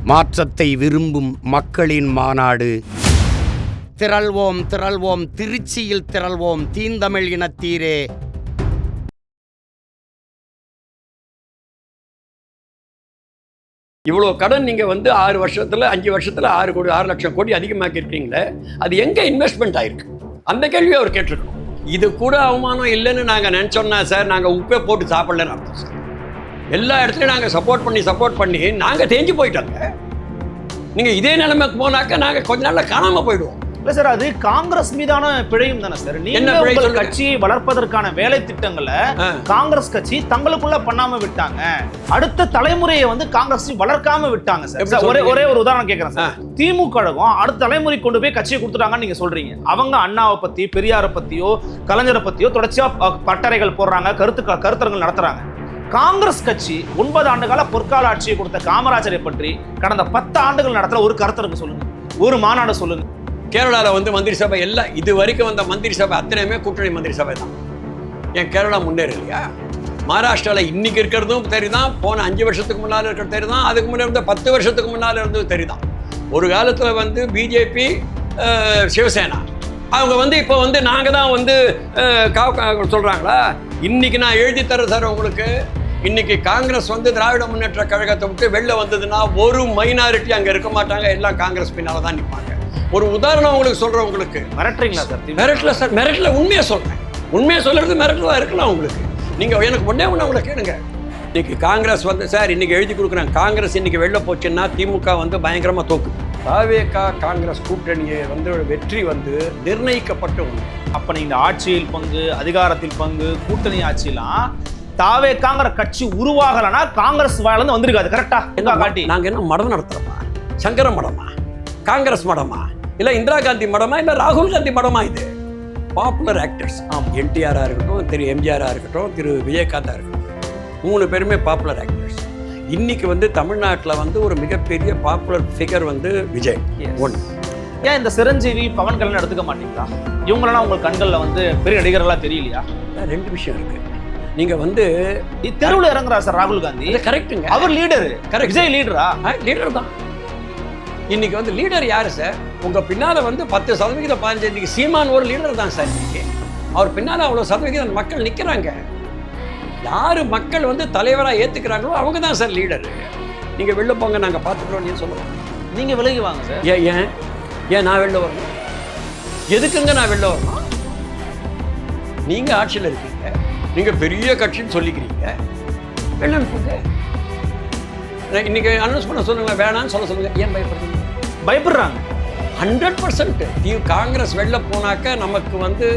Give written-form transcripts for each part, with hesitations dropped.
மாற்றத்தை விரும்பும் மக்களின் மாநாடு. திரள்வோம் திரள்வோம், திருச்சியில் திரள்வோம், தீந்தமிழ் இனத்தீரே. இவ்வளோ கடன் நீங்கள் 6 வருஷத்தில் 5 வருஷத்தில் 6 லட்சம் கோடி அதிகமாக்கி இருக்கீங்களே, அது எங்கே இன்வெஸ்ட்மெண்ட் ஆயிருக்கு? அந்த கேள்வியை அவர் கேட்டிருக்கணும். இது கூட அவமானம் இல்லைன்னு நாங்கள் நினச்சோம்னா சார், நாங்கள் உப்பே போட்டு சாப்பிடலன்னு அர்த்தம் சார். எல்லா இடத்துலையும் நாங்கள் சப்போர்ட் பண்ணி நாங்கள் தேஞ்சு போயிட்டோங்க. நீங்கள் இதே நிலைமைக்கு போனாக்கா நாங்கள் கொஞ்ச நாளில் காணாமல் போயிடுவோம். இல்ல சார், அது காங்கிரஸ் மீதான பிழையும் தானே சார். நீங்க உங்கள் கட்சியை வளர்ப்பதற்கான வேலை திட்டங்களை காங்கிரஸ் கட்சி தங்களுக்குள்ள பண்ணாம விட்டாங்க. அடுத்த தலைமுறையை காங்கிரஸ் வளர்க்காம விட்டாங்க சார். ஒரே ஒரு உதாரணம் கேட்கிறேன் சார். திமுக கழகம் அடுத்த தலைமுறை கொண்டு போய் கட்சியை கொடுத்துட்டாங்கன்னு நீங்க சொல்றீங்க. அவங்க அண்ணாவை பத்தி, பெரியாரை பத்தியோ, கலைஞரை பத்தியோ தொடர்ச்சியா பட்டறைகள் போடுறாங்க, கருத்தரங்கள் நடத்துறாங்க. காங்கிரஸ் கட்சி 9 ஆண்டுகால பொற்கால ஆட்சியை கொடுத்த காமராஜரை பற்றி கடந்த 10 ஆண்டுகள் நடத்துற ஒரு கருத்தரங்கு சொல்லுங்க, ஒரு மாநாடு சொல்லுங்க. கேரளாவில் மந்திரி சபை எல்லாம் இது வரைக்கும் வந்த மந்திரி சபை அத்தனையுமே கூட்டணி மந்திரி சபை தான். ஏன் கேரளா முன்னேற இல்லையா? மகாராஷ்டிராவில் இன்னைக்கு இருக்கிறதும் தெரியுதான், போன 5 வருஷத்துக்கு முன்னால் இருக்கிறது தெரியுதான், அதுக்கு முன்னாடி இருந்த 10 வருஷத்துக்கு முன்னால் இருந்தது தெரியுதான். ஒரு காலத்தில் பிஜேபி, சிவசேனா அவங்க இப்போ நாங்கள் தான் சொல்கிறாங்களா? இன்னைக்கு நான் எழுதி தரேன் சார் உங்களுக்கு. இன்னைக்கு காங்கிரஸ் திராவிட முன்னேற்ற கழகத்தை விட்டு வெளில வந்ததுன்னா ஒரு மைனாரிட்டி அங்கே இருக்க மாட்டாங்க, எல்லாம் காங்கிரஸ் பின்னால் தான் நிற்பாங்க. ஒரு உதாரணம் உங்களுக்கு சொல்கிறேன். உங்களுக்கு மிரட்டுறீங்களா சார்? மிரட்டல சார், மிரட்டல. உண்மையை சொல்கிறேன். உண்மையை சொல்கிறது மிரட்டலாக இருக்கலாம் உங்களுக்கு. நீங்கள் எனக்கு ஒன்றே உங்களை கேளுங்க. இன்னைக்கு காங்கிரஸ் சார் இன்னைக்கு எழுதி கொடுக்குறாங்க, காங்கிரஸ் இன்னைக்கு வெளில போச்சுன்னா திமுக பயங்கரமாக தோக்கு. தாவேகா காங்கிரஸ் கூட்டணியை வெற்றி நிர்ணயிக்கப்பட்ட ஒன்று. அப்ப நீங்க ஆட்சியில் பங்கு, அதிகாரத்தில் பங்கு, கூட்டணி ஆட்சியெல்லாம் தாவேகாங்கிற கட்சி உருவாகலன்னா காங்கிரஸ் வாயிலிருந்து வந்திருக்காது. கரெக்டா? காட்டி நாங்கள் என்ன மடம் நடத்துறோமா? சங்கர மடமா? காங்கிரஸ் மடமா? இல்லை இந்திரா காந்தி மடமா? இல்லை ராகுல் காந்தி மடமா? இது பாப்புலர் ஆக்டர்ஸ். என்டிஆராக இருக்கட்டும், திரு எம்ஜிஆராக இருக்கட்டும், திரு விஜயகாந்தா இருக்கட்டும், 3 பேருமே பாப்புலர் ஆக்டர்ஸ். இன்னைக்கு தமிழ்நாட்டில் ஒரு மிகப்பெரிய பாப்புலர் ஃபிகர் விஜய். ஒன்று. ஏன் இந்த சிரஞ்சீவி, பவன் கல்யாணம் எடுத்துக்க மாட்டீங்களா? இவங்களெல்லாம் உங்கள் கண்களில் பெரிய நடிகர்களாக தெரியலையா? 2 விஷயம் இருக்கு. நீங்கள் தெருவில் இறங்குறா சார் ராகுல் காந்தி. கரெக்டுங்க. அவர் லீடரு. கரெக்ட். விஜய் லீடரா? லீடர் தான். இன்னைக்கு லீடர் யாரு சார்? உங்க பின்னால 10% 15. இன்னைக்கு சீமான் ஒரு லீடர் தான் சார். இன்னைக்கு அவர் பின்னால அவ்வளவு சதவீதம் மக்கள் நிக்கிறாங்க. யாரு மக்கள் தலைவராக ஏத்துக்கிறாங்களோ அவங்க தான் சார் லீடர். நீங்க வெளில போங்க, நாங்க பாத்துக்கிறோம் சொல்லுவோம். நீங்க விலகி வாங்க சார். ஏன் நான் வெளில வரணும்? எதுக்குங்க நான் வெளில வரணும்? நீங்க ஆட்சியில் இருக்கீங்க, நீங்க பெரிய கட்சின்னு சொல்லிக்கிறீங்க, வெளில அனுப்புங்க. இன்னைக்கு அனௌன்ஸ் பண்ண சொல்லுங்க, வேணான்னு சொல்லுங்க. ஏன் பயப்படுறீங்க? பயப்படுறாங்க. 100%. காங்கிரஸ் வெளில போனாக்க நமக்கு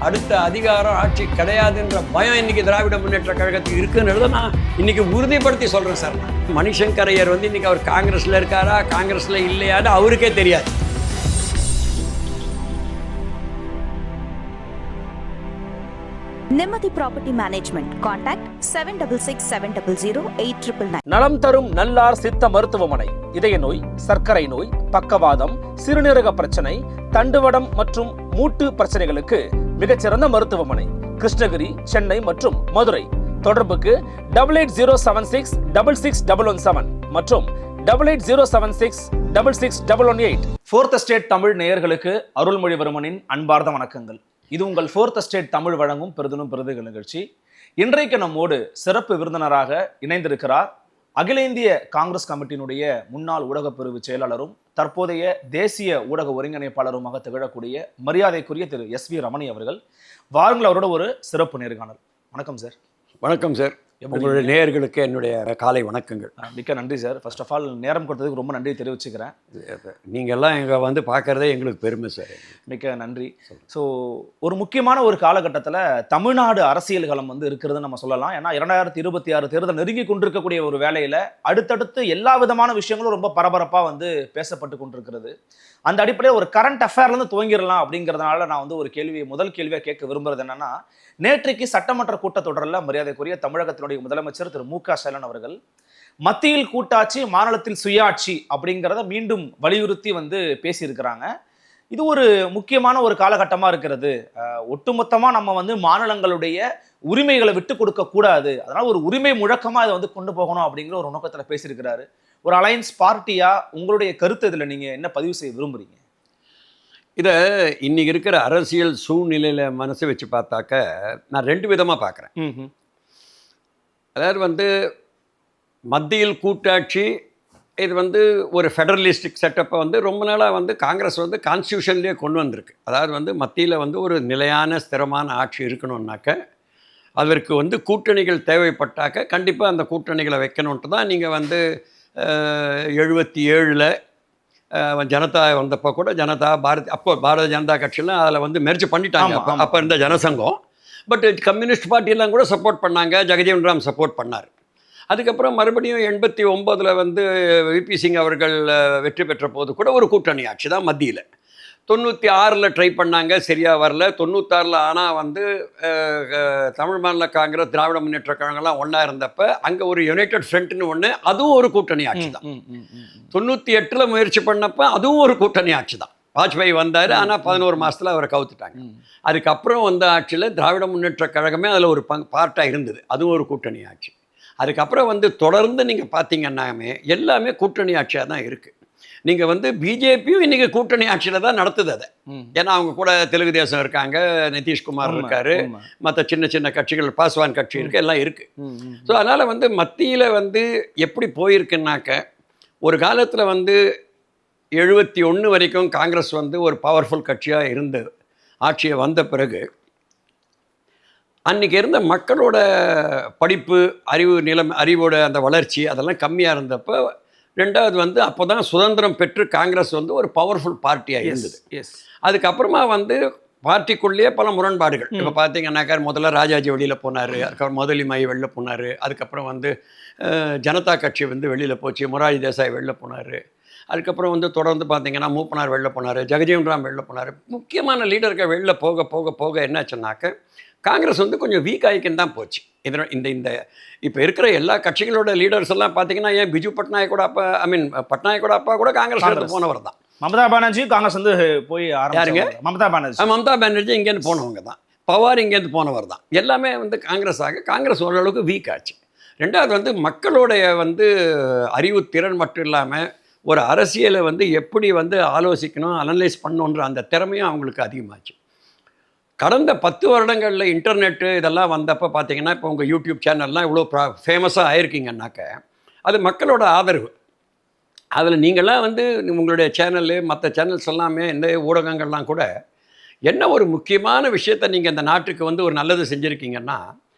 அடுத்த அதிகாரம் ஆட்சி கிடையாதுன்ற பயம் இன்னைக்கு திராவிட முன்னேற்ற கழகத்துக்கு இருக்குன்னு நான் இன்னைக்கு உறுதிப்படுத்தி சொல்றேன் சார். மணிசங்கரையர் இன்னைக்கு அவர் காங்கிரஸ்ல இருக்காரா, காங்கிரஸ்ல இல்லையான்னு அவருக்கே தெரியாது. நிம்மதி ப்ராப்பர்ட்டி மேனேஜ்மெண்ட். கான்டாக்ட் 7667008999. நலம் தரும் நல்லார் சித்த மருத்துவமனை. இதய நோய், சர்க்கரை நோய், பக்கவாதம், சிறுநீரக பிரச்சனை, தண்டுவடம் மற்றும் மூட்டு பிரச்சனைகளுக்கு மிகச்சிறந்த மருத்துவமனை. கிருஷ்ணகிரி, சென்னை மற்றும் மதுரை. தொடர்புக்கு 8807666117 மற்றும் 8807666118. ஃபோர்த் எஸ்டேட் தமிழ் நேயர்களுக்கு அருள்மொழிவர்மனின் அன்பார்ந்த வணக்கங்கள். இது உங்கள் ஃபோர்த் எஸ்டேட் தமிழ் வழங்கும் பெரிதும் பெரிதுகள் நிகழ்ச்சி. இன்றைக்கு நம்மோடு சிறப்பு விருந்தினராக இணைந்திருக்கிறார் அகில இந்திய காங்கிரஸ் கமிட்டியினுடைய முன்னாள் ஊடகப் பிரிவு செயலாளரும் தற்போதைய தேசிய ஊடக ஒருங்கிணைப்பாளருமாக திகழக்கூடிய மரியாதைக்குரிய திரு SV ரமணி அவர்கள். வாருங்கள் அவரோட ஒரு சிறப்பு நேர்காணல். வணக்கம் சார். வணக்கம் சார். உங்களுடைய நேயர்களுக்கு என்னுடைய காலை வணக்கங்கள். மிக்க நன்றி சார். ஃபர்ஸ்ட் ஆஃப் ஆல் நேரம் கொடுத்ததுக்கு ரொம்ப நன்றி தெரிவிச்சுக்கிறேன். நீங்கள்லாம் எங்கே பார்க்குறதே எங்களுக்கு பெருமை சார். மிக்க நன்றி. ஸோ ஒரு முக்கியமான ஒரு காலகட்டத்தில் தமிழ்நாடு அரசியல் களம் இருக்கிறதுன்னு நம்ம சொல்லலாம். ஏன்னா 2026 தேர்தல் நெருங்கி கொண்டிருக்கக்கூடிய ஒரு வேளையில் அடுத்தடுத்து எல்லா விதமான விஷயங்களும் ரொம்ப பரபரப்பாக பேசப்பட்டு கொண்டிருக்கிறது. அந்த அடிப்படையில் ஒரு கரண்ட் அஃபேர்லேருந்து துவங்கிடலாம் அப்படிங்கிறதுனால நான் ஒரு முதல் கேள்வியை கேட்க விரும்புறது என்னன்னா, நேற்றைக்கு சட்டமன்ற கூட்டத்தொடரில் மரியாதைக்குரிய தமிழகத்தினுடைய முதலமைச்சர் திரு மு க ஸ்டாலின் அவர்கள் மத்தியில் கூட்டாட்சி, மாநிலத்தில் சுயாட்சி அப்படிங்கிறத மீண்டும் வலியுறுத்தி பேசியிருக்கிறாங்க. இது ஒரு முக்கியமான ஒரு காலகட்டமா இருக்கிறது. ஒட்டுமொத்தமா நம்ம வந்து மாநிலங்களுடைய உரிமைகளை விட்டு கொடுக்க கூடாது, அதனால ஒரு உரிமை முழக்கமா இதை வந்து கொண்டு போகணும் அப்படிங்கிற ஒரு நோக்கத்துல பேசியிருக்கிறாரு. ஒரு அலையன்ஸ் பார்ட்டியா உங்களுடைய கருத்து இதுல நீங்க என்ன பதிவு செய்ய விரும்புறீங்க? இதை இன்னைக்கு இருக்கிற அரசியல் சூழ்நிலையில மனசு வச்சு பார்த்தாக்க நான் 2 விதமா பார்க்குறேன். அதாவது வந்து மத்தியில் கூட்டாட்சி, இது வந்து ஒரு ஃபெடரலிஸ்டிக் செட்டப்பை வந்து ரொம்ப நாளாக வந்து காங்கிரஸ் வந்து கான்ஸ்டியூஷன்லேயே கொண்டு வந்திருக்கு. அதாவது வந்து மத்தியில் வந்து ஒரு நிலையான ஸ்திரமான ஆட்சி இருக்கணும்னாக்க அதற்கு வந்து கூட்டணிகள் தேவைப்பட்டாக்க கண்டிப்பாக அந்த கூட்டணிகளை வைக்கணுன்ட்டு தான் நீங்கள் வந்து 77 ஜனதா வந்தப்போ கூட ஜனதா பாரத ஜனதா கட்சியெலாம் அதில் வந்து மெர்ஜ் பண்ணிட்டாங்க. அப்போ இருந்த ஜனசங்கம். பட் கம்யூனிஸ்ட் பார்ட்டியெல்லாம் கூட சப்போர்ட் பண்ணாங்க, ஜெகஜீவன் ராம் சப்போர்ட் பண்ணார். அதுக்கப்புறம் மறுபடியும் 89 வந்து விபி சிங் அவர்கள் வெற்றி பெற்ற போது கூட ஒரு கூட்டணி ஆட்சி தான் மத்தியில். 96 ட்ரை பண்ணாங்க, சரியாக வரல. 96 ஆனால் வந்து தமிழ் மாநில காங்கிரஸ், திராவிட முன்னேற்ற கழகம்லாம் ஒன்றா இருந்தப்போ அங்கே ஒரு யுனைடெட் ஃப்ரண்ட்னு ஒன்று, அதுவும் ஒரு கூட்டணி ஆட்சி தான். 98 முயற்சி பண்ணப்போ அதுவும் ஒரு கூட்டணி ஆட்சி தான். வாஜ்பாய் வந்தார், ஆனால் 11 மாதத்தில் அவரை கவுத்துட்டாங்க. அதுக்கப்புறம் வந்த ஆட்சியில் திராவிட முன்னேற்ற கழகமே அதில் ஒரு பார்ட்டாக இருந்தது, அதுவும் ஒரு கூட்டணி ஆட்சி. அதுக்கப்புறம் வந்து தொடர்ந்து நீங்கள் பார்த்தீங்கன்னாமே எல்லாமே கூட்டணி ஆட்சியாக தான் இருக்குது. நீங்கள் வந்து பிஜேபியும் இன்றைக்கி கூட்டணி ஆட்சியில் தான் நடத்துது அதை. ஏன்னா அவங்க கூட தெலுங்கு தேசம் இருக்காங்க, நிதிஷ்குமார் இருக்கார், மற்ற சின்ன சின்ன கட்சிகள், பாஸ்வான் கட்சி இருக்குது, எல்லாம் இருக்குது. ஸோ அதனால் வந்து மத்தியில் வந்து எப்படி போயிருக்குன்னாக்க ஒரு காலத்தில் வந்து 71 வரைக்கும் காங்கிரஸ் வந்து ஒரு பவர்ஃபுல் கட்சியாக இருந்து ஆட்சியை வந்த பிறகு அன்றைக்கி இருந்த மக்களோட படிப்பு, அறிவோட அந்த வளர்ச்சி அதெல்லாம் கம்மியாக இருந்தப்போ, ரெண்டாவது வந்து அப்போ தான் சுதந்திரம் பெற்று காங்கிரஸ் வந்து ஒரு பவர்ஃபுல் பார்ட்டியாக இருந்தது. அதுக்கப்புறமா வந்து பார்ட்டிக்குள்ளேயே பல முரண்பாடுகள். இப்போ பார்த்தீங்கன்னாக்கா முதல்ல ராஜாஜி வெளியில் போனார், அதுக்கப்புறம் முதலிமாய் வெளியில் போனார், அதுக்கப்புறம் வந்து ஜனதா கட்சி வந்து வெளியில் போச்சு, மொரார்ஜி தேசாய் வெளியில் போனார், அதுக்கப்புறம் வந்து தொடர்ந்து பார்த்தீங்கன்னா மூப்பனார் வெளியில் போனார், ஜெகஜீவன் ராம் வெளியில் போனார். முக்கியமான லீடர்கள் வெளியில் போக போக போக என்னாச்சுன்னாக்க காங்கிரஸ் வந்து கொஞ்சம் வீக் ஆகிக்கின்னு தான் போச்சு. இந்த இப்போ இருக்கிற எல்லா கட்சிகளோட லீடர்ஸ் எல்லாம் பார்த்தீங்கன்னா, ஏன் பிஜு பட்நாயக்கோட அப்பா, பட்நாயக்கோட அப்பா கூட காங்கிரஸ் போனவர் தான். மமதா பானர்ஜி காங்கிரஸ் வந்து போய் யாருங்க? மமதா பானர்ஜி இங்கேருந்து போனவங்க தான். பவார் இங்கேருந்து போனவர் தான். எல்லாமே வந்து காங்கிரஸ் ஓரளவுக்கு வீக் ஆச்சு. ரெண்டாவது வந்து மக்களுடைய வந்து அறிவுத்திறன் மட்டும் இல்லாமல் ஒரு அரசியலை வந்து எப்படி வந்து ஆலோசிக்கணும், அனலைஸ் பண்ணணுன்ற அந்த திறமையும் அவங்களுக்கு அதிகமாச்சு. கடந்த 10 வருடங்களில் இன்டர்நெட்டு இதெல்லாம் வந்தப்போ பார்த்தீங்கன்னா, இப்போ உங்கள் யூடியூப் சேனல்லாம் இவ்வளோ ஃபேமஸாக ஆயிருக்கீங்கன்னாக்க அது மக்களோட ஆதரவு. அதில் நீங்கள்லாம் வந்து உங்களுடைய சேனலு, மற்ற சேனல்ஸ் எல்லாமே, இந்த ஊடகங்கள்லாம் கூட என்ன ஒரு முக்கியமான விஷயத்தை நீங்கள் இந்த நாட்டுக்கு வந்து ஒரு நல்லது செஞ்சுருக்கீங்கன்னா,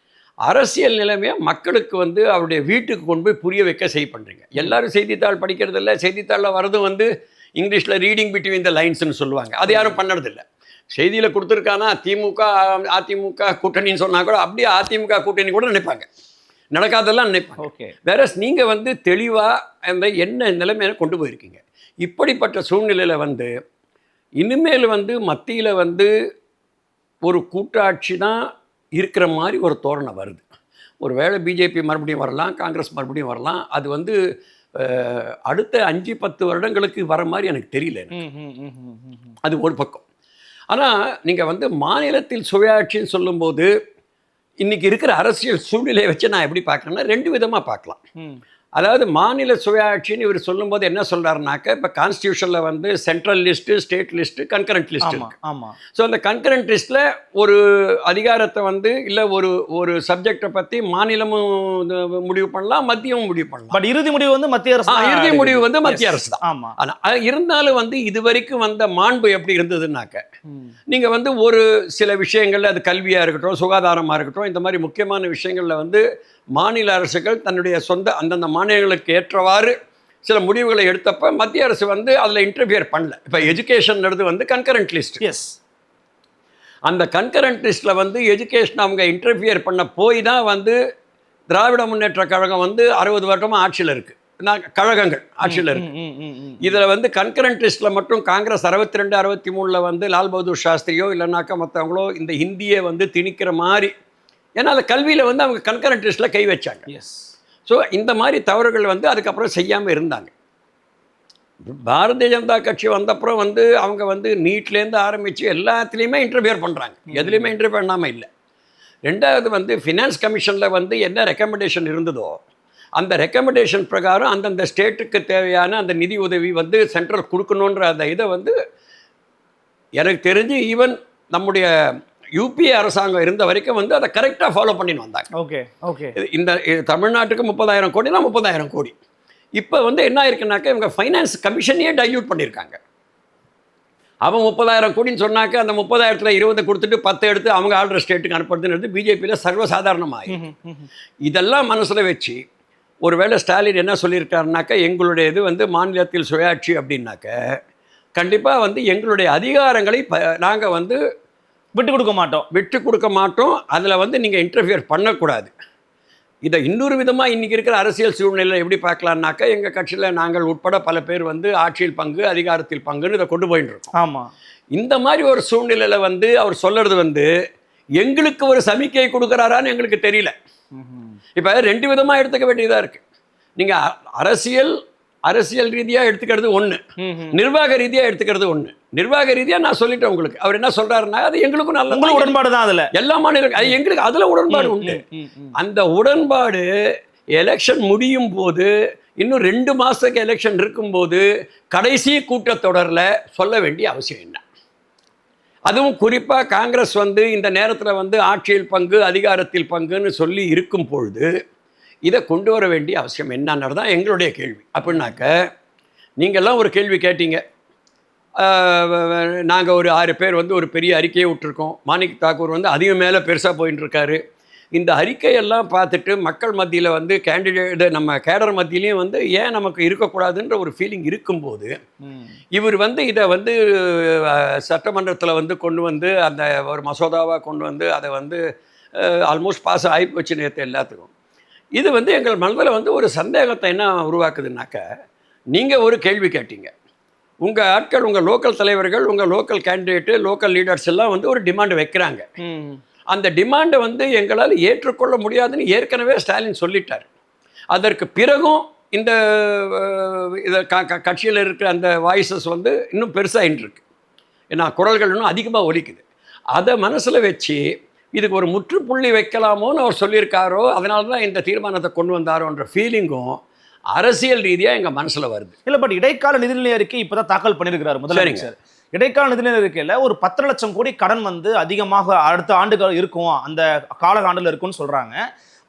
அரசியல் நிலைமையை மக்களுக்கு வந்து அவருடைய வீட்டுக்கு கொண்டு போய் புரிய வைக்க பண்ணுறீங்க. எல்லோரும் செய்தித்தாள் படிக்கிறதில்ல, செய்தித்தாளில் வரதும் வந்து இங்கிலீஷில் ரீடிங் பிட்வீன் த லைன்ஸ்னு சொல்லுவாங்க, அது யாரும் பண்ணுறதில்ல. செய்தியில் கொடுத்துருக்கானா திமுக அதிமுக கூட்டணின்னு சொன்னால் கூட அப்படியே அதிமுக கூட்டணி கூட நினைப்பாங்க, நடக்காதெல்லாம் நினைப்பாங்க. ஓகே, வேற நீங்கள் வந்து தெளிவாக அந்த என்ன நிலைமையை கொண்டு போயிருக்கீங்க. இப்படிப்பட்ட சூழ்நிலையில் வந்து இனிமேல் வந்து மத்தியில் வந்து ஒரு கூட்டாட்சி தான் இருக்கிற மாதிரி ஒரு தோரணை வருது. ஒரு வேளை பிஜேபி மறுபடியும் வரலாம், காங்கிரஸ் மறுபடியும் வரலாம். அது வந்து அடுத்த 5-10 வருடங்களுக்கு வர மாதிரி எனக்கு தெரியல. அது ஒரு பக்கம். ஆனால் நீங்கள் வந்து மாநிலத்தில் சுயாட்சின்னு சொல்லும்போது இன்றைக்கி இருக்கிற அரசியல் சூழ்நிலையை வச்சு நான் எப்படி பார்க்குறேன்னா 2 விதமாக பார்க்கலாம். அதாவது மாநில சுயாட்சின்னு இவர் சொல்லும்போது என்ன சொல்கிறாருனாக்க, இப்போ கான்ஸ்டியூஷனில் வந்து central list, state list, concurrent list இருக்குது. ஆமாம். ஸோ அந்த கன்கரண்ட் லிஸ்ட்டில் ஒரு அதிகாரத்தை வந்து இல்லை ஒரு சப்ஜெக்டை பற்றி மாநிலமும் முடிவு பண்ணலாம், மத்தியமும் முடிவு பண்ணலாம். பட் இறுதி முடிவு வந்து மத்திய அரசு, இறுதி முடிவு வந்து மத்திய அரசு தான். ஆமாம். ஆனால் இருந்தாலும் வந்து இது வரைக்கும் வந்த மாண்பு எப்படி இருந்ததுன்னாக்க, நீங்கள் வந்து ஒரு சில விஷயங்களில் அது கல்வியாக இருக்கட்டும், சுகாதாரமாக இருக்கட்டும், இந்த மாதிரி முக்கியமான விஷயங்களில் வந்து மாநில அரசுகள் தன்னுடைய சொந்த அந்தந்த மாநிலங்களுக்கு ஏற்றவாறு சில முடிவுகளை எடுத்தப்ப மத்திய அரசு வந்து அதில் இன்டர்ஃபியர் பண்ணல. இப்போ எஜுகேஷன் வந்து கன்கரண்ட் லிஸ்ட். எஸ், அந்த கன்கரண்ட் லிஸ்ட்டில் வந்து எஜுகேஷன் அவங்க இன்டர்ஃபியர் பண்ண போய் தான் வந்து திராவிட முன்னேற்ற கழகம் வந்து 60 வருடமாக ஆட்சியில் இருக்குது, கழகங்கள் ஆட்சியில் இருக்குது. இதில் வந்து கன்கரண்ட் லிஸ்ட்டில் மட்டும் காங்கிரஸ் 62, 63 வந்து லால் பகதூர் சாஸ்திரியோ இல்லைனாக்கா மற்றவங்களோ இந்த ஹிந்தியை வந்து திணிக்கிற மாதிரி, ஏன்னா அந்த கல்வியில் வந்து அவங்க கன்கரண்ட் லிஸ்ட்டில் கை வச்சாங்க. எஸ். ஸோ இந்த மாதிரி தவறுகள் வந்து அதுக்கப்புறம் செய்யாமல் இருந்தாங்க. பாரதிய ஜனதா கட்சி வந்தப்புறம் வந்து அவங்க வந்து நீட்லேருந்து ஆரம்பித்து எல்லாத்துலேயுமே இன்டர்ஃபியர் பண்ணுறாங்க, எதுலேயுமே இன்டர்ஃபியர் பண்ணாமல் இல்லை. ரெண்டாவது வந்து ஃபினான்ஸ் கமிஷனில் வந்து என்ன ரெக்கமெண்டேஷன் இருந்ததோ அந்த ரெக்கமெண்டேஷன் பிரகாரம் அந்தந்த ஸ்டேட்டுக்கு தேவையான அந்த நிதி உதவி வந்து சென்ட்ரல் கொடுக்கணுன்ற அந்த இதை வந்து எனக்கு தெரிஞ்சு ஈவன் நம்முடைய யூபிஏ அரசாங்கம் இருந்த வரைக்கும் வந்து அதை கரெக்டாக ஃபாலோ பண்ணின்னு வந்தாங்க. Okay okay. இந்த தமிழ்நாட்டுக்கு 30,000 கோடினா 30,000 கோடி. இப்போ வந்து என்ன ஆயிருக்குனாக்கா இவங்க ஃபைனான்ஸ் கமிஷனையே டைல்யூட் பண்ணியிருக்காங்க. அவன் 30,000 கோடின்னு சொன்னாக்க அந்த 30,000ல் 20 கொடுத்துட்டு 10 எடுத்து அவங்க ஆள்ற ஸ்டேட்டுக்கு அனுப்புறதுன்றது பிஜேபியில் சர்வசாதாரணமாக. இதெல்லாம் மனசில் வச்சு ஒருவேளை ஸ்டாலின் என்ன சொல்லியிருக்காருனாக்கா எங்களுடைய இது வந்து மாநிலத்தில் சுயாட்சி அப்படின்னாக்க கண்டிப்பாக வந்து எங்களுடைய அதிகாரங்களை நாங்கள் வந்து விட்டு கொடுக்க மாட்டோம், அதில் வந்து நீங்கள் இன்டர்ஃபியர் பண்ணக்கூடாது. இதை இன்னொரு விதமாக இன்றைக்கி இருக்கிற அரசியல் சூழ்நிலையில் எப்படி பார்க்கலான்னாக்கா எங்கள் கட்சியில் நாங்கள் உட்பட பல பேர் வந்து ஆட்சியில் பங்கு அதிகாரத்தில் பங்குன்னு இதை கொண்டு போயிட்டு இருக்கோம். ஆமாம். இந்த மாதிரி ஒரு சூழ்நிலையில் வந்து அவர் சொல்கிறது வந்து எங்களுக்கு ஒரு சமிக்கை கொடுக்குறாரான்னு எங்களுக்கு தெரியல. இப்போ 2 விதமாக எடுத்துக்க வேண்டியதாக இருக்குது. நீங்கள் அரசியல் ரீதியாக எடுத்துக்கிறது ஒன்று, நிர்வாக ரீதியாக எடுத்துக்கிறது ஒன்று. நிர்வாக ரீதியாக நான் சொல்லிட்டேன் உங்களுக்கு. அவர் என்ன சொல்கிறாருன்னா அது எங்களுக்கும் நல்ல உடன்பாடு தான், அதில் எல்லா மாநிலம் அது எங்களுக்கு அதில் உடன்பாடு உண்டு. அந்த உடன்பாடு எலெக்ஷன் முடியும் போது இன்னும் 2 மாதத்துக்கு எலெக்ஷன் இருக்கும்போது கடைசி கூட்டத்தொடரில் சொல்ல வேண்டிய அவசியம் என்ன? அதுவும் குறிப்பாக காங்கிரஸ் வந்து இந்த நேரத்தில் வந்து ஆட்சியில் பங்கு அதிகாரத்தில் பங்குன்னு சொல்லி இருக்கும் பொழுது இதை கொண்டு வர வேண்டிய அவசியம் என்னன்றது தான் எங்களுடைய கேள்வி. அப்படின்னாக்க நீங்கள்லாம் ஒரு கேள்வி கேட்டீங்க, நாங்கள் ஒரு 6 பேர் வந்து ஒரு பெரிய அறிக்கையை விட்டுருக்கோம், மாணிக் தாக்கூர் வந்து அதிகம் மேலே பெருசாக போயின்னு இருக்காரு. இந்த அறிக்கையெல்லாம் பார்த்துட்டு மக்கள் மத்தியில் வந்து கேண்டிடேட் நம்ம கேடர் மத்தியிலையும் வந்து ஏன் நமக்கு இருக்கக்கூடாதுன்ற ஒரு ஃபீலிங் இருக்கும்போது இவர் வந்து இதை வந்து சட்டமன்றத்தில் வந்து கொண்டு வந்து அந்த ஒரு மசோதாவாக கொண்டு வந்து அதை வந்து ஆல்மோஸ்ட் பாஸ் ஆகி போச்சு நேற்று எல்லாத்துக்கும். இது வந்து எங்கள் மனதில் வந்து ஒரு சந்தேகத்தை என்ன உருவாக்குதுன்னாக்க, நீங்கள் ஒரு கேள்வி கேட்டீங்க, உங்கள் ஆட்கள் உங்கள் லோக்கல் தலைவர்கள் உங்கள் லோக்கல் கேண்டிடேட்டு லோக்கல் லீடர்ஸ் எல்லாம் வந்து ஒரு டிமாண்டு வைக்கிறாங்க. அந்த டிமாண்டை வந்து எங்களால் ஏற்றுக்கொள்ள முடியாதுன்னு ஏற்கனவே ஸ்டாலின் சொல்லிட்டார். அதற்கு பிறகும் இந்த இதை கட்சியில் இருக்கிற அந்த வாய்ஸஸ் வந்து இன்னும் பெருசாகிட்டு இருக்கு, ஏன்னா குரல்கள் இன்னும் அதிகமாக ஒலிக்குது. அதை மனசில் வச்சு இதுக்கு ஒரு முற்றுப்புள்ளி வைக்கலாமோன்னு அவர் சொல்லியிருக்காரோ, அதனால தான் இந்த தீர்மானத்தை கொண்டு வந்தாரோன்ற ஃபீலிங்கும் அரசியல் ரீதியாக எங்கள் மனசில் வருது. இல்லை, பட் இடைக்கால நிதிநிலை அறிக்கை இப்போ தான் தாக்கல் பண்ணியிருக்கிறார் முதலமைச்சர். இடைக்கால நிதிநிலை அறிக்கையில் ஒரு 10 லட்சம் கோடி கடன் வந்து அதிகமாக அடுத்த ஆண்டுகள் இருக்கும், அந்த காலகாண்டில் இருக்கும்னு சொல்கிறாங்க.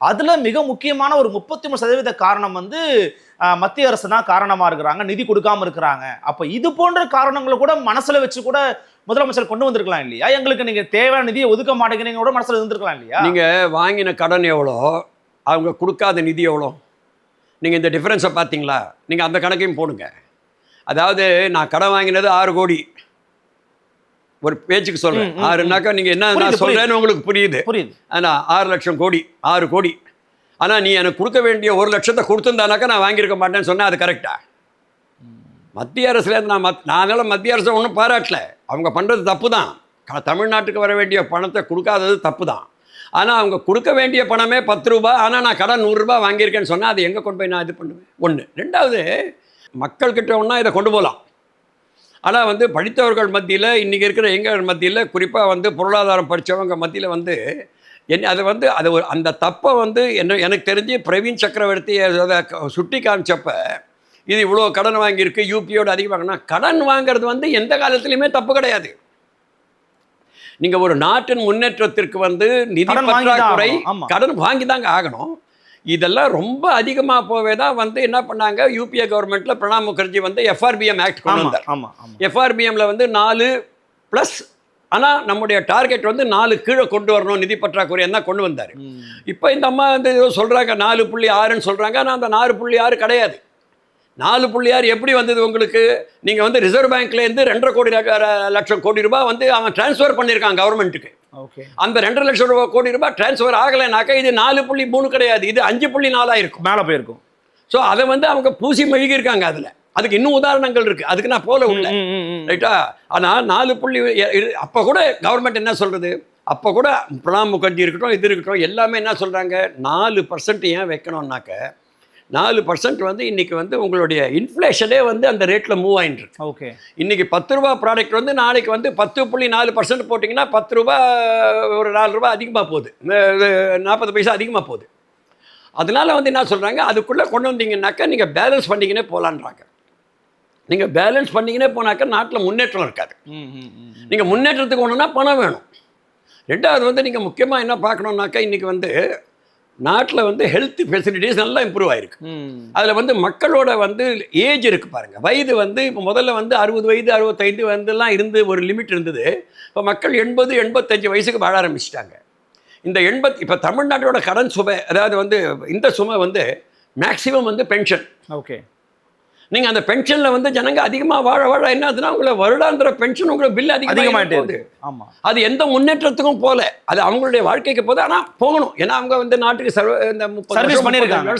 அதில் மிக முக்கியமான ஒரு 33% காரணம் வந்து மத்திய அரசு தான் காரணமாக இருக்கிறாங்க, நிதி கொடுக்காமல் இருக்கிறாங்க. அப்போ இது போன்ற காரணங்களை கூட மனசில் வச்சு கூட முதலமைச்சர் கொண்டு வந்திருக்கலாம் இல்லையா? எங்களுக்கு நீங்கள் தேவையான நிதியை ஒதுக்க மாட்டேங்கிறீங்க கூட மனசில் இருந்திருக்கலாம் இல்லையா? நீங்கள் வாங்கின கடன் எவ்வளோ, அவங்க கொடுக்காத நிதி எவ்வளோ, நீங்கள் இந்த டிஃப்ரென்ஸை பார்த்தீங்களா? நீங்கள் அந்த கணக்கையும் போடுங்க. அதாவது நான் கடன் வாங்கினது 6 கோடி, ஒரு பேச்சுக்கு சொல்கிறேன். 6னாக்கா நீங்கள் என்ன நான் சொல்கிறேன்னு உங்களுக்கு புரியுது. ஆனால் 6 லட்சம் கோடி 6 கோடி. ஆனால் நீ எனக்கு கொடுக்க வேண்டிய 1 லட்சத்தை கொடுத்துருந்தானாக்கா நான் வாங்கியிருக்க மாட்டேன்னு சொன்னேன். அது கரெக்டா? மத்திய அரசுலேருந்து நான் அதனால் மத்திய அரசை ஒன்றும் பாராட்டல, அவங்க பண்ணுறது தப்பு தான். தமிழ்நாட்டுக்கு வர வேண்டிய பணத்தை கொடுக்காதது தப்பு தான். ஆனால் அவங்க கொடுக்க வேண்டிய பணமே 10 ரூபா, ஆனால் நான் கடன் 100 ரூபா வாங்கியிருக்கேன்னு சொன்னால் அது எங்கே கொண்டு போய் நான் இது பண்ணுவேன்? ஒன்று. ரெண்டாவது, மக்கள்கிட்ட ஒன்றா இதை கொண்டு போகலாம். ஆனால் வந்து படித்தவர்கள் மத்தியில் இன்றைக்கி இருக்கிற எங்கள் மத்தியில் குறிப்பாக வந்து பொருளாதாரம் படித்தவங்க மத்தியில் வந்து அதை வந்து அது ஒரு அந்த தப்பை வந்து எனக்கு தெரிஞ்சு பிரவீன் சக்கரவர்த்தி அதை சுட்டி காமிச்சப்ப இது இவ்வளோ கடன் வாங்கியிருக்கு யூபியோடு அதிகமாகனா, கடன் வாங்கிறது வந்து எந்த காலத்துலையுமே தப்பு கிடையாது. நீங்கள் ஒரு நாட்டின் முன்னேற்றத்திற்கு வந்து நிதி பற்றாக்குறை கடன் வாங்கி தாங்க ஆகணும். இதெல்லாம் ரொம்ப அதிகமாக போவே தான் வந்து என்ன பண்ணாங்க, யூபிஏ கவர்மெண்ட்டில் பிரணாப் முகர்ஜி வந்து எஃப்ஆர்பிஎம் ஆக்ட் கொண்டு வந்தார். எஃப்ஆர்பிஎம்மில் வந்து 4+, ஆனால் நம்முடைய டார்கெட் வந்து 4 கீழே கொண்டு வரணும், நிதி பற்றாக்குறை என்ன கொண்டு வந்தார். இப்போ இந்த அம்மா வந்து சொல்கிறாங்க 4.6ன்னு சொல்கிறாங்க, ஆனால் அந்த 4.6 கிடையாது. 4.6 எப்படி வந்தது உங்களுக்கு? நீங்கள் வந்து ரிசர்வ் பேங்க்லேருந்து 2.5 லட்சம் கோடி ரூபாய் வந்து அவன் டிரான்ஸ்ஃபர் பண்ணியிருக்கான் கவர்மெண்ட்டுக்கு. அந்த 2.5 லட்சம் கோடி ரூபாய் டிரான்ஸ்ஃபர் ஆகலைனாக்கா இது 4.3 கிடையாது, இது 5.4 இருக்கும், மேலே போயிருக்கும். ஸோ அதை வந்து அவங்க பூசி மெழுகியிருக்காங்க. அதுக்கு இன்னும் உதாரணங்கள் இருக்குது, அதுக்கு நான் போல உள்ள ரைட்டா. ஆனால் 4. அப்போ கூட கவர்மெண்ட் என்ன சொல்கிறது, அப்போ கூட பிரணாப் முகர்ஜி இருக்கட்டும் இது இருக்கட்டும் எல்லாமே என்ன சொல்கிறாங்க, 4% ஏன் வைக்கணும்னாக்க 4% வந்து இன்னைக்கு வந்து உங்களுடைய இன்ஃப்ளேஷனே வந்து அந்த ரேட்டில் மூவ் ஆகிட்டு இருக்கு. ஓகே, இன்னைக்கு 10 ரூபா ப்ராடக்ட் வந்து நாளைக்கு வந்து 10.4% போட்டிங்கன்னா 10 ரூபா ஒரு 4 ரூபா அதிகமாக போகுது, 40 பைசா அதிகமாக போகுது. அதனால வந்து என்ன சொல்கிறாங்க, அதுக்குள்ளே கொண்டு வந்தீங்கன்னாக்கா நீங்கள் பேலன்ஸ் பண்ணிக்கினே போகலான்றாங்க. நீங்கள் பேலன்ஸ் பண்ணிக்கினே போனாக்கா நாட்டில் முன்னேற்றம் இருக்காது. நீங்கள் முன்னேற்றத்துக்கு ஒன்றுனா பணம் வேணும். ரெண்டாவது வந்து நீங்கள் முக்கியமாக என்ன பார்க்கணுன்னாக்கா இன்றைக்கி வந்து நாட்டில் வந்து ஹெல்த் ஃபெசிலிட்டிஸ் நல்லா இம்ப்ரூவ் ஆகிருக்கு. அதில் வந்து மக்களோட வந்து ஏஜ் இருக்குது பாருங்கள், வயது வந்து இப்போ முதல்ல வந்து 60 வயது 65 வந்துலாம் இருந்து ஒரு லிமிட் இருந்தது. இப்போ மக்கள் 80-85 வயசுக்கு வாழ ஆரம்பிச்சிட்டாங்க. இந்த இப்போ தமிழ்நாட்டோட கடன் சுமை, அதாவது வந்து இந்த சுமை வந்து மேக்சிமம் வந்து பென்ஷன். ஓகே, நீங்கள் அந்த பென்ஷனில் வந்து ஜனங்க அதிகமாக வாழ என்ன ஆகுதுன்னா உங்களை வருடாந்திர பென்ஷன் உங்களுக்கு பில் அதிகமாகிட்டு. ஆமாம், அது எந்த முன்னேற்றத்துக்கும் போகல, அது அவங்களுடைய வாழ்க்கைக்கு போகுது. ஆனால் போகணும், ஏன்னா அவங்க வந்து நாட்டுக்கு இந்த 30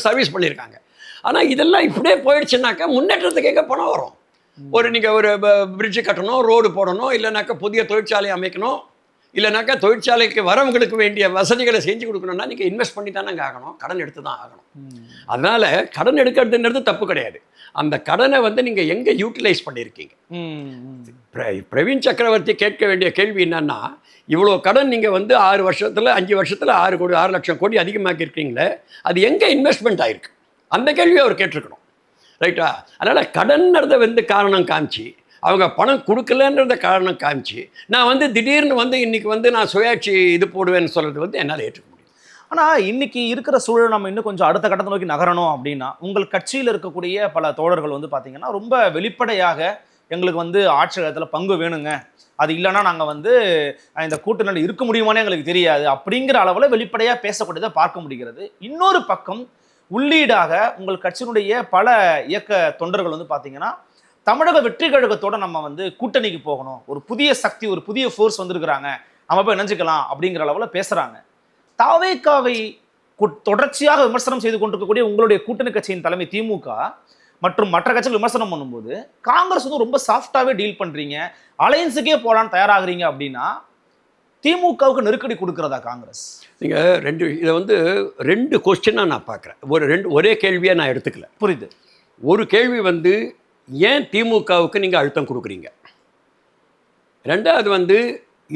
சர்வீஸ் பண்ணியிருக்காங்க. ஆனால் இதெல்லாம் இப்படியே போயிடுச்சுனாக்கா முன்னேற்றத்துக்கு எங்கே பணம் வரும்? நீங்கள் ஒரு பிரிட்ஜு கட்டணும், ரோடு போடணும், இல்லைனாக்கா புதிய தொழிற்சாலை அமைக்கணும், இல்லைனாக்கா தொழிற்சாலைக்கு வரவங்களுக்கு வேண்டிய வசதிகளை செஞ்சு கொடுக்கணும்னா நீங்கள் இன்வெஸ்ட் பண்ணி தானே ஆகணும், கடன் எடுத்து தான் ஆகணும். அதனால் கடன் எடுக்கிறதுன்றது தப்பு கிடையாது. அந்த கடனை வந்து நீங்கள் எங்கே யூட்டிலைஸ் பண்ணியிருக்கீங்க? பிரவீன் சக்கரவர்த்தி கேட்க வேண்டிய கேள்வி என்னன்னா, இவ்வளோ கடன் நீங்கள் வந்து 6 வருஷத்தில் 5 வருஷத்தில் 6 லட்சம் கோடி அதிகமாக்கி இருக்கீங்களே, அது எங்கே இன்வெஸ்ட்மெண்ட் ஆகிருக்கு? அந்த கேள்வியை அவர் கேட்டிருக்கணும், ரைட்டா? அதனால் கடன்றதை வந்து காரணம் காமிச்சு, அவங்க பணம் கொடுக்கலன்றத காரணம் காமிச்சு, நான் வந்து திடீர்னு வந்து இன்றைக்கி வந்து நான் சுயாட்சி இது போடுவேன்னு சொல்கிறது வந்து என்னால் ஏற்றுக்க முடியும். ஆனால் இன்னைக்கு இருக்கிற சூழல் நம்ம இன்னும் கொஞ்சம் அடுத்த கட்டத்தை நோக்கி நகரணும் அப்படின்னா, உங்கள் கட்சியில் இருக்கக்கூடிய பல தோழர்கள் வந்து பார்த்தீங்கன்னா ரொம்ப வெளிப்படையாக எங்களுக்கு வந்து ஆட்சியகத்தில் பங்கு வேணுங்க, அது இல்லைன்னா நாங்கள் வந்து இந்த கூட்டணியில் இருக்க முடியுமானே எங்களுக்கு தெரியாது அப்படிங்கிற அளவில் வெளிப்படையாக பேசக்கூடியதை பார்க்க முடிகிறது. இன்னொரு பக்கம் உள்ளீடாக உங்கள் கட்சியினுடைய பல இயக்க தொண்டர்கள் வந்து பார்த்தீங்கன்னா தமிழக வெற்றி கழகத்தோட நம்ம வந்து கூட்டணிக்கு போகணும், ஒரு புதிய சக்தி, ஒரு புதிய ஃபோர்ஸ் வந்திருக்கிறாங்க, நம்ம போய் இணைஞ்சிக்கலாம் அப்படிங்கிற அளவில் பேசுகிறாங்க. தாவேகாவை தொடர்ச்சியாக விமர்சனம் செய்து கொண்டிருக்கக்கூடிய உங்களுடைய கூட்டணி கட்சியின் தலைமை திமுக மற்றும் மற்ற கட்சிகள் விமர்சனம் பண்ணும்போது காங்கிரஸ் வந்து ரொம்ப சாஃப்டாகவே டீல் பண்ணுறீங்க, அலையன்ஸுக்கே போகலான்னு தயாராகிறீங்க அப்படின்னா திமுகவுக்கு நெருக்கடி கொடுக்குறதா காங்கிரஸ்? நீங்கள் இதை வந்து 2 கொஸ்டினாக நான் பார்க்குறேன். ஒரே கேள்வியை நான் எடுத்துக்கல. புரியுது. ஒரு கேள்வி வந்து ஏன் திமுகவுக்கு நீங்கள் அழுத்தம் கொடுக்குறீங்க? ரெண்டாவது வந்து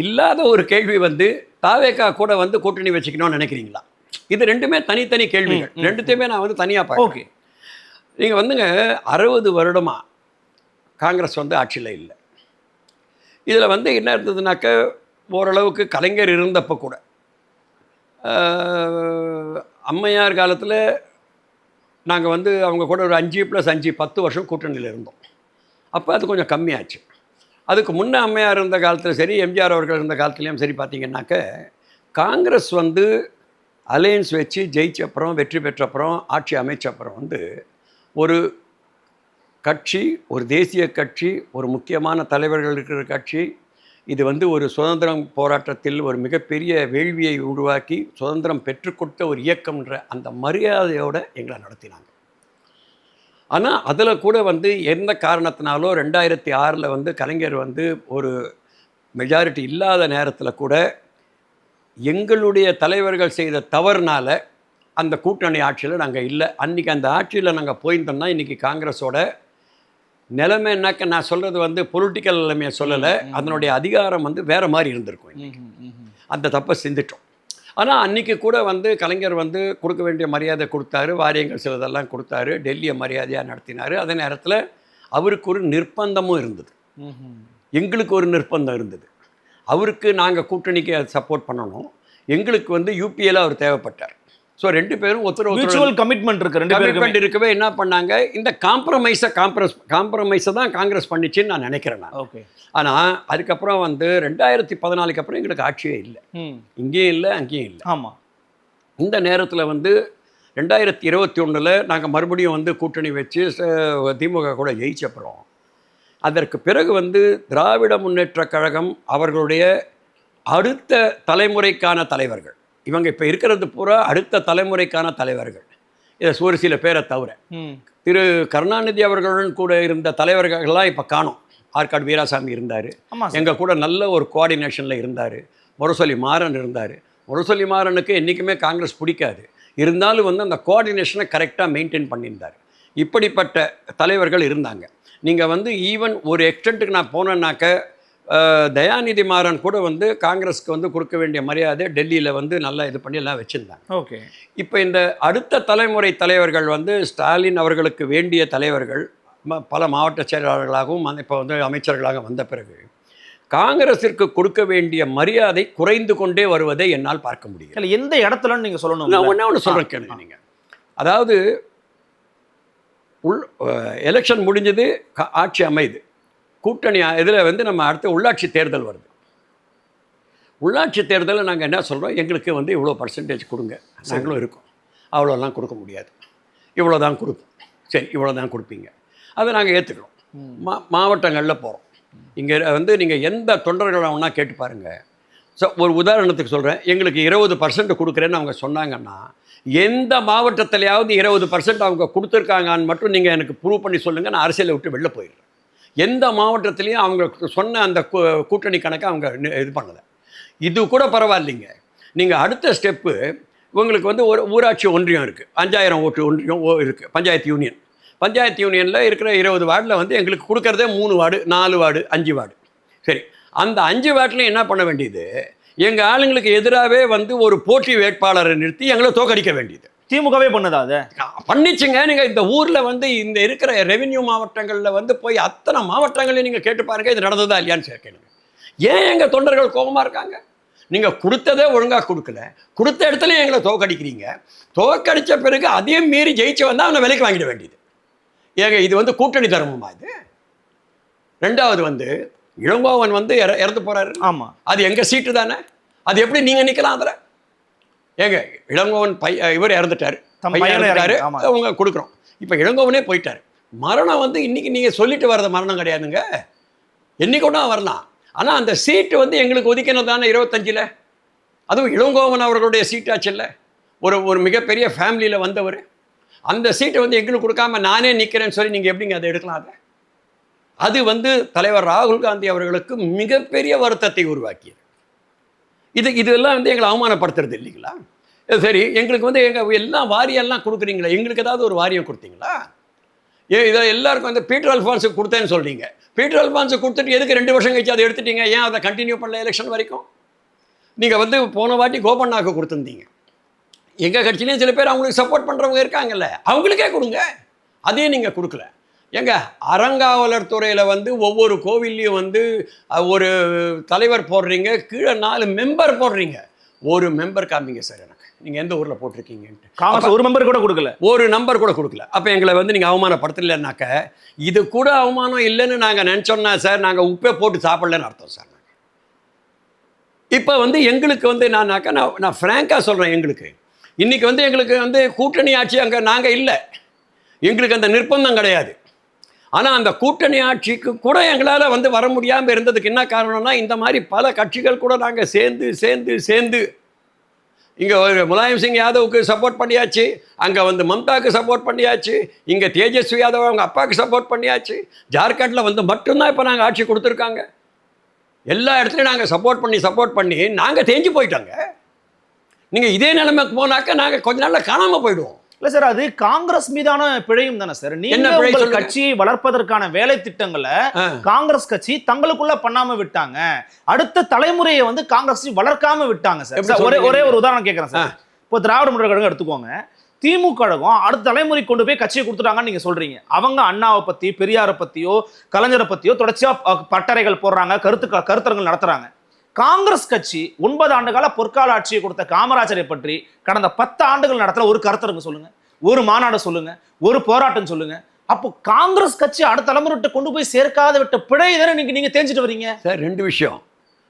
இல்லாத ஒரு கேள்வி வந்து தாவேகா கூட வந்து கூட்டணி வச்சுக்கணும்னு நினைக்கிறீங்களா? இது ரெண்டுமே தனித்தனி கேள்விகள். ரெண்டுத்தையுமே நான் வந்து தனியாக பார்க்க. ஓகே, நீங்கள் வந்துங்க 60 வருடமாக காங்கிரஸ் வந்து ஆட்சியில் இல்லை. இதில் வந்து என்ன இருந்ததுனாக்க, ஓரளவுக்கு கலைஞர் இருந்தப்போ கூட அம்மையார் காலத்தில் நாங்கள் வந்து அவங்க கூட ஒரு 5+5 10 வருஷம் கூட்டணியில் இருந்தோம். அப்போ அது கொஞ்சம் கம்மியாச்சு. அதுக்கு முன்னே அம்மையார் இருந்த காலத்தில் சரி, எம்ஜிஆர் அவர்கள் இருந்த காலத்துலேயும் சரி பார்த்தீங்கன்னாக்க, காங்கிரஸ் வந்து அலையன்ஸ் வச்சு ஜெயிச்சப்புறம், வெற்றி பெற்றப்புறம், ஆட்சி அமைச்சப்புறம் வந்து ஒரு கட்சி, ஒரு தேசிய கட்சி, ஒரு முக்கியமான தலைவர்கள் இருக்கிற கட்சி, இது வந்து ஒரு சுதந்திரம் போராட்டத்தில் ஒரு மிகப்பெரிய வேள்வியை உருவாக்கி சுதந்திரம் பெற்றுக்கொடுத்த ஒரு இயக்கம்ன்ற அந்த மரியாதையோடு எங்களை நடத்தினாங்க. ஆனால் அதில் கூட வந்து எந்த காரணத்தினாலோ 2006 வந்து கலைஞர் வந்து ஒரு மெஜாரிட்டி இல்லாத நேரத்தில் கூட எங்களுடைய தலைவர்கள் செய்த தவறுனால அந்த கூட்டணி ஆட்சியில் நாங்கள் இல்லை. அன்றைக்கி அந்த ஆட்சியில் நாங்கள் போயிருந்தோம்னா இன்றைக்கி காங்கிரஸோட நிலைமைனாக்க, நான் சொல்கிறது வந்து பொலிட்டிக்கல் நிலைமையை சொல்லலை, அதனுடைய அதிகாரம் வந்து வேறு மாதிரி இருந்திருக்கும். அந்த தப்பை செஞ்சிட்டோம். ஆனால் அன்றைக்கி கூட வந்து கலைஞர் வந்து கொடுக்க வேண்டிய மரியாதை கொடுத்தாரு, வாரியங்கள் சிலதெல்லாம் கொடுத்தாரு, டெல்லியை மரியாதையாக நடத்தினார். அதே நேரத்தில் அவருக்கு ஒரு நிர்பந்தமும் இருந்தது, எங்களுக்கு ஒரு நிர்பந்தம் இருந்தது. அவருக்கு நாங்கள் கூட்டணிக்கு சப்போர்ட் பண்ணணும், எங்களுக்கு வந்து யூபிஏல அவர் தேவைப்பட்டார். ஸோ 2 பேரும் மியூச்சுவல் கமிட்மெண்ட் இருக்கவே என்ன பண்ணாங்க, இந்த காம்ப்ரமைஸை தான் காங்கிரஸ் பண்ணிச்சுன்னு நான் நினைக்கிறேன் நான். ஓகே. ஆனால் அதுக்கப்புறம் வந்து 2014 அப்புறம் எங்களுக்கு ஆட்சியே இல்லை, இங்கேயும் இல்லை அங்கேயும் இல்லை. ஆமாம். இந்த நேரத்தில் வந்து 2021 நாங்கள் மறுபடியும் வந்து கூட்டணி வச்சு திமுக கூட ஜெயிச்சப்புறம், அதற்கு பிறகு வந்து திராவிட முன்னேற்ற கழகம் அவர்களுடைய அடுத்த தலைமுறைக்கான தலைவர்கள், இவங்க இப்போ இருக்கிறது பூரா அடுத்த தலைமுறைக்கான தலைவர்கள், இதை ஒரு சில பேரை தவிர திரு கருணாநிதி அவர்களுடன் கூட இருந்த தலைவர்கள்லாம் இப்போ காணோம். ஆற்காடு வீராசாமி இருந்தார், எங்கள் கூட நல்ல ஒரு கோஆர்டினேஷனில் இருந்தார். முரசொலி மாறன் இருந்தார். முரசொலி மாறனுக்கு என்றைக்குமே காங்கிரஸ் பிடிக்காது. இருந்தாலும் வந்து அந்த கோஆர்டினேஷனை கரெக்டாக மெயின்டைன் பண்ணியிருந்தார். இப்படிப்பட்ட தலைவர்கள் இருந்தாங்க. நீங்கள் வந்து ஈவன் ஒரு எக்ஸ்டென்ட்டுக்கு நான் போனேன்னாக்க தயாநிதி மாறன் கூட வந்து காங்கிரஸுக்கு வந்து கொடுக்க வேண்டிய மரியாதை டெல்லியில் வந்து நல்லா இது பண்ணி எல்லாம் வச்சுருந்தாங்க. ஓகே. இப்போ இந்த அடுத்த தலைமுறை தலைவர்கள் வந்து ஸ்டாலின் அவர்களுக்கு வேண்டிய தலைவர்கள் பல மாவட்ட செயலாளர்களாகவும் இப்போ வந்து அமைச்சர்களாக வந்த பிறகு காங்கிரஸிற்கு கொடுக்க வேண்டிய மரியாதை குறைந்து கொண்டே வருவதை என்னால் பார்க்க முடியும். இல்லை, எந்த இடத்துலன்னு நீங்கள் சொல்லணும். நான் ஒன்று சொல்கிறேன் கேளுங்க. நீங்கள் அதாவது எலெக்ஷன் முடிஞ்சது, ஆட்சி அமைது, கூட்டணி இதில் வந்து நம்ம அடுத்த உள்ளாட்சி தேர்தல் வருது. உள்ளாட்சி தேர்தலில் நாங்கள் என்ன சொல்கிறோம், எங்களுக்கு வந்து இவ்வளோ பர்சன்டேஜ் கொடுங்க, நாங்களும் இருக்கோம், அவ்வளோலாம் கொடுக்க முடியாது, இவ்வளோ தான் கொடுப்போம். சரி, இவ்வளோ தான் கொடுப்பீங்க, அதை நாங்கள் ஏற்றுக்கிறோம். மாவட்டங்களில் போகிறோம். இங்கே வந்து நீங்கள் எந்த தொண்டர்களை ஒன்றா கேட்டு பாருங்கள். ஸோ ஒரு உதாரணத்துக்கு சொல்கிறேன், எங்களுக்கு 20% கொடுக்குறேன்னு அவங்க சொன்னாங்கன்னா எந்த மாவட்டத்திலையாவது 20% அவங்க கொடுத்துருக்காங்கன்னு மட்டும் நீங்கள் எனக்கு ப்ரூவ் பண்ணி சொல்லுங்கள், நான் அரசியலை விட்டு வெளில போயிடுறேன். எந்த மாவட்டத்துலேயும் அவங்க சொன்ன அந்த கூட்டணி கணக்கை அவங்க இது பண்ணலை. இது கூட பரவாயில்லைங்க. நீங்கள் அடுத்த ஸ்டெப்பு, உங்களுக்கு வந்து ஒரு ஊராட்சி ஒன்றியம் இருக்குது, 5000 ஓட்டு ஒன்றியம் இருக்குது, பஞ்சாயத்து யூனியன். பஞ்சாயத்து யூனியனில் இருக்கிற 20 வார்டில் வந்து எங்களுக்கு கொடுக்குறதே 3 வார்டு, 4 வார்டு, 5 வார்டு. சரி, அந்த 5 வார்டிலையும் என்ன பண்ண வேண்டியது, எங்கள் ஆளுங்களுக்கு எதிராகவே வந்து ஒரு போட்டி வேட்பாளரை நிறுத்தி எங்களை தோக்கடிக்க வேண்டியது. திமுகவே பண்ணதா? அதை பண்ணிச்சுங்க. நீங்கள் இந்த ஊரில் வந்து இந்த இருக்கிற ரெவென்யூ மாவட்டங்களில் வந்து போய் அத்தனை மாவட்டங்களையும் நீங்கள் கேட்டு பாருங்கள், இது நடந்ததா இல்லையான்னு கேட்கணுங்க. ஏன் எங்கள் தொண்டர்கள் கோபமாக இருக்காங்க? நீங்கள் கொடுத்ததே ஒழுங்காக கொடுக்கல, கொடுத்த இடத்துலையும் எங்களை தோக்கடிக்கிறீங்க. தோக்கடித்த பிறகு அதையும் மீறி ஜெயிச்சு வந்தால் அவனை விலைக்கு வாங்கிட வேண்டியது. ஏங்க, இது வந்து கூட்டணி தர்மமா இது? ரெண்டாவது வந்து இளங்கோவன் வந்து இறந்து போகிறாரு. ஆமாம், அது எங்கள் சீட்டு தானே, அது எப்படி நீங்கள் நிற்கலாம் அதில்? ஏங்க, இளங்கோவன் இவர் இறந்துட்டார், அவங்க கொடுக்குறோம். இப்போ இளங்கோவனே போயிட்டார். மரணம் வந்து இன்றைக்கி நீங்கள் சொல்லிட்டு வர்றது மரணம் கிடையாதுங்க, என்றைக்கு ஒன்றா வரலாம். ஆனால் அந்த சீட்டு வந்து எங்களுக்கு ஒதுக்கினது தானே 25. அதுவும் இளங்கோவன் அவர்களுடைய சீட்டாச்சு இல்லை, ஒரு மிகப்பெரிய ஃபேமிலியில் வந்தவர். அந்த சீட்டை வந்து எங்களுக்கு கொடுக்காம நானே நிற்கிறேன்னு சொல்லி நீங்கள் எப்படிங்க அதை எடுக்கலாம்? அது வந்து தலைவர் ராகுல் காந்தி அவர்களுக்கு மிகப்பெரிய வருத்தத்தை உருவாக்கியது. இதெல்லாம் வந்து எங்களை அவமானப்படுத்துறது இல்லைங்களா? சரி, எங்களுக்கு வந்து எங்கள் எல்லாம் வாரியெல்லாம் கொடுக்குறீங்களா, எங்களுக்கு ஏதாவது ஒரு வாரியம் கொடுத்தீங்களா? இதை எல்லாருக்கும் வந்து பீட்டர் அல்ஃபான்ஸுக்கு கொடுத்தேன்னு சொல்கிறீங்க. பீட்டர் அல்ஃபான்ஸுக்கு கொடுத்துட்டு எதுக்கு 2 வருஷம் கழிச்சு அதை எடுத்துட்டீங்க? ஏன் அதை கண்டினியூ பண்ணல எலெக்ஷன் வரைக்கும்? நீங்கள் வந்து போன வாட்டி கோபண்ணாவுக்கு கொடுத்துருந்தீங்க. எங்கள் கட்சியிலையும் சில பேர் அவங்களுக்கு சப்போர்ட் பண்ணுறவங்க இருக்காங்கல்ல, அவங்களுக்கே கொடுங்க. அதையும் நீங்கள் கொடுக்கல. எங்க அறங்காவலர் துறையில் வந்து ஒவ்வொரு கோவில்லையும் வந்து ஒரு தலைவர் போடுறீங்க, கீழே 4 மெம்பர் போடுறீங்க. ஒரு மெம்பர் காமிங்க சார் எனக்கு, நீங்கள் எந்த ஊரில் போட்டிருக்கீங்கன்ட்டு. காங்கிரஸ் ஒரு மெம்பர் கூட கொடுக்கல, ஒரு நம்பர் கூட கொடுக்கல. அப்போ எங்களை வந்து நீங்கள் அவமானப்படுத்தலைன்னாக்க, இது கூட அவமானம் இல்லைன்னு நாங்கள் நினச்சோன்னா சார், நாங்கள் உப்பே போட்டு சாப்பிடலன்னு அர்த்தம் சார். இப்போ வந்து எங்களுக்கு வந்து நான் ஃப்ராங்காக சொல்கிறேன், எங்களுக்கு இன்றைக்கி வந்து எங்களுக்கு வந்து கூட்டணி ஆட்சி அங்கே நாங்கள் இல்லை, எங்களுக்கு அந்த நிர்பந்தம் கிடையாது. ஆனால் அந்த கூட்டணி ஆட்சிக்கு கூட எங்களால் வந்து வர முடியாமல் இருந்ததுக்கு என்ன காரணம்னா, இந்த மாதிரி பல கட்சிகள் கூட நாங்கள் சேர்ந்து இங்கே முலாயம் சிங் யாதவுக்கு சப்போர்ட் பண்ணியாச்சு, அங்கே வந்து மம்தாவுக்கு சப்போர்ட் பண்ணியாச்சு, இங்கே தேஜஸ்வி யாதவ் அவங்க அப்பாவுக்கு சப்போர்ட் பண்ணியாச்சு. ஜார்க்கண்டில் வந்து மட்டும்தான் இப்போ நாங்கள் ஆட்சி கொடுத்துருக்காங்க. எல்லா இடத்துலையும் நாங்கள் சப்போர்ட் பண்ணி நாங்கள் தேஞ்சு போயிட்டோங்க. நீங்கள் இதே நிலைமைக்கு போனாக்க நாங்கள் கொஞ்ச நாளில் காணாமல் போயிடுவோம். இல்லை சார், அது காங்கிரஸ் மீதான பிழையும் தானே சார். நீங்க கட்சியை வளர்ப்பதற்கான வேலை திட்டங்களை காங்கிரஸ் கட்சி தங்களுக்குள்ள பண்ணாம விட்டாங்க, அடுத்த தலைமுறையை வந்து காங்கிரஸ் வளர்க்காம விட்டாங்க சார். ஒரே ஒரு உதாரணம் கேட்கறேன் சார். இப்போ திராவிட முன்னேற்ற கழகம் எடுத்துக்கோங்க, திமுக கழகம் அடுத்த தலைமுறை கொண்டு போய் கட்சியை கொடுத்துட்டாங்கன்னு நீங்க சொல்றீங்க. அவங்க அண்ணாவை பத்தி, பெரியாரை பத்தியோ, கலைஞரை பத்தியோ தொடர்ச்சியா பட்டறைகள் போடுறாங்க, கருத்தரங்கள் நடத்துறாங்க. காங்கிரஸ் கட்சி 9 ஆண்டு கால பொற்கால ஆட்சியை கொடுத்த காமராஜரை பற்றி கடந்த 10 ஆண்டுகள் நடத்துற ஒரு கருத்தரங்கு சொல்லுங்க, ஒரு மாநாடு சொல்லுங்க, ஒரு போராட்டம் சொல்லுங்க. அப்போ காங்கிரஸ் கட்சி அடுத்த தலைமுறை கொண்டு போய் சேர்க்காத விட்ட பிழை தானே நீங்க தெரிஞ்சுட்டு வரீங்க சார். 2 விஷயம்,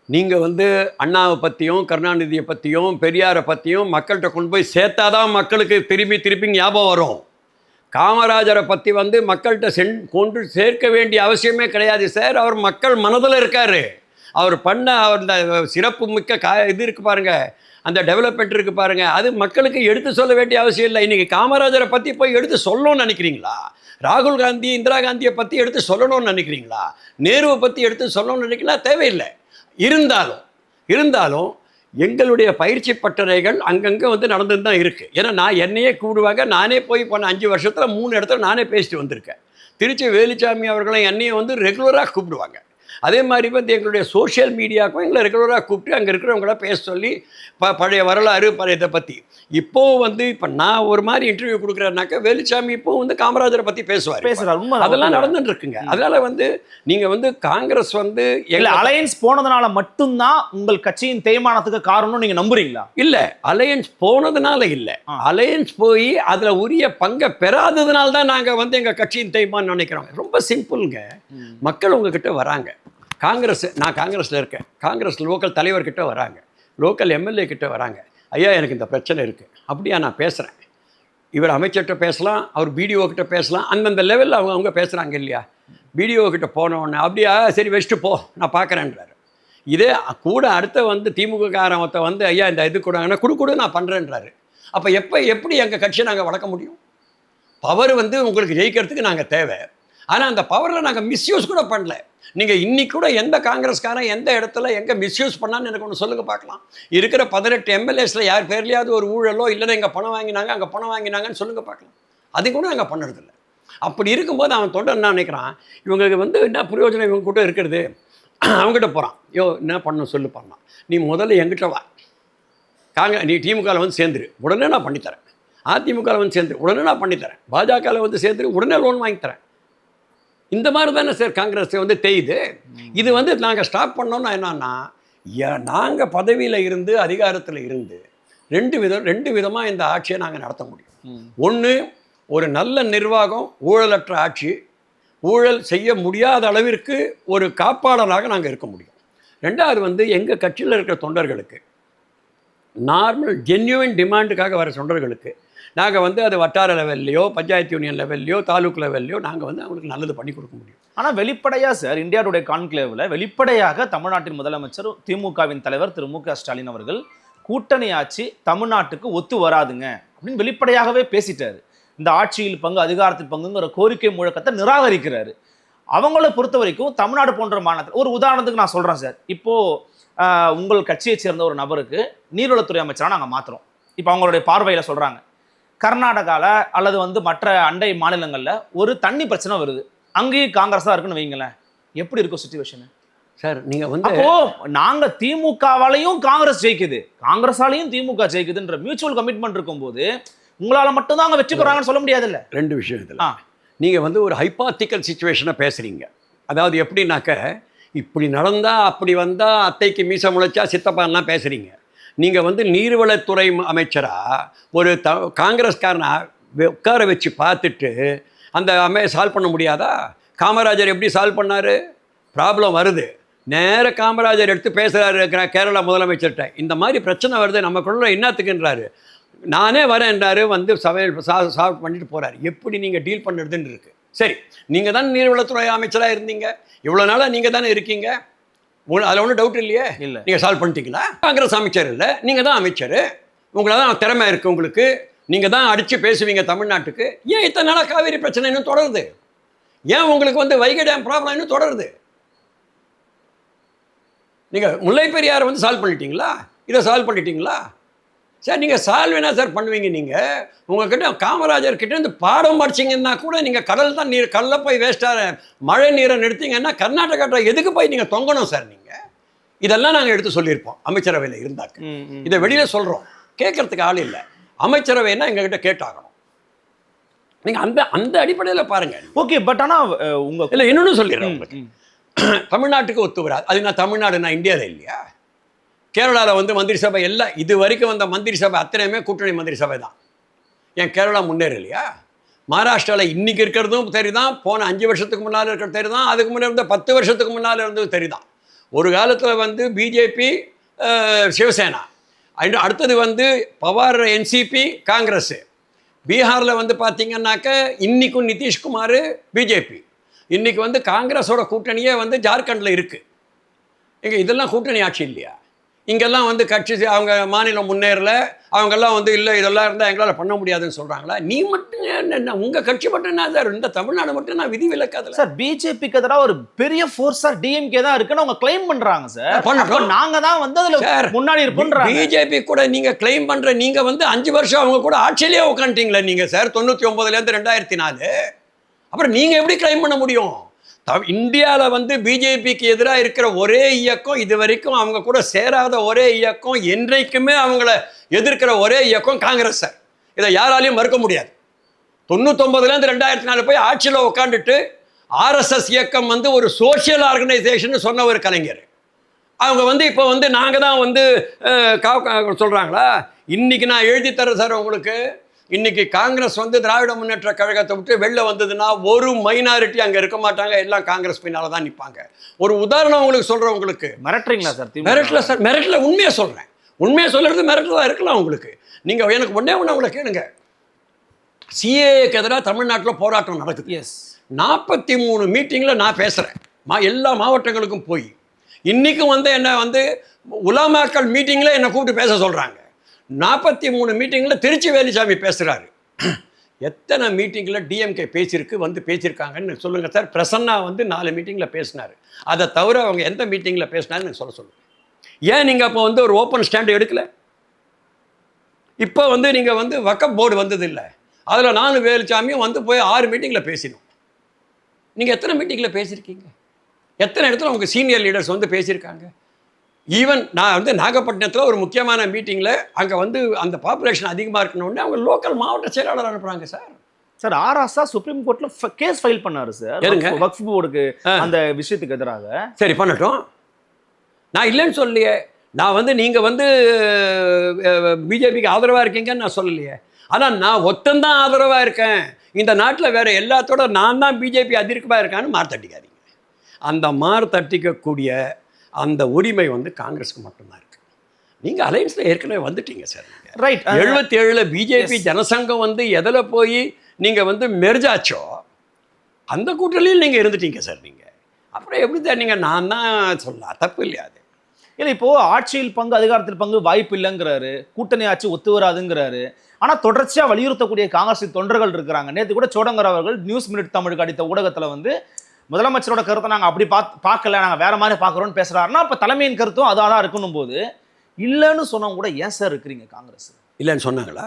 நீங்கள் வந்து அண்ணாவை பற்றியும் கருணாநிதியை பற்றியும் பெரியாரை பற்றியும் மக்கள்கிட்ட கொண்டு போய் சேர்த்தாதான் மக்களுக்கு திருப்பி ஞாபகம் வரும். காமராஜரை பற்றி வந்து மக்கள்கிட்ட கொண்டு சேர்க்க வேண்டிய அவசியமே கிடையாது சார். அவர் மக்கள் மனதில் இருக்கார். அவர் பண்ண அந்த சிறப்பு மிக்க இது இருக்குது பாருங்கள், அந்த டெவலப்மெண்ட் இருக்குது பாருங்கள், அது மக்களுக்கு எடுத்து சொல்ல வேண்டிய அவசியம் இல்லை. இன்றைக்கி காமராஜரை பற்றி போய் எடுத்து சொல்லணும்னு நினைக்கிறீங்களா? ராகுல் காந்தி, இந்திரா காந்தியை பற்றி எடுத்து சொல்லணும்னு நினைக்கிறீங்களா? நேருவை பற்றி எடுத்து சொல்லணும்னு நினைக்கிறீங்களா? தேவையில்லை. இருந்தாலும் எங்களுடைய பயிற்சி பட்டறைகள் அங்கங்கே வந்து நடந்துட்டு தான் இருக்குது. ஏன்னா நான் என்னையே கூடுவாங்க, நானே போய் போன 5 வருஷத்தில் 3 இடத்துல நானே பேசிட்டு வந்திருக்கேன். திருச்சி வேலுச்சாமி அவர்களும் என்னையும் வந்து ரெகுலராக கூப்பிடுவாங்க. அதே மாதிரி வந்து எங்களுடைய சோஷியல் மீடியாவுக்கும் எங்களை ரெகுலராக கூப்பிட்டு அங்கே இருக்கிறவங்கள பேச சொல்லி பழைய வரலாறு பழைய இதை பற்றி. இப்போவும் வந்து இப்போ நான் ஒரு மாதிரி இன்டர்வியூ கொடுக்குறேன்னாக்கா வேலுச்சாமி இப்போவும் வந்து காமராஜரை பற்றி பேசுவார். அதெல்லாம் நடந்துட்டு இருக்குங்க. அதனால வந்து நீங்கள் வந்து காங்கிரஸ் வந்து அலையன்ஸ் போனதுனால மட்டும்தான் உங்கள் கட்சியின் தேய்மானத்துக்கு காரணம் நீங்கள் நம்புறீங்களா? இல்லை, அலையன்ஸ் போனதுனால இல்லை, அலையன்ஸ் போய் அதில் உரிய பங்கை பெறாததுனால தான் நாங்கள் வந்து எங்கள் கட்சியின் தேய்மான்னு நினைக்கிறோம். ரொம்ப சிம்பிளுங்க. மக்கள் உங்ககிட்ட வராங்க. காங்கிரஸ், நான் காங்கிரஸில் இருக்கேன், காங்கிரஸ் லோக்கல் தலைவர்கிட்ட வராங்க, லோக்கல் எம்எல்ஏ கிட்ட வராங்க. ஐயா எனக்கு இந்த பிரச்சனை இருக்குது, அப்படியா நான் பேசுகிறேன். இவர் அமைச்சர்கிட்ட பேசலாம், அவர் பிடிஓ கிட்ட பேசலாம், அந்தந்த லெவலில் அவங்க பேசுகிறாங்க இல்லையா. பிடிஓ கிட்ட போனோடனே அப்படியா சரி வச்சுட்டு போ நான் பார்க்குறேன்றாரு. இதே கூட அடுத்த வந்து திமுக காரத்தை வந்து ஐயா இந்த இது கூடாங்கன்னா கொடு நான் பண்ணுறேன்றாரு. அப்போ எப்படி எங்கள் கட்சியை நாங்கள் வளர்க்க முடியும்? பவர் வந்து உங்களுக்கு ஜெயிக்கிறதுக்கு நாங்கள் தேவை. ஆனால் அந்த பவரில் நாங்கள் மிஸ்யூஸ் கூட பண்ணல. நீங்கள் இன்னைக்கு கூட எந்த காங்கிரஸ்காரன் எந்த இடத்துல எங்கே மிஸ்யூஸ் பண்ணான்னு எனக்கு ஒன்று சொல்லுங்கள் பார்க்கலாம். இருக்கிற 18 எம்எல்ஏஸில் யார் பேர்லையாவது ஒரு ஊழலோ இல்லைன்னா எங்கள் பணம் வாங்கினாங்க அங்கே பணம் வாங்கினாங்கன்னு சொல்லுங்கள் பார்க்கலாம். அது கூட நாங்கள் பண்ணுறதில்ல. அப்படி இருக்கும்போது அவன் தொண்டை என்ன நினைக்கிறான், இவங்களுக்கு வந்து என்ன பிரயோஜனம் இவங்க கூட இருக்கிறது. அவங்ககிட்ட போகிறான், என்ன பண்ணணும் சொல்லு பண்ணலாம். நீ முதல்ல எங்கிட்ட வா, நீ திமுகவில் வந்து சேர்ந்துரு, உடனே நான் பண்ணித்தரேன். அதிமுகவில் வந்து சேர்ந்துரு, உடனே நான் பண்ணித்தரேன். பாஜகவில் வந்து சேர்ந்துரு, உடனே லோன் வாங்கித்தரேன். இந்த மாதிரி தானே சார் காங்கிரஸ் வந்து தேயுது. இது வந்து நாங்கள் ஸ்டாப் பண்ணோம்னா என்னன்னா, நாங்கள் பதவியில் இருந்து அதிகாரத்தில் இருந்து ரெண்டு விதமாக இந்த ஆட்சியை நாங்கள் நடத்த முடியும். ஒன்று, ஒரு நல்ல நிர்வாகம், ஊழலற்ற ஆட்சி, ஊழல் செய்ய முடியாத அளவிற்கு ஒரு காப்பாளராக நாங்கள் இருக்க முடியும். ரெண்டாவது வந்து எங்கள் கட்சியில் இருக்கிற தொண்டர்களுக்கு, நார்மல் ஜென்யூன் டிமாண்டுக்காக வர தொண்டர்களுக்கு நாங்கள் வந்து அது வட்டார லெவல்லையோ பஞ்சாயத்து யூனியன் லெவல்லையோ தாலுக் லெவல்லையோ நாங்கள் வந்து அவங்களுக்கு நல்லது பண்ணி கொடுக்க முடியும். ஆனால் வெளிப்படையாக சார், இந்தியா டுடே கான்க்ளேவில் வெளிப்படையாக தமிழ்நாட்டின் முதலமைச்சர் திமுகவின் தலைவர் திரு மு.க. ஸ்டாலின் அவர்கள் கூட்டணி ஆட்சி தமிழ்நாட்டுக்கு ஒத்து வராதுங்க அப்படின்னு வெளிப்படையாகவே பேசிட்டாரு. இந்த ஆட்சியில் பங்கு, அதிகாரத்தில் பங்குங்கிற கோரிக்கை முழக்கத்தை நிராகரிக்கிறாரு. அவங்கள பொறுத்த வரைக்கும் தமிழ்நாடு போன்ற மாநிலத்தில், ஒரு உதாரணத்துக்கு நான் சொல்கிறேன் சார், இப்போது உங்கள் கட்சியை சேர்ந்த ஒரு நபருக்கு நீர்வளத்துறை அமைச்சராக நாங்கள் மாற்றுறோம். இப்போ அவங்களுடைய பார்வையில் சொல்கிறாங்க, கர்நாடகாவில் அல்லது வந்து மற்ற அண்டை மாநிலங்களில் ஒரு தண்ணி பிரச்சனை வருது, அங்கேயும் காங்கிரஸ் தான் இருக்குன்னு வைங்களேன், எப்படி இருக்கும் சுச்சுவேஷனு சார்? நீங்கள் வந்து அப்போ நாங்கள் திமுகவாலையும் காங்கிரஸ் ஜெயிக்குது, காங்கிரஸாலையும் திமுக ஜெயிக்குதுன்ற மியூச்சுவல் கமிட்மெண்ட் இருக்கும்போது உங்களால் மட்டும்தான் அங்கே வெற்றி பெறாங்கன்னு சொல்ல முடியாதுல்ல. ரெண்டு விஷயம் இதில் நீங்கள் வந்து ஒரு ஹைபாத்திக்கல் சிச்சுவேஷனை பேசுகிறீங்க. அதாவது எப்படின்னாக்க, இப்படி நடந்தால் அப்படி வந்தால் அத்தைக்கு மீசை முளைச்சா சித்தப்பான்லாம் பேசுகிறீங்க. நீங்கள் வந்து நீர்வளத்துறை அமைச்சராக ஒரு காங்கிரஸ்காரனை உட்கார வச்சு பார்த்துட்டு அந்த சால்வ் பண்ண முடியாதா? காமராஜர் எப்படி சால்வ் பண்ணார்? ப்ராப்ளம் வருது, நேர காமராஜர் எடுத்து பேசுகிறாரு கேரளா முதலமைச்சர்கிட்ட, இந்த மாதிரி பிரச்சனை வருது நமக்குள்ள என்னத்துக்குன்றாரு, நானே வரேன்றாரு, வந்து சால்வ் பண்ணிட்டு போகிறாரு. எப்படி நீங்கள் டீல் பண்ணுறதுன்னு இருக்குது. சரி, நீங்கள் தான் நீர்வளத்துறை அமைச்சராக இருந்தீங்க, இவ்வளோ நாளாக நீங்கள் தானே இருக்கீங்க, அதில் ஒன்றும் டவுட் இல்லையே. இல்லை, நீங்கள் சால்வ் பண்ணிட்டீங்களா? காங்கிரஸ் அமைச்சர் இல்லை, நீங்கள் தான் அமைச்சர், உங்களை தான் திறமை இருக்குது உங்களுக்கு, நீங்கள் தான் அடித்து பேசுவீங்க தமிழ்நாட்டுக்கு. ஏன் இத்தனை நாளாக காவேரி பிரச்சனை இன்னும் தொடருது? ஏன் உங்களுக்கு வந்து வைகை டேம் ப்ராப்ளம் இன்னும் தொடருது? நீங்கள் முல்லை பெரியாரை வந்து சால்வ் பண்ணிட்டீங்களா? இதை சால்வ் பண்ணிட்டீங்களா? சார், நீங்கள் சால்வ் என்ன சார் பண்ணுவீங்க? நீங்கள் உங்கள்கிட்ட காமராஜர் கிட்ட இருந்து பாடம் படிச்சிங்கன்னா கூட நீங்கள் கடல் தான் நீர், கடலில் போய் வேஸ்ட்டாக மழை நீரை நிறுத்திங்கன்னா கர்நாடகா எதுக்கு போய் நீங்கள் தொங்கணும் சார்? நீங்கள் இதெல்லாம் நாங்கள் எடுத்து சொல்லியிருப்போம் அமைச்சரவையில் இருந்தாக்க. இதை வெளியில் சொல்கிறோம், கேட்கறதுக்கு ஆள் இல்லை. அமைச்சரவைன்னா எங்ககிட்ட கேட்டாகணும். நீங்கள் அந்த அடிப்படையில் பாருங்கள். ஓகே, பட் ஆனால் உங்கள் இல்லை, இன்னொன்று சொல்லிடுறேன் உங்களுக்கு. தமிழ்நாட்டுக்கு ஒத்து வராது. அது நான் தமிழ்நாடு, நான் இந்தியாவில் இல்லையா? கேரளாவில் வந்து மந்திரி சபை எல்லாம் இது வரைக்கும் வந்த மந்திரி சபை அத்தனையுமே கூட்டணி மந்திரி சபை தான். ஏன் கேரளா முன்னேற இல்லையா? மகாராஷ்டிராவில் இன்றைக்கி இருக்கிறதும் தெரிதான், போன 5 வருஷத்துக்கு முன்னால் இருக்கிறது தெரிதான், அதுக்கு முன்னே இருந்த 10 வருஷத்துக்கு முன்னால் இருந்தது தெரிதான். ஒரு காலத்தில் வந்து பிஜேபி சிவசேனா, அடுத்தது வந்து பவார் என்சிபி காங்கிரஸ், பீகாரில் வந்து பார்த்திங்கன்னாக்க இன்றைக்கும் நிதிஷ்குமார் பிஜேபி, இன்றைக்கி வந்து காங்கிரஸோட கூட்டணியே வந்து ஜார்க்கண்டில் இருக்குது. எங்கே இதெல்லாம் கூட்டணி ஆட்சி இல்லையா? இங்கெல்லாம் வந்து கட்சி அவங்க மாநிலம் முன்னேறல, அவங்கெல்லாம் வந்து இல்லை இதெல்லாம் இருந்தால் எங்களால் பண்ண முடியாதுன்னு சொல்கிறாங்களா? நீ மட்டும் என்ன உங்கள் கட்சி மட்டும் என்ன சார், இந்த தமிழ்நாடு மட்டும் நான் விதி விலக்காதுல சார். பிஜேபிக்கு எதிராக ஒரு பெரிய ஃபோர்ஸா டிஎம்கே தான் இருக்குன்னு அவங்க கிளைம் பண்றாங்க சார். பண்ணட்டும். நாங்க தான் வந்து அதுல முன்னாடி இருப்போம்ன்றாங்க. பிஜேபி கூட நீங்க கிளைம் பண்ற, நீங்க வந்து 5 வருஷம் அவங்க கூட ஆட்சியிலேயே உட்காந்துட்டீங்களா நீங்க சார், 99லேருந்து 2004. அப்புறம் நீங்க எப்படி கிளைம் பண்ண முடியும்? இந்தியாவில் வந்து பிஜேபிக்கு எதிராக இருக்கிற ஒரே இயக்கம், இது வரைக்கும் அவங்க கூட சேராத ஒரே இயக்கம், என்றைக்குமே அவங்கள எதிர்க்கிற ஒரே இயக்கம் காங்கிரஸ் சார். இதை யாராலையும் மறுக்க முடியாது. 99லேருந்து 2004 போய் ஆட்சியில் உட்காந்துட்டு ஆர்எஸ்எஸ் இயக்கம் வந்து ஒரு சோசியல் ஆர்கனைசேஷன் சொன்ன ஒரு கலைஞர். அவங்க வந்து இப்போ வந்து நாங்கள் தான் வந்து சொல்கிறாங்களா? இன்னைக்கு நான் எழுதி தரேன் சார் உங்களுக்கு. இன்னைக்கு காங்கிரஸ் வந்து திராவிட முன்னேற்ற கழகத்தை விட்டு வெளில வந்ததுன்னா ஒரு மைனாரிட்டி அங்கே இருக்க மாட்டாங்க, எல்லாம் காங்கிரஸ் பின்னால தான் நிற்பாங்க. ஒரு உதாரணம் உங்களுக்கு சொல்கிறேன். உங்களுக்கு மிரட்டுறீங்களா சார்? மிரட்டல சார், மிரட்டல. உண்மையை சொல்கிறேன். உண்மையை சொல்கிறது மிரட்டலாக இருக்கலாம் உங்களுக்கு. நீங்கள் எனக்கு ஒன்றே உங்களை கேளுங்க. சிஏஏக்கு எதிராக தமிழ்நாட்டில் போராட்டம் நடக்குது. எஸ், 43 மீட்டிங்கில் நான் பேசுகிறேன், எல்லா மாவட்டங்களுக்கும் போய். இன்றைக்கும் வந்து என்ன வந்து உலமாக்கள் மீட்டிங்கில் என்னை கூப்பிட்டு பேச சொல்கிறாங்க. 43 மீட்டிங்கில் திருச்சி வேலுசாமி பேசுகிறாரு. எத்தனை மீட்டிங்கில் டிஎம்கே பேசியிருக்கு, வந்து பேசியிருக்காங்கன்னு சொல்லுங்கள் சார். பிரசன்னா வந்து 4 மீட்டிங்கில் பேசினார். அதை தவிர அவங்க எந்த மீட்டிங்கில் பேசினாருன்னு சொல்லுங்கள். ஏன் நீங்கள் அப்போ வந்து ஒரு ஓப்பன் ஸ்டாண்டு எடுக்கலை? இப்போ வந்து நீங்கள் வந்து வக்கப் போர்டு வந்தது இல்லை, அதில் நானும் வேலுசாமியும் வந்து போய் 6 மீட்டிங்கில் பேசினோம். நீங்கள் எத்தனை மீட்டிங்கில் பேசியிருக்கீங்க? எத்தனை இடத்துல உங்கள் சீனியர் லீடர்ஸ் வந்து பேசியிருக்காங்க? ஈவன் நான் வந்து நாகப்பட்டினத்தில் ஒரு முக்கியமான மீட்டிங்கில் அங்கே வந்து அந்த பாப்புலேஷன் அதிகமாக இருக்கணும்னு அவங்க லோக்கல் மாவட்ட செயலாளர் அனுப்புகிறாங்க சார். சார் ஆராசா சுப்ரீம் கோர்ட்ல கேஸ் ஃபைல் பண்ணாரு சார், வக்ஃப் போர்டுக்கு அந்த விஷயத்துக்கு எதிராக. சரி, பண்ணட்டும். நான் இல்லைன்னு சொல்லலையே. நான் வந்து நீங்கள் வந்து பிஜேபிக்கு ஆதரவாக இருக்கீங்கன்னு நான் சொல்லலையே. ஆனால் நான் ஒத்தந்தான் ஆதரவாக இருக்கேன். இந்த நாட்டில் வேறு எல்லாத்தோட நான் தான் பிஜேபி அதிர்க்கமாக இருக்கான்னு மார்த்தட்டிக்காதீங்க. அந்த மார்த்தட்டிக்கக்கூடிய அந்த உரிமை வந்து காங்கிரஸுக்கு மட்டும்தான் இருக்குது. நீங்கள் அலையன்ஸில் ஏற்கனவே வந்துட்டீங்க சார். ரைட். 77 பிஜேபி ஜனசங்கம் வந்து எதில் போய் நீங்கள் வந்து மெர்ஜாச்சோ அந்த கூட்டணியில் நீங்கள் இருந்துட்டீங்க சார். நீங்கள் அப்புறம் எப்படி தான் நீங்கள் நான் தான் சொல்லலாம், தப்பு இல்லையா? அது இல்லை, இப்போது ஆட்சியில் பங்கு அதிகாரத்தில் பங்கு வாய்ப்பு இல்லைங்கிறாரு, கூட்டணி ஆட்சி ஒத்து வராதுங்கிறாரு. ஆனால் தொடர்ச்சியாக வலியுறுத்தக்கூடிய காங்கிரஸ் தொண்டர்கள் இருக்கிறாங்க. நேற்று கூட சோடங்கர் அவர்கள் நியூஸ் மினிட் தமிழுக்கு அடித்த ஊடகத்தில் வந்து முதலமைச்சரோட கருத்தை நாங்கள் அப்படி பார்க்கல, நாங்கள் வேற மாதிரி பார்க்குறோன்னு பேசுகிறாருன்னா அப்போ தலைமையின் கருத்தும் அதாக தான் இருக்கணும் போது இல்லைன்னு சொன்னவங்க கூட ஏன் சார் இருக்கிறீங்க காங்கிரஸ்? இல்லைன்னு சொன்னாங்களா?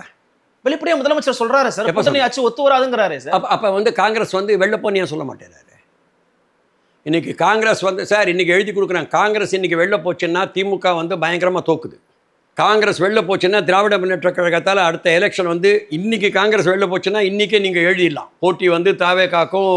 வெளிப்படையாக முதலமைச்சர் சொல்கிறாரு சார், கூட்டணி ஆட்சி ஒத்து வராதுங்கிறாரு சார். அப்போ வந்து காங்கிரஸ் வந்து வெள்ளப்போன்னு ஏன் சொல்ல மாட்டேறாரு? இன்னைக்கு காங்கிரஸ் வந்து சார் இன்னைக்கு எழுதி கொடுக்குறாங்க, காங்கிரஸ் இன்னைக்கு வெளில போச்சுன்னா திமுக வந்து பயங்கரமாக தோக்குது. காங்கிரஸ் வெளில போச்சுன்னா திராவிட முன்னேற்ற கழகத்தால் அடுத்த எலெக்ஷன் வந்து இன்னைக்கு காங்கிரஸ் வெளில போச்சுன்னா இன்றைக்கே நீங்கள் எழுதிடலாம், போட்டி வந்து தாவேகாக்கும்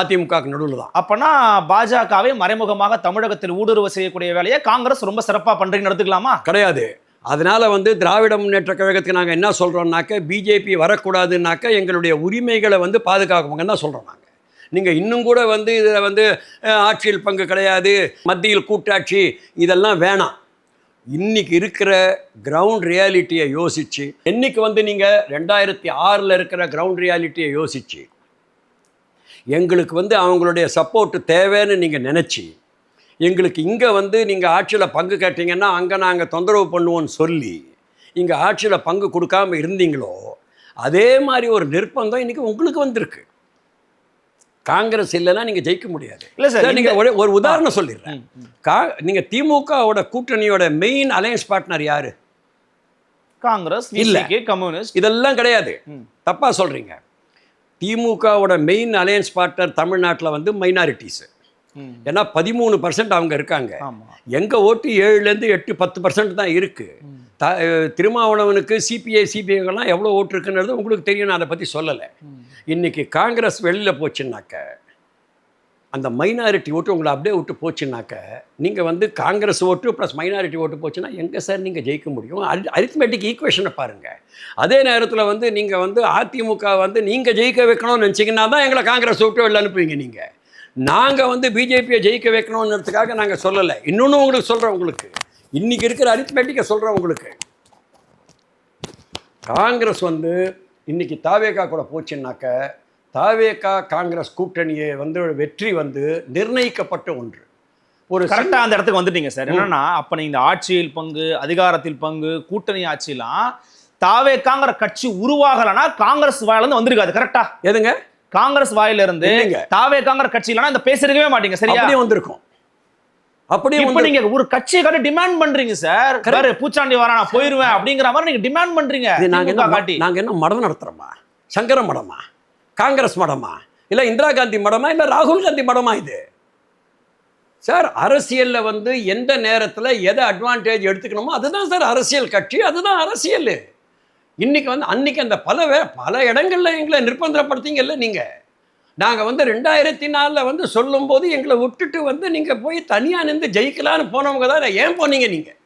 அதிமுகவுக்கு நடுவில் தான். அப்போனா பாஜகவை மறைமுகமாக தமிழகத்தில் ஊடுருவ செய்யக்கூடிய வேலையை காங்கிரஸ் ரொம்ப சிறப்பாக பண்ணுறீங்கன்னு எடுத்துக்கலாமா? கிடையாது. அதனால் வந்து திராவிட முன்னேற்ற கழகத்துக்கு நாங்கள் என்ன சொல்கிறோம்னாக்க, பிஜேபி வரக்கூடாதுன்னாக்க எங்களுடைய உரிமைகளை வந்து பாதுகாக்கணுங்கன்னு தான் சொல்கிறோம் நாங்கள். நீங்கள் இன்னும் கூட வந்து இதில் வந்து ஆட்சியில் பங்கு கிடையாது, மத்தியில் கூட்டாட்சி, இதெல்லாம் வேணாம். இன்றைக்கி இருக்கிற கிரவுண்ட் ரியாலிட்டியை யோசித்து, என்றைக்கு வந்து நீங்கள் 2006 இருக்கிற கிரவுண்ட் ரியாலிட்டியை யோசித்து எங்களுக்கு வந்து அவங்களுடைய சப்போர்ட்டு தேவைன்னு நீங்கள் நினச்சி, எங்களுக்கு இங்கே வந்து நீங்கள் ஆட்சியில் பங்கு கேட்டீங்கன்னா அங்கே நாங்கள் தொந்தரவு பண்ணுவோன்னு சொல்லி இங்கே ஆட்சியில் பங்கு கொடுக்காம இருந்தீங்களோ, அதே மாதிரி ஒரு நிர்பந்தம் இன்றைக்கி உங்களுக்கு வந்திருக்கு. காங்கிரஸ் இல்லைன்னா நீங்கள் ஜெயிக்க முடியாது. இல்லை சார், நீங்கள் ஒரு உதாரணம் சொல்லிடுறேன். நீங்கள் திமுகவோட கூட்டணியோட மெயின் அலையன்ஸ் பார்ட்னர் யார்? காங்கிரஸ் இல்லை, கம்யூனிஸ்ட், இதெல்லாம் கிடையாது. தப்பாக சொல்கிறீங்க. திமுகவோட மெயின் அலையன்ஸ் பார்ட்னர் தமிழ்நாட்டில் வந்து மைனாரிட்டிஸு. ஏன்னா 13% அவங்க இருக்காங்க. எங்கள் ஓட்டு 7லேருந்து 8-10% தான் இருக்குது. திருமாவளவனுக்கு சிபிஐக்கெல்லாம் எவ்வளோ ஓட்டு இருக்குன்றது உங்களுக்கு தெரியும், நான் அதை பற்றி சொல்லலை. இன்றைக்கி காங்கிரஸ் வெளியில் போச்சுன்னாக்க, அந்த மைனாரிட்டி ஓட்டு உங்களை அப்படியே விட்டு போச்சுன்னாக்க, நீங்கள் வந்து காங்கிரஸ் ஓட்டு ப்ளஸ் மைனாரிட்டி ஓட்டு போச்சுன்னா எங்கே சார் நீங்கள் ஜெயிக்க முடியும்? அரித்மெட்டிக் ஈக்குவேஷனை பாருங்கள். அதே நேரத்தில் வந்து நீங்கள் வந்து அதிமுக வந்து நீங்கள் ஜெயிக்க வைக்கணும்னு நினச்சிங்கன்னா தான் எங்களை காங்கிரஸ் விட்டு வெளில அனுப்புவீங்க. நீங்கள் நாங்கள் வந்து பிஜேபியை ஜெயிக்க வைக்கணுன்றதுக்காக நாங்கள் சொல்லலை. இன்னொன்று உங்களுக்கு சொல்கிறேன், உங்களுக்கு இன்றைக்கி இருக்கிற அரித்மெட்டிக்கை சொல்கிறேன் உங்களுக்கு. காங்கிரஸ் வந்து இன்றைக்கி தாவேகா கூட போச்சுன்னாக்க, தாவேகா காங்கிரஸ் கூட்டணியை வந்து வெற்றி வந்து நிர்ணயிக்கப்பட்ட ஒன்று. ஒரு கரெக்டா அந்த இடத்துக்கு வந்துட்டீங்க சார். என்னன்னா அப்ப நீங்க இந்த ஆட்சியில் பங்கு, அதிகாரத்தில் பங்கு, கூட்டணி ஆட்சியெல்லாம் தாவேக்காங்கிற கட்சி உருவாகலனா காங்கிரஸ் வாயில இருந்து வந்திருக்காது. கரெக்டா? எதுங்க? காங்கிரஸ் வாயில இருந்து தாவேக்காங்கிற கட்சி இல்லனா இந்த பேசிருக்கவே மாட்டீங்க. சரியா? அப்படியே வந்திருக்கும். அப்படியே இப்ப நீங்க ஒரு கட்சியை காட்டி டிமாண்ட் பண்றீங்க சார். வேற பூச்சாண்டி வரா நான் போயிருவேன் அப்படிங்கிற மாதிரி நீங்க டிமாண்ட் பண்றீங்க. நாங்க என்ன மடம் நடத்துறோமா? சங்கர மடமா? காங்கிரஸ் மடமா? இல்ல இந்திரா காந்தி மடமா? இல்ல ராகுல் காந்தி மடமா? இது சார் அரசியல்ல வந்து எந்த நேரத்தில் எதை அட்வான்டேஜ் எடுத்துக்கணுமோ அதுதான் சார் அரசியல் கட்சி, அதுதான் அரசியல். இன்னைக்கு வந்து அன்னைக்கு அந்த பல இடங்கள்ல எங்களை நிர்பந்தப்படுத்திங்கல்ல நீங்க. நாங்கள் வந்து 2004 வந்து சொல்லும்போது எங்களை விட்டுட்டு வந்து நீங்கள் போய் தனியாக நின்று ஜெயிக்கலான்னு போனவங்க தான். ஏன் போனீங்க நீங்கள்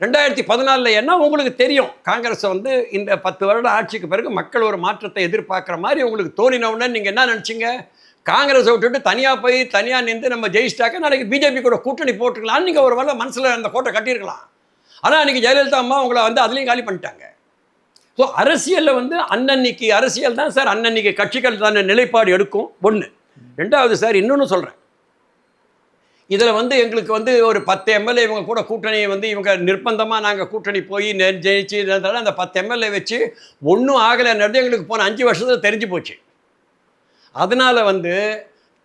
2014? ஏன்னா உங்களுக்கு தெரியும் காங்கிரஸ் வந்து இந்த 10 வருட ஆட்சிக்கு பிறகு மக்கள் ஒரு மாற்றத்தை எதிர்பார்க்குற மாதிரி உங்களுக்கு தோணினவுடனே நீங்கள் என்ன நினச்சிங்க? காங்கிரஸை விட்டுட்டு தனியாக நின்று நம்ம ஜெயிச்சிட்டாக்க நாளைக்கு பிஜேபி கூட கூட்டணி போட்டுக்கலான்னு நீங்கள் ஒரு வேளை மனசில் அந்த கோட்டை கட்டியிருக்கலாம். ஆனால் அன்றைக்கி ஜெயலலிதா அம்மா உங்களை வந்து அதுலேயும் காலி பண்ணிட்டாங்க. ஸோ அரசியலில் வந்து அன்னன்னைக்கு அரசியல் தான் சார். அன்னன்னைக்கு கட்சிகள் தானே நிலைப்பாடு எடுக்கும். ஒன்று. ரெண்டாவது சார் இன்னொன்று சொல்கிறேன். இதில் வந்து எங்களுக்கு வந்து ஒரு 10 எம்எல்ஏ இவங்க கூட கூட்டணியை வந்து இவங்க நிர்பந்தமாக நாங்கள் கூட்டணி போய் ஜெயிச்சு அந்த 10 எம்எல்ஏ வச்சு ஒன்றும் ஆகலைன்றது எங்களுக்கு போன 5 வருஷத்தில் தெரிஞ்சு போச்சு. அதனால் வந்து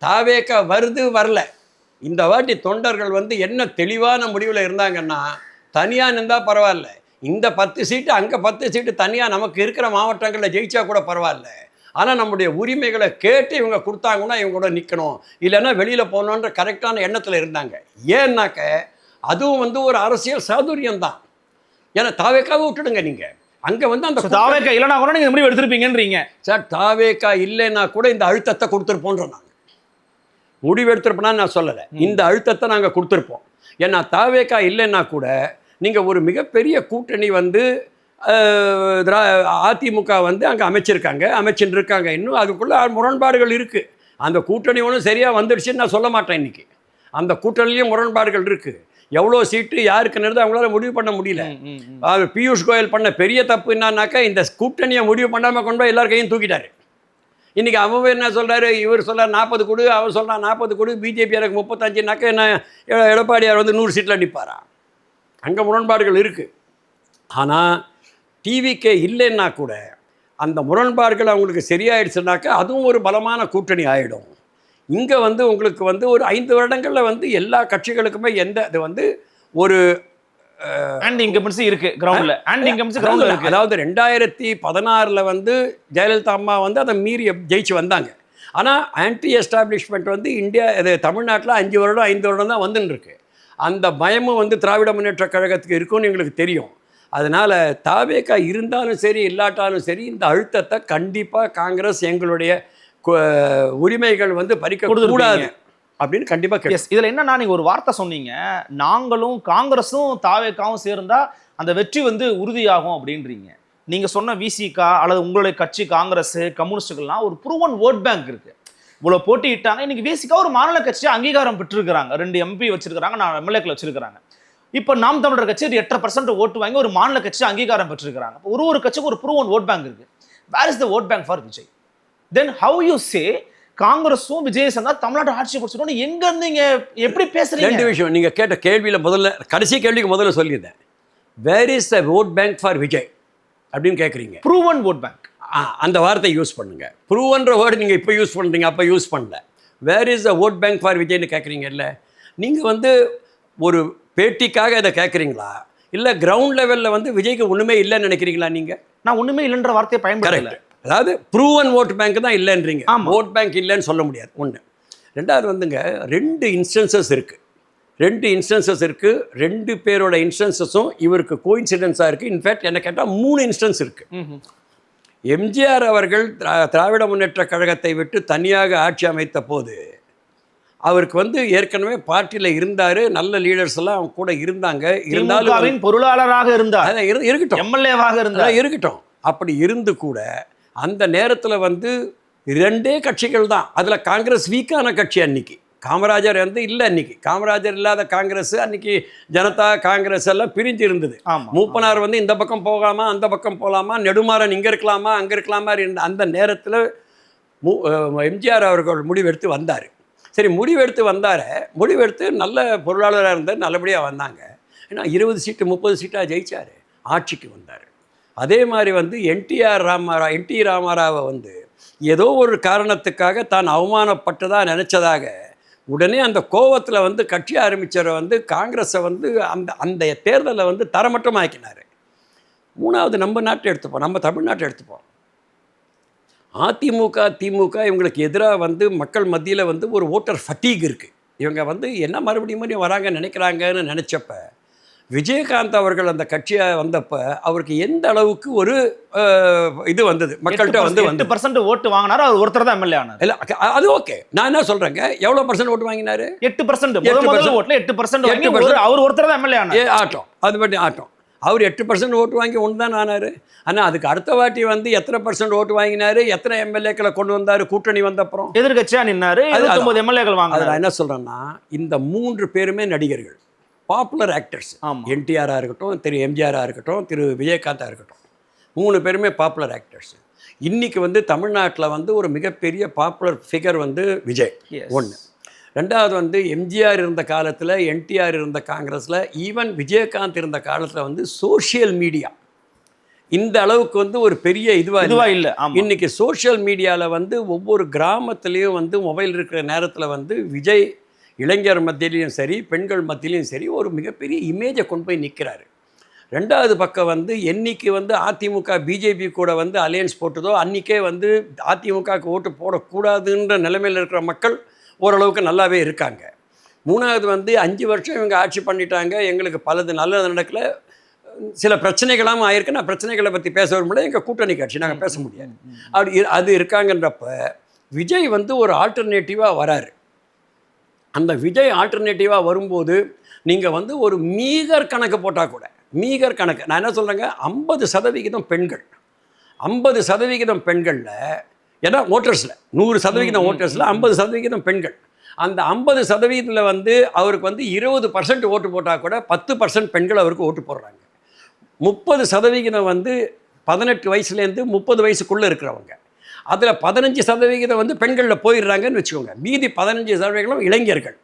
தாவேக்கா வருது வரல. இந்த வாட்டி தொண்டர்கள் வந்து என்ன தெளிவான முடிவில் இருந்தாங்கன்னா தனியாக நின்றால் பரவாயில்ல, இந்த 10 சீட்டு அங்கே 10 சீட்டு தனியாக நமக்கு இருக்கிற மாவட்டங்களில் ஜெயிச்சா கூட பரவாயில்ல, ஆனால் நம்முடைய உரிமைகளை கேட்டு இவங்க கொடுத்தாங்கன்னா இவங்க கூட நிற்கணும், இல்லைன்னா வெளியில் போகணுன்ற கரெக்டான எண்ணத்தில் இருந்தாங்க. ஏன்னாக்க அதுவும் வந்து ஒரு அரசியல் சாதுரியம் தான். ஏன்னா தாவேக்காவை விட்டுடுங்க நீங்கள், அங்கே வந்து அந்த தாவேக்கா இல்லைனா கூட நீங்கள் முடிவு எடுத்திருப்பீங்கன்றீங்க சார். தாவேக்கா இல்லைன்னா கூட இந்த அழுத்தத்தை கொடுத்துருப்போன்ற நாங்கள் முடிவு எடுத்திருப்போம்னா நான் சொல்லலை, இந்த அழுத்தத்தை நாங்கள் கொடுத்துருப்போம். ஏன்னா தாவேக்கா இல்லைன்னா கூட நீங்கள் ஒரு மிகப்பெரிய கூட்டணி வந்து அதிமுக வந்து அங்கே அமைச்சுட்டு இருக்காங்க. இன்னும் அதுக்குள்ளே முரண்பாடுகள் இருக்குது. அந்த கூட்டணி ஒன்றும் சரியாக வந்துடுச்சுன்னு நான் சொல்ல மாட்டேன். இன்றைக்கி அந்த கூட்டணிலையும் முரண்பாடுகள் இருக்குது. எவ்வளோ சீட்டு யாருக்குன்னு அவங்களால முடிவு பண்ண முடியல. பியூஷ் கோயல் பண்ண பெரிய தப்பு என்னன்னாக்கா இந்த கூட்டணியை முடிவு பண்ணாமல் கொண்டு போய் எல்லார் கையும் தூக்கிட்டாரு. இன்றைக்கி அவன் என்ன சொல்கிறாரு, இவர் சொல்கிறார் 40 கொடு, அவர் சொல்கிறார் 40 கொடு, பிஜேபி எனக்கு 35னாக்கா என்ன எடப்பாடியார் வந்து 100 சீட்டில் நிற்பாரா? அங்கே முரண்பாடுகள் இருக்குது. ஆனால் டிவிக்கே இல்லைன்னா கூட அந்த முரண்பாடுகள் அவங்களுக்கு சரியாயிடுச்சுனாக்கா அதுவும் ஒரு பலமான கூட்டணி ஆகிடும். இங்கே வந்து உங்களுக்கு வந்து ஒரு 5 வருடங்களில் வந்து எல்லா கட்சிகளுக்குமே இது வந்து ஒரு இன்கம்பன்சி இருக்கு கிரவுண்ட்ல. இருக்கு. அதாவது 2016 வந்து ஜெயலலிதா அம்மா வந்து அதை மீறி ஜெயிச்சு வந்தாங்க. ஆனால் ஆன்டி எஸ்டாப்ளிஷ்மெண்ட் வந்து தமிழ்நாட்டில் 5 வருடம் தான் வந்துன்னு இருக்கு. அந்த பயமும் வந்து திராவிட முன்னேற்ற கழகத்துக்கு இருக்கும்னு எங்களுக்கு தெரியும். அதனால் தாவேக்கா இருந்தாலும் சரி இல்லாட்டாலும் சரி இந்த அழுத்தத்தை கண்டிப்பாக காங்கிரஸ் எங்களுடைய உரிமைகள் வந்து பறிக்கக்கூடாது அப்படின்னு கண்டிப்பாக. இதில் என்னன்னா நீங்கள் ஒரு வார்த்தை சொன்னீங்க, நாங்களும் காங்கிரஸும் தாவேக்காவும் சேர்ந்தா அந்த வெற்றி வந்து உறுதியாகும் அப்படின்றீங்க. நீங்கள் சொன்ன விசிகா அல்லது உங்களுடைய கட்சி காங்கிரஸ் கம்யூனிஸ்டுகள்லாம் ஒரு ப்ரூவன் ஓட் பேங்க் இருக்குது. இவ்வளோ போட்டிட்டாங்க. இன்னைக்கு பேசிக்கா ஒரு மாநில கட்சியை அங்கீகாரம் பெற்றிருக்கிறாங்க. 2 MP வச்சிருக்கிறாங்க, 4 எம்எல்ஏக்கள் வச்சிருக்கிறாங்க. இப்போ நாம் தமிழர் கட்சி 8% ஓட்டு வாங்கி ஒரு மாநில கட்சி அங்கீகாரம் பெற்றிருக்கிறாங்க. ஒரு கட்சிக்கு ஒரு ப்ரூவன் ஓட் பேங்க் இருக்கு. Where is the vote bank for Vijay? Then how you say காங்கிரஸும் விஜய் சங்கா தமிழ்நாடு ஆட்சி பிடிச்சிட்டோம்? எங்க இருந்து நீங்க எப்படி பேசுறீங்க? 2 விஷயம் நீங்க கேட்ட கேள்வியில கடைசி கேள்விக்கு முதல்ல சொல்லியிருந்தேன். Where is the vote bank for Vijay அப்படின்னு கேட்குறீங்க. ப்ரூவன் ஓட் பேங்க், அந்த வார்த்தை யூஸ் பண்ணுங்க. ப்ரூவன்ற வேர்டு நீங்கள் இப்போ யூஸ் பண்ணுறீங்க, அப்போ யூஸ் பண்ணல. Where is the vote bank for விஜய்னு கேட்குறீங்கல்ல. நீங்கள் வந்து ஒரு பேட்டிக்காக இதை கேட்குறீங்களா, இல்லை கிரவுண்ட் லெவலில் வந்து விஜய்க்கு ஒன்றுமே இல்லைன்னு நினைக்கிறீங்களா? நீங்கள் நான் ஒன்றுமே இல்லைன்ற வார்த்தையை பயன்படுத்தல. அதாவது ப்ரூவன் ஓட் பேங்க் தான் இல்லைன்றீங்க. ஓட் பேங்க் இல்லைன்னு சொல்ல முடியாது. ஒன்று. ரெண்டாவது வந்துங்க 2 இன்ஸ்டன்சஸ் இருக்குது. 2 பேரோட இன்ஸ்டன்சஸும் இவருக்கு கோயின்சிடென்ஸாக இருக்குது. இன்ஃபேக்ட் என்ன கேட்டால் 3 இன்ஸ்டன்ஸ் இருக்குது. எம்ஜிஆர் அவர்கள் திராவிட முன்னேற்ற கழகத்தை விட்டு தனியாக ஆட்சி அமைத்த போது அவருக்கு வந்து ஏற்கனவே பார்ட்டியில் இருந்தார், நல்ல லீடர்ஸ் எல்லாம் அவங்க கூட இருந்தாங்க. இருந்தாலும் பொருளாளராக இருந்தார், இருக்கட்டும், எம்எல்ஏவாக இருந்தார், இருக்கட்டும். அப்படி இருந்து கூட அந்த நேரத்தில் வந்து 2 கட்சிகள் தான். அதில் காங்கிரஸ் வீக்கான கட்சி. அன்னைக்கு காமராஜர் வந்து இல்லை. அன்னைக்கு காமராஜர் இல்லாத காங்கிரஸ், அன்னைக்கு ஜனதா காங்கிரஸ் எல்லாம் பிரிஞ்சு இருந்தது. மூப்பனார் வந்து இந்த பக்கம் போகலாமா அந்த பக்கம் போகலாமா, நெடுமாறன் இங்கே இருக்கலாமா அங்கே இருக்கலாமா இருந்த அந்த நேரத்தில் எம்ஜிஆர் அவர்கள் முடிவெடுத்து வந்தார். சரி முடிவெடுத்து வந்தார், முடிவெடுத்து நல்ல பொருளாளராக இருந்தார், நல்லபடியாக வந்தாங்க. ஏன்னா 20 சீட்டு 30 சீட்டாக ஜெயிச்சார், ஆட்சிக்கு வந்தார். அதே மாதிரி வந்து என்டி ராமாராவை வந்து ஏதோ ஒரு காரணத்துக்காக தான் அவமானப்பட்டதாக நினச்சதாக உடனே அந்த கோவத்தில் வந்து கட்சி ஆரம்பித்தவரை வந்து காங்கிரஸை வந்து அந்த தேர்தலை வந்து தரமட்டமாக்கினார். மூணாவது நம்ம நாட்டை எடுத்துப்போம், நம்ம தமிழ்நாட்டை எடுத்துப்போம். அதிமுக திமுக இவங்களுக்கு எதிராக வந்து மக்கள் மத்தியில் வந்து ஒரு ஓட்டர் ஃபட்டீக் இருக்குது. இவங்க வந்து என்ன மறுபடியும் வராங்க நினைக்கிறாங்கன்னு நினச்சப்ப விஜயகாந்த் அவர்கள் அந்த கட்சியை வந்தப்ப அவருக்கு எந்த அளவுக்கு ஒரு இது வந்தது, மக்கள்கிட்ட வந்து 8% ஓட்டு வாங்கினாரு, அவர் ஒருத்தர் தான் எம்எல்ஏ ஆனார். இல்லை அது ஓகே, நான் என்ன சொல்கிறேங்க, எவ்வளோ % ஓட்டு வாங்கினாரு? 8%. ஓட்டுல 8% அவர் ஒருத்தர் தான் எம்எல்ஏ ஆனார். ஆட்டம் அது பற்றி ஆட்டம். அவர் 8% ஓட்டு வாங்கி ஒன்று தான் ஆனார். ஆனால் அதுக்கு அடுத்த வாட்டி வந்து எத்தனை % ஓட்டு வாங்கினார், எத்தனை எம்எல்ஏக்களை கொண்டு வந்தார் கூட்டணி வந்தப்புறம்? எதிர்கட்சியாக நின்னாரு, 29 எம்எல்ஏக்கள் வாங்க. நான் என்ன சொல்கிறேன்னா, இந்த 3 பேருமே நடிகர்கள், பாப்புலர் ஆக்டர்ஸ். என்டிஆராக இருக்கட்டும், திரு எம்ஜிஆராக இருக்கட்டும், திரு விஜயகாந்தாக இருக்கட்டும், 3 பேருமே பாப்புலர் ஆக்டர்ஸ். இன்றைக்கி வந்து தமிழ்நாட்டில் வந்து ஒரு மிகப்பெரிய பாப்புலர் ஃபிகர் வந்து விஜய் ஒன்று. ரெண்டாவது வந்து எம்ஜிஆர் இருந்த காலத்தில், என்டிஆர் இருந்த காங்கிரஸில், ஈவன் விஜயகாந்த் இருந்த காலத்தில் வந்து சோஷியல் மீடியா இந்த அளவுக்கு வந்து ஒரு பெரிய இதுவாக இல்லை. இன்றைக்கி சோஷியல் மீடியாவில் வந்து ஒவ்வொரு கிராமத்துலேயும் வந்து மொபைல் இருக்கிற நேரத்தில் வந்து விஜய் இளைஞர் மத்தியிலையும் சரி, பெண்கள் மத்தியிலையும் சரி, ஒரு மிகப்பெரிய இமேஜை கொண்டு போய் நிற்கிறாரு. ரெண்டாவது பக்கம் வந்து என்னைக்கு வந்து அதிமுக பிஜேபி கூட வந்து அலையன்ஸ் போட்டதோ அன்றைக்கே வந்து அதிமுகவுக்கு ஓட்டு போடக்கூடாதுன்ற நிலைமையில் இருக்கிற மக்கள் ஓரளவுக்கு நல்லாவே இருக்காங்க. மூணாவது வந்து 5 வருஷம் இவங்க ஆட்சி பண்ணிட்டாங்க, எங்களுக்கு பலது நல்லது நடக்கலை, சில பிரச்சனைகளாகவும் ஆயிருக்கு. நான் பிரச்சனைகளை பற்றி பேச வரும்போது எங்கள் கூட்டணி கட்சி நாங்கள் பேச முடியாது, அப்படி அது இருக்காங்கன்றப்ப விஜய் வந்து ஒரு ஆல்டர்னேட்டிவாக வராரு. அந்த விஜய் ஆல்டர்னேட்டிவாக வரும்போது நீங்கள் வந்து ஒரு மீகர் கணக்கு போட்டால் கூட, மீகர் கணக்கு நான் என்ன சொல்கிறேங்க, 50% பெண்கள், 50% பெண்களில், ஏன்னா ஓட்டர்ஸில் 100% ஓட்டர்ஸில் 50% பெண்கள். அந்த 50%ல் வந்து அவருக்கு வந்து 20% ஓட்டு போட்டால் கூட 10% பெண்கள் அவருக்கு ஓட்டு போடுறாங்க. 30% வந்து 18 வயசுலேருந்து 30 வயசுக்குள்ளே இருக்கிறவங்க. அதில் 15% வந்து பெண்களில் போயிடுறாங்கன்னு வச்சுக்கோங்க. மீதி 15% இளைஞர்கள்.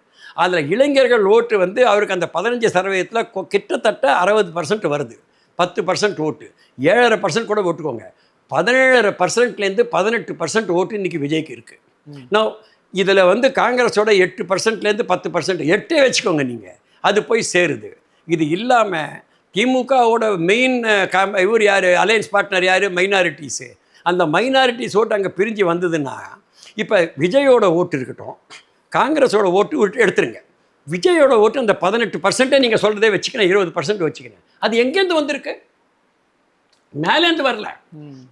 அதில் இளைஞர்கள் ஓட்டு வந்து அவருக்கு அந்த 15%ல் கிட்டத்தட்ட 60% வருது. 10% ஓட்டு, 7.5% கூட ஓட்டுக்கோங்க. 17%லேருந்து 18% ஓட்டு இன்றைக்கி விஜய்க்கு இருக்குது. நான் இதில் வந்து காங்கிரஸோட 8%லேருந்து 10%, 8 வச்சுக்கோங்க நீங்கள், அது போய் சேருது. இது இல்லாமல் திமுகவோட மெயின் இவர் யார், அலையன்ஸ் பார்ட்னர் யார், மைனாரிட்டிஸு. அந்த மைனாரிட்டிஸ் ஓட்டு அங்கே பிரிஞ்சு வந்ததுன்னா, இப்போ விஜயோட ஓட்டு இருக்கட்டும், காங்கிரஸோட ஓட்டு எடுத்துருங்க, விஜயோட ஓட்டு அந்த 18% நீங்கள் சொல்கிறதே வச்சுக்கிறேன், 20% வச்சுக்கிறேன். அது எங்கேருந்து வந்திருக்கு? மேலேருந்து வரல.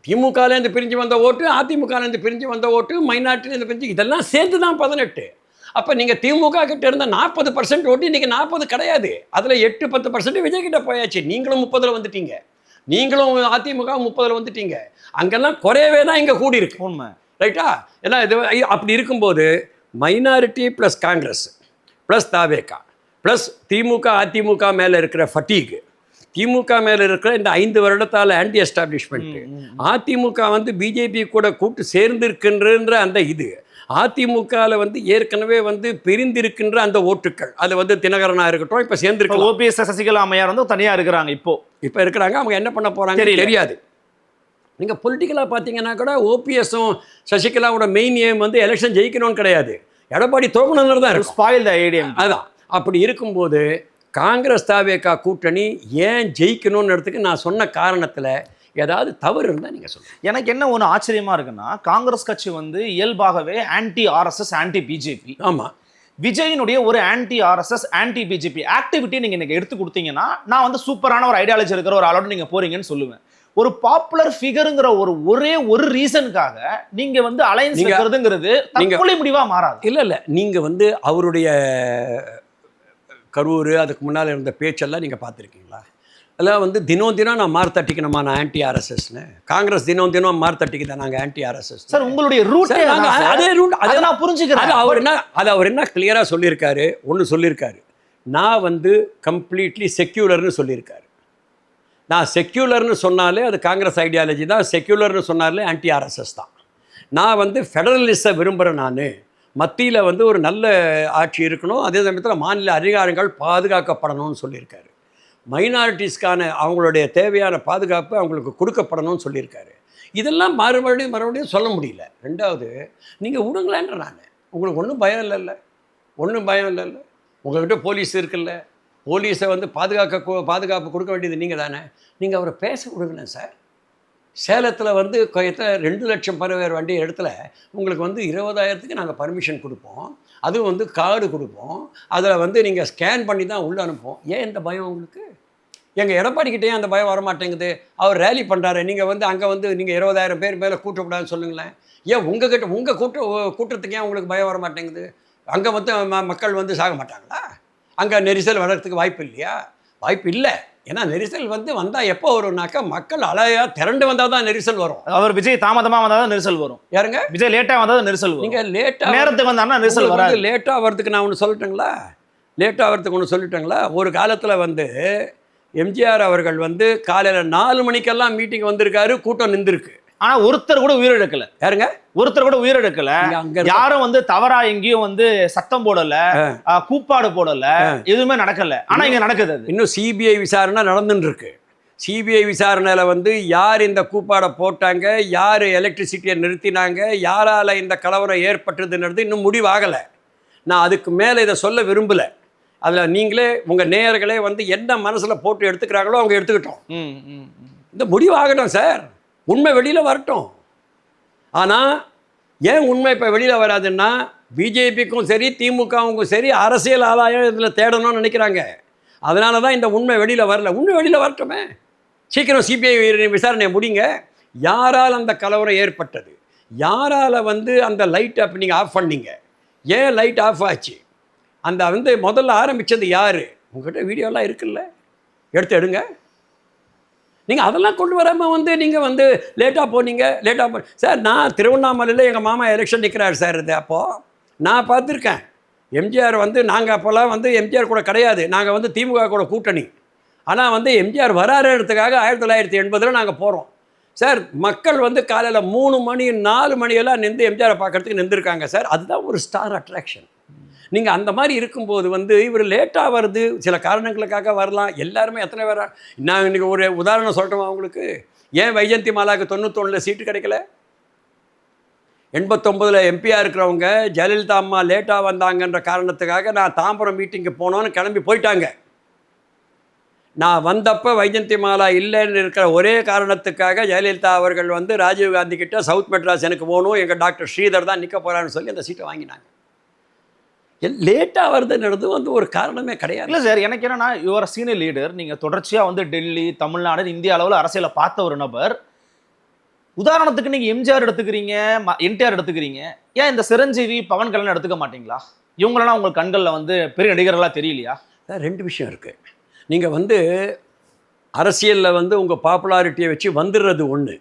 திமுகலேருந்து பிரிஞ்சு வந்த ஓட்டு, அதிமுகலேருந்து பிரிஞ்சு வந்த ஓட்டு, மைனாரிட்டிலேருந்து பிரிஞ்சு, இதெல்லாம் சேர்த்து தான் 18. அப்போ நீங்கள் திமுக கிட்ட இருந்த 40% ஓட்டு இன்றைக்கி 40 கிடையாது. அதில் 8-10% விஜய் கிட்ட போயாச்சு. நீங்களும் 30ல் வந்துட்டீங்க, நீங்களும் அதிமுக 30ல் வந்துட்டீங்க. அங்கெல்லாம் குறையவே தான் இங்கே கூடி இருக்கு. உண்மை, ரைட்டா? ஏன்னா இது அப்படி இருக்கும்போது மைனாரிட்டி ப்ளஸ் காங்கிரஸ் ப்ளஸ் தாவேகா ப்ளஸ் திமுக அதிமுக மேலே இருக்கிற ஃபட்டீக், திமுக மேலே இருக்கிற இந்த 5 வருடத்தால் ஆன்டி எஸ்டாப்ளிஷ்மெண்ட்டு, அதிமுக வந்து பிஜேபி கூட கூட்டு சேர்ந்திருக்கின்ற அந்த இது, அதிமுகவில் வந்து ஏற்கனவே வந்து பிரிந்திருக்கின்ற அந்த ஓட்டுக்கள், அது வந்து தினகரனாக இருக்கட்டும், இப்போ சேர்ந்துருக்கலாம். ஓபிஎஸ் சசிகலா அம்மையார் வந்து தனியாக இருக்கிறாங்க, இப்போ இருக்கிறாங்க. அவங்க என்ன பண்ண போகிறாங்க தெரியாது. நீங்கள் பொலிட்டிக்கலாக பார்த்தீங்கன்னா கூட ஓபிஎஸும் சசிகலாவோட மெயின் எய்ம் வந்து எலெக்ஷன் ஜெயிக்கணும்னு கிடையாது, எடப்பாடி தோக்கணும்னு தான் இருக்கும். Spoil the idea. அதான். அப்படி இருக்கும்போது காங்கிரஸ் தாவேகா கூட்டணி ஏன் ஜெயிக்கணும்ன்றதுக்கு நான் சொன்ன காரணத்தில் ஏதாவது தவறு இருந்தால் நீங்கள் சொல்லுங்கள். எனக்கு என்ன ஒன்று ஆச்சரியமாக இருக்குன்னா, காங்கிரஸ் கட்சி வந்து இயல்பாகவே ஆன்டி ஆர்எஸ்எஸ், ஆன்டி பிஜேபி. ஆமாம். விஜயினுடைய ஒரு anti RSS, anti BJP activity நீங்கள் எனக்கு எடுத்து கொடுத்தீங்கன்னா, நான் வந்து சூப்பரான ஒரு ஐடியாலஜி இருக்கிற ஒரு ஆளோட நீங்கள் போறீங்கன்னு சொல்லுவேன். ஒரு பாப்புலர் ஃபிகருங்கிற ஒரே ஒரு ரீசனுக்காக நீங்க வந்து அலையன்ஸ் இருக்கிறதுங்கிறது தற்கொலை முடிவா மாறாது. இல்லை, நீங்க வந்து அவருடைய கரூர் அதுக்கு முன்னால் இருந்த பேச்செல்லாம் நீங்கள் பார்த்துருக்கீங்களா? அதெல்லாம் வந்து தினம் நான் மார்த்தட்டிக்கணுமா நான் ஆன்டி ஆர்எஸ்எஸ்னு, காங்கிரஸ் தினம் மார்த்தட்டிக்குதான் நாங்கள் ஆன்டி ஆர்எஸ்எஸ். சார் உங்களுடைய ரூட் அதே ரூட், அதை நான் புரிஞ்சுக்கிறேன். அவர் என்ன கிளியராக சொல்லியிருக்காரு, ஒன்று சொல்லியிருக்காரு, நான் வந்து கம்ப்ளீட்லி செக்யூலர்னு சொல்லியிருக்காரு. நான் செக்யூலர்னு சொன்னாலே அது காங்கிரஸ் ஐடியாலஜி தான், செக்யூலர்னு சொன்னாலே ஆன்டி ஆர்எஸ்எஸ் தான். நான் வந்து ஃபெடரலிஸ்ட்டை விரும்புகிறேன், நான் மத்தியில் வந்து ஒரு நல்ல ஆட்சி இருக்கணும், அதே சமயத்தில் மாநில அதிகாரங்கள் பாதுகாக்கப்படணும்னு சொல்லியிருக்காரு. மைனாரிட்டிஸ்க்கான அவங்களுடைய தேவையான பாதுகாப்பு அவங்களுக்கு கொடுக்கப்படணும்னு சொல்லியிருக்காரு. இதெல்லாம் மறுபடியும் சொல்ல முடியல. ரெண்டாவது, நீங்கள் விடுங்களேன்ற நான், உங்களுக்கு ஒன்றும் பயம் இல்லைல்ல, ஒன்றும் பயம் இல்லைல்ல, உங்கள்கிட்ட போலீஸ் இருக்குல்ல, போலீஸை வந்து பாதுகாப்பு கொடுக்க வேண்டியது நீங்கள் தானே, நீங்கள் அவரை பேச விடுங்களேன் சார். சேலத்தில் வந்து 2 லட்சம் பேர் வேண்டிய இடத்துல உங்களுக்கு வந்து 20,000க்கு நாங்கள் பர்மிஷன் கொடுப்போம், அதுவும் வந்து கார்டு கொடுப்போம், அதில் வந்து நீங்கள் ஸ்கேன் பண்ணி தான் உள்ளே அனுப்போம். ஏன் இந்த பயம் உங்களுக்கு? எங்கள் எடப்பாடிக்கிட்டே அந்த பயம் வரமாட்டேங்குது. அவர் ரேலி பண்ணுறாரு, நீங்கள் வந்து அங்கே வந்து நீங்கள் 20,000 பேர் மேலே கூட்டக்கூடாதுன்னு சொல்லுங்களேன். ஏன் உங்கள் கூட்டத்துக்கு ஏன் உங்களுக்கு பயம் வர மாட்டேங்குது? அங்கே வந்து மக்கள் வந்து சாக மாட்டாங்களா? அங்கே நெரிசல் வர்றதுக்கு வாய்ப்பு இல்லையா? வாய்ப்பு இல்லை. ஏன்னா நெரிசல் வந்து வந்தால் எப்போ வரும்னாக்கா, மக்கள் அலையா திரண்டு வந்தால் தான் நெரிசல் வரும். அவர் விஜய் தாமதமாக வந்தால் தான் நெரிசல் வரும். யாருங்க? விஜய் லேட்டாக வந்தால் தான் நெரிசல் வரும். நீங்கள் லேட்டாக நேரத்துக்கு வந்தாங்கன்னா நெரிசல் வராது. லேட்டாக வரதுக்கு நான் ஒன்று சொல்லட்டுங்களா? லேட்டாக வரதுக்கு ஒன்று சொல்லட்டுங்களா? ஒரு காலத்தில் வந்து எம்ஜிஆர் அவர்கள் வந்து காலையில் 4 மணிக்கெல்லாம் மீட்டிங் வந்திருக்காரு, கூட்டம் நின்றுருக்கு. ஆனால் ஒருத்தர் கூட உயிரிழக்கல. யாருங்க? ஒருத்தர் கூட உயிரிழக்கல. யாரும் வந்து தவறா எங்கேயும் வந்து சத்தம் போடல, கூப்பாடு போடல, எதுவுமே நடக்கல. ஆனா இங்க நடக்குது. இன்னும் சிபிஐ விசாரணை நடந்துட்டு இருக்கு. சிபிஐ விசாரணையில் வந்து யார் இந்த கூப்பாடை போட்டாங்க, யார் எலக்ட்ரிசிட்டியை நிறுத்தினாங்க, யாரால் இந்த கலவரம் ஏற்பட்டதுன்றது இன்னும் முடிவாகலை. நான் அதுக்கு மேலே இதை சொல்ல விரும்பலை. அதில் நீங்களே உங்கள் நேயர்களே வந்து என்ன மனசில் போட்டு எடுத்துக்கிறாங்களோ அவங்க எடுத்துக்கிட்டோம். இந்த முடிவாகட்டும் சார், உண்மை வெளியில் வரட்டும். ஆனால் ஏன் உண்மை இப்போ வெளியில் வராதுன்னா, பிஜேபிக்கும் சரி திமுகவுக்கும் சரி அரசியல் ஆதாயம் இதில் தேடணும்னு நினைக்கிறாங்க. அதனால தான் இந்த உண்மை வெளியில் வரல. உண்மை வெளியில் வரட்டுமே, சீக்கிரம் சிபிஐ விசாரணையை முடிங்க. யாரால் அந்த கலவரம் ஏற்பட்டது, யாரால் வந்து அந்த லைட் அப்போ நீங்கள் ஆஃப் பண்ணீங்க, ஏன் லைட் ஆஃப் ஆச்சு, அந்த வந்து முதல்ல ஆரம்பித்தது யார்? உங்கள்கிட்ட வீடியோலாம் இருக்குல்ல, எடுங்க. நீங்கள் அதெல்லாம் கொண்டு வராமல் வந்து நீங்கள் வந்து லேட்டாக போனீங்க. சார், நான் திருவண்ணாமலையில் எங்கள் மாமா எலெக்ஷன் நிற்கிறார் சார். இது அப்போது நான் பார்த்துருக்கேன். எம்ஜிஆர் வந்து நாங்கள் அப்போல்லாம் வந்து எம்ஜிஆர் கூட கிடையாது, நாங்கள் வந்து திமுக கூட கூட்டணி. ஆனால் வந்து எம்ஜிஆர் வராருன்றதுக்காக 1980 நாங்கள் போகிறோம் சார். மக்கள் வந்து காலையில் 3 மணி 4 மணியெல்லாம் நின்று எம்ஜிஆரை பார்க்குறதுக்கு நின்றுருக்காங்க சார். அதுதான் ஒரு ஸ்டார் அட்ராக்ஷன். நீங்கள் அந்த மாதிரி இருக்கும்போது வந்து இவர் லேட்டாக வருது, சில காரணங்களுக்காக வரலாம். எல்லாருமே எத்தனை பேர், நான் இன்றைக்கி ஒரு உதாரணம் சொல்லட்டுமா அவங்களுக்கு? ஏன் வைஜெயந்தி மாலாவுக்கு 91 சீட்டு கிடைக்கல? 89 எம்பியாக இருக்கிறவங்க ஜெயலலிதா அம்மா லேட்டாக வந்தாங்கன்ற காரணத்துக்காக நான் தாம்பரம் மீட்டிங்கு போனோன்னு கிளம்பி போயிட்டாங்க. நான் வந்தப்போ வைஜெயந்தி மாலா இல்லைன்னு இருக்கிற ஒரே காரணத்துக்காக ஜெயலலிதா அவர்கள் வந்து ராஜீவ்காந்தி கிட்ட சவுத் மெட்ராஸ் எனக்கு போகணும், எங்கள் டாக்டர் ஸ்ரீதர் தான் நிற்க போகிறான்னு சொல்லி அந்த சீட்டை வாங்கினாங்க. லேட்டாக வருதுன்றது வந்து ஒரு காரணமே கிடையாது. இல்லை சார், எனக்கு என்னன்னா, யுவர் சீனியர் லீடர், நீங்கள் தொடர்ச்சியாக வந்து டெல்லி, தமிழ்நாடு, இந்திய அளவில் அரசியலை பார்த்த ஒரு நபர். உதாரணத்துக்கு நீங்கள் எம்ஜிஆர் எடுத்துக்கிறீங்க, என்டிஆர் எடுத்துக்கிறீங்க, ஏன் இந்த சிரஞ்சீவி, பவன் கல்யாணம் எடுத்துக்க மாட்டீங்களா? இவங்களெல்லாம் உங்கள் கண்களில் வந்து பெரிய நடிகர்களாக தெரியலையா? 2 விஷயம் இருக்குது. நீங்கள் வந்து அரசியலில் வந்து உங்கள் பாப்புலாரிட்டியை வச்சு வந்துடுறது ஒன்று,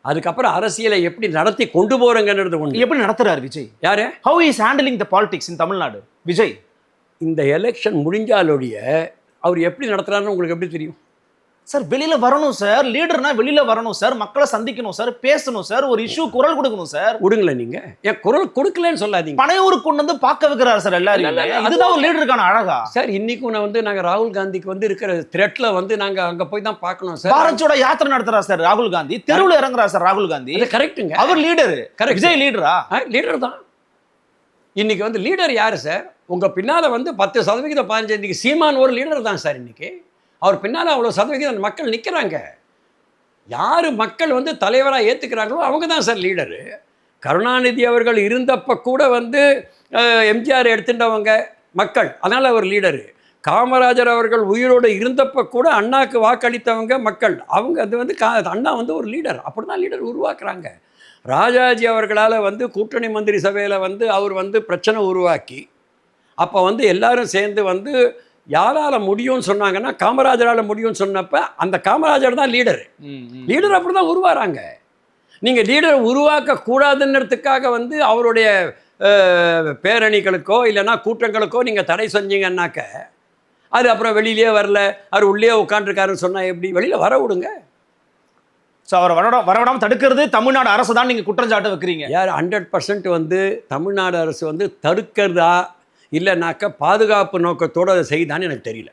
அதுக்கப்புறம் அரசியலை எப்படி நடத்தி கொண்டு போகிறேங்கிறது ஒன்று. எப்படி நடத்துகிறார் விஜய்? யார்? How is handling the politics in Tamil Nadu Vijay? இந்த எலெக்ஷன் முடிஞ்சாலோடைய அவர் எப்படி நடத்துகிறாருன்னு உங்களுக்கு எப்படி தெரியும் சார்? வெளியில் வரணும் சார், லீடர்னா வெளியில் வரணும் சார், மக்களை சந்திக்கணும் சார், பேசணும் சார், ஒரு இஷ்யூ குரல் கொடுக்கணும் சார். விடுங்களே, நீங்கள் ஏன் குரல் கொடுக்கலன்னு சொல்லாதீங்க. பனையூருக்கு கொண்டு வந்து பார்க்க வைக்கிறார் சார் எல்லாரும். இதுதான் ஒரு லீடருக்கான அழகா சார். இன்னைக்கும் நான் வந்து நாங்கள் ராகுல் காந்திக்கு வந்து இருக்கிற த்ரெட்ல வந்து நாங்கள் அங்கே போய் தான் பார்க்கணும் சார். பாரச்சோட யாத்திரை நடத்துறாரு சார் ராகுல் காந்தி, தெருவில் இறங்குறாரு சார் ராகுல் காந்தி. கரெக்டுங்க, அவர் லீடர். விஜய் லீடரா? லீடர் தான். இன்னைக்கு வந்து லீடர் யாரு சார்? உங்க பின்னால வந்து 10% 15. இன்னைக்கு சீமான் ஒரு லீடர் தான் சார். இன்னைக்கு அவர் பின்னால் அவ்வளோ சதவிகிதம் மக்கள் நிற்கிறாங்க. யார் மக்கள் வந்து தலைவராக ஏற்றுக்கிறாங்களோ அவங்க தான் சார் லீடரு. கருணாநிதி அவர்கள் இருந்தப்போ கூட வந்து எம்ஜிஆர் எடுத்துட்டவங்க மக்கள், அதனால் அவர் லீடரு. காமராஜர் அவர்கள் உயிரோடு இருந்தப்போ கூட அண்ணாக்கு வாக்களித்தவங்க மக்கள், அவங்க அது வந்து அண்ணா வந்து ஒரு லீடர். அப்படி தான் லீடர் உருவாக்குறாங்க. ராஜாஜி அவர்களால் வந்து கூட்டணி மந்திரி சபையில் வந்து அவர் வந்து பிரச்சனை உருவாக்கி அப்போ வந்து எல்லாரும் சேர்ந்து வந்து யாரால் முடியும்னு சொன்னாங்கன்னா காமராஜரால் முடியும்னு சொன்னப்போ அந்த காமராஜர் தான் லீடரு. லீடர் அப்படி தான் உருவாகிறாங்க. நீங்கள் லீடரை உருவாக்கக்கூடாதுன்றதுக்காக வந்து அவருடைய பேரணிகளுக்கோ இல்லைன்னா கூட்டங்களுக்கோ நீங்கள் தடை செஞ்சீங்கன்னாக்க அது அப்புறம் வெளியிலே வரல, அவர் உள்ளே உட்காந்துருக்காருன்னு சொன்னால் எப்படி? வெளியில் வர விடுங்க. ஸோ அவர் வரவிடாம தடுக்கிறது தமிழ்நாடு அரசு தான் நீங்க குற்றச்சாட்டு வைக்கிறீங்க. யார் 100% வந்து தமிழ்நாடு அரசு வந்து தடுக்கிறதா இல்லைனாக்கா பாதுகாப்பு நோக்கத்தோடு அதை செய்தான்னு எனக்கு தெரியல.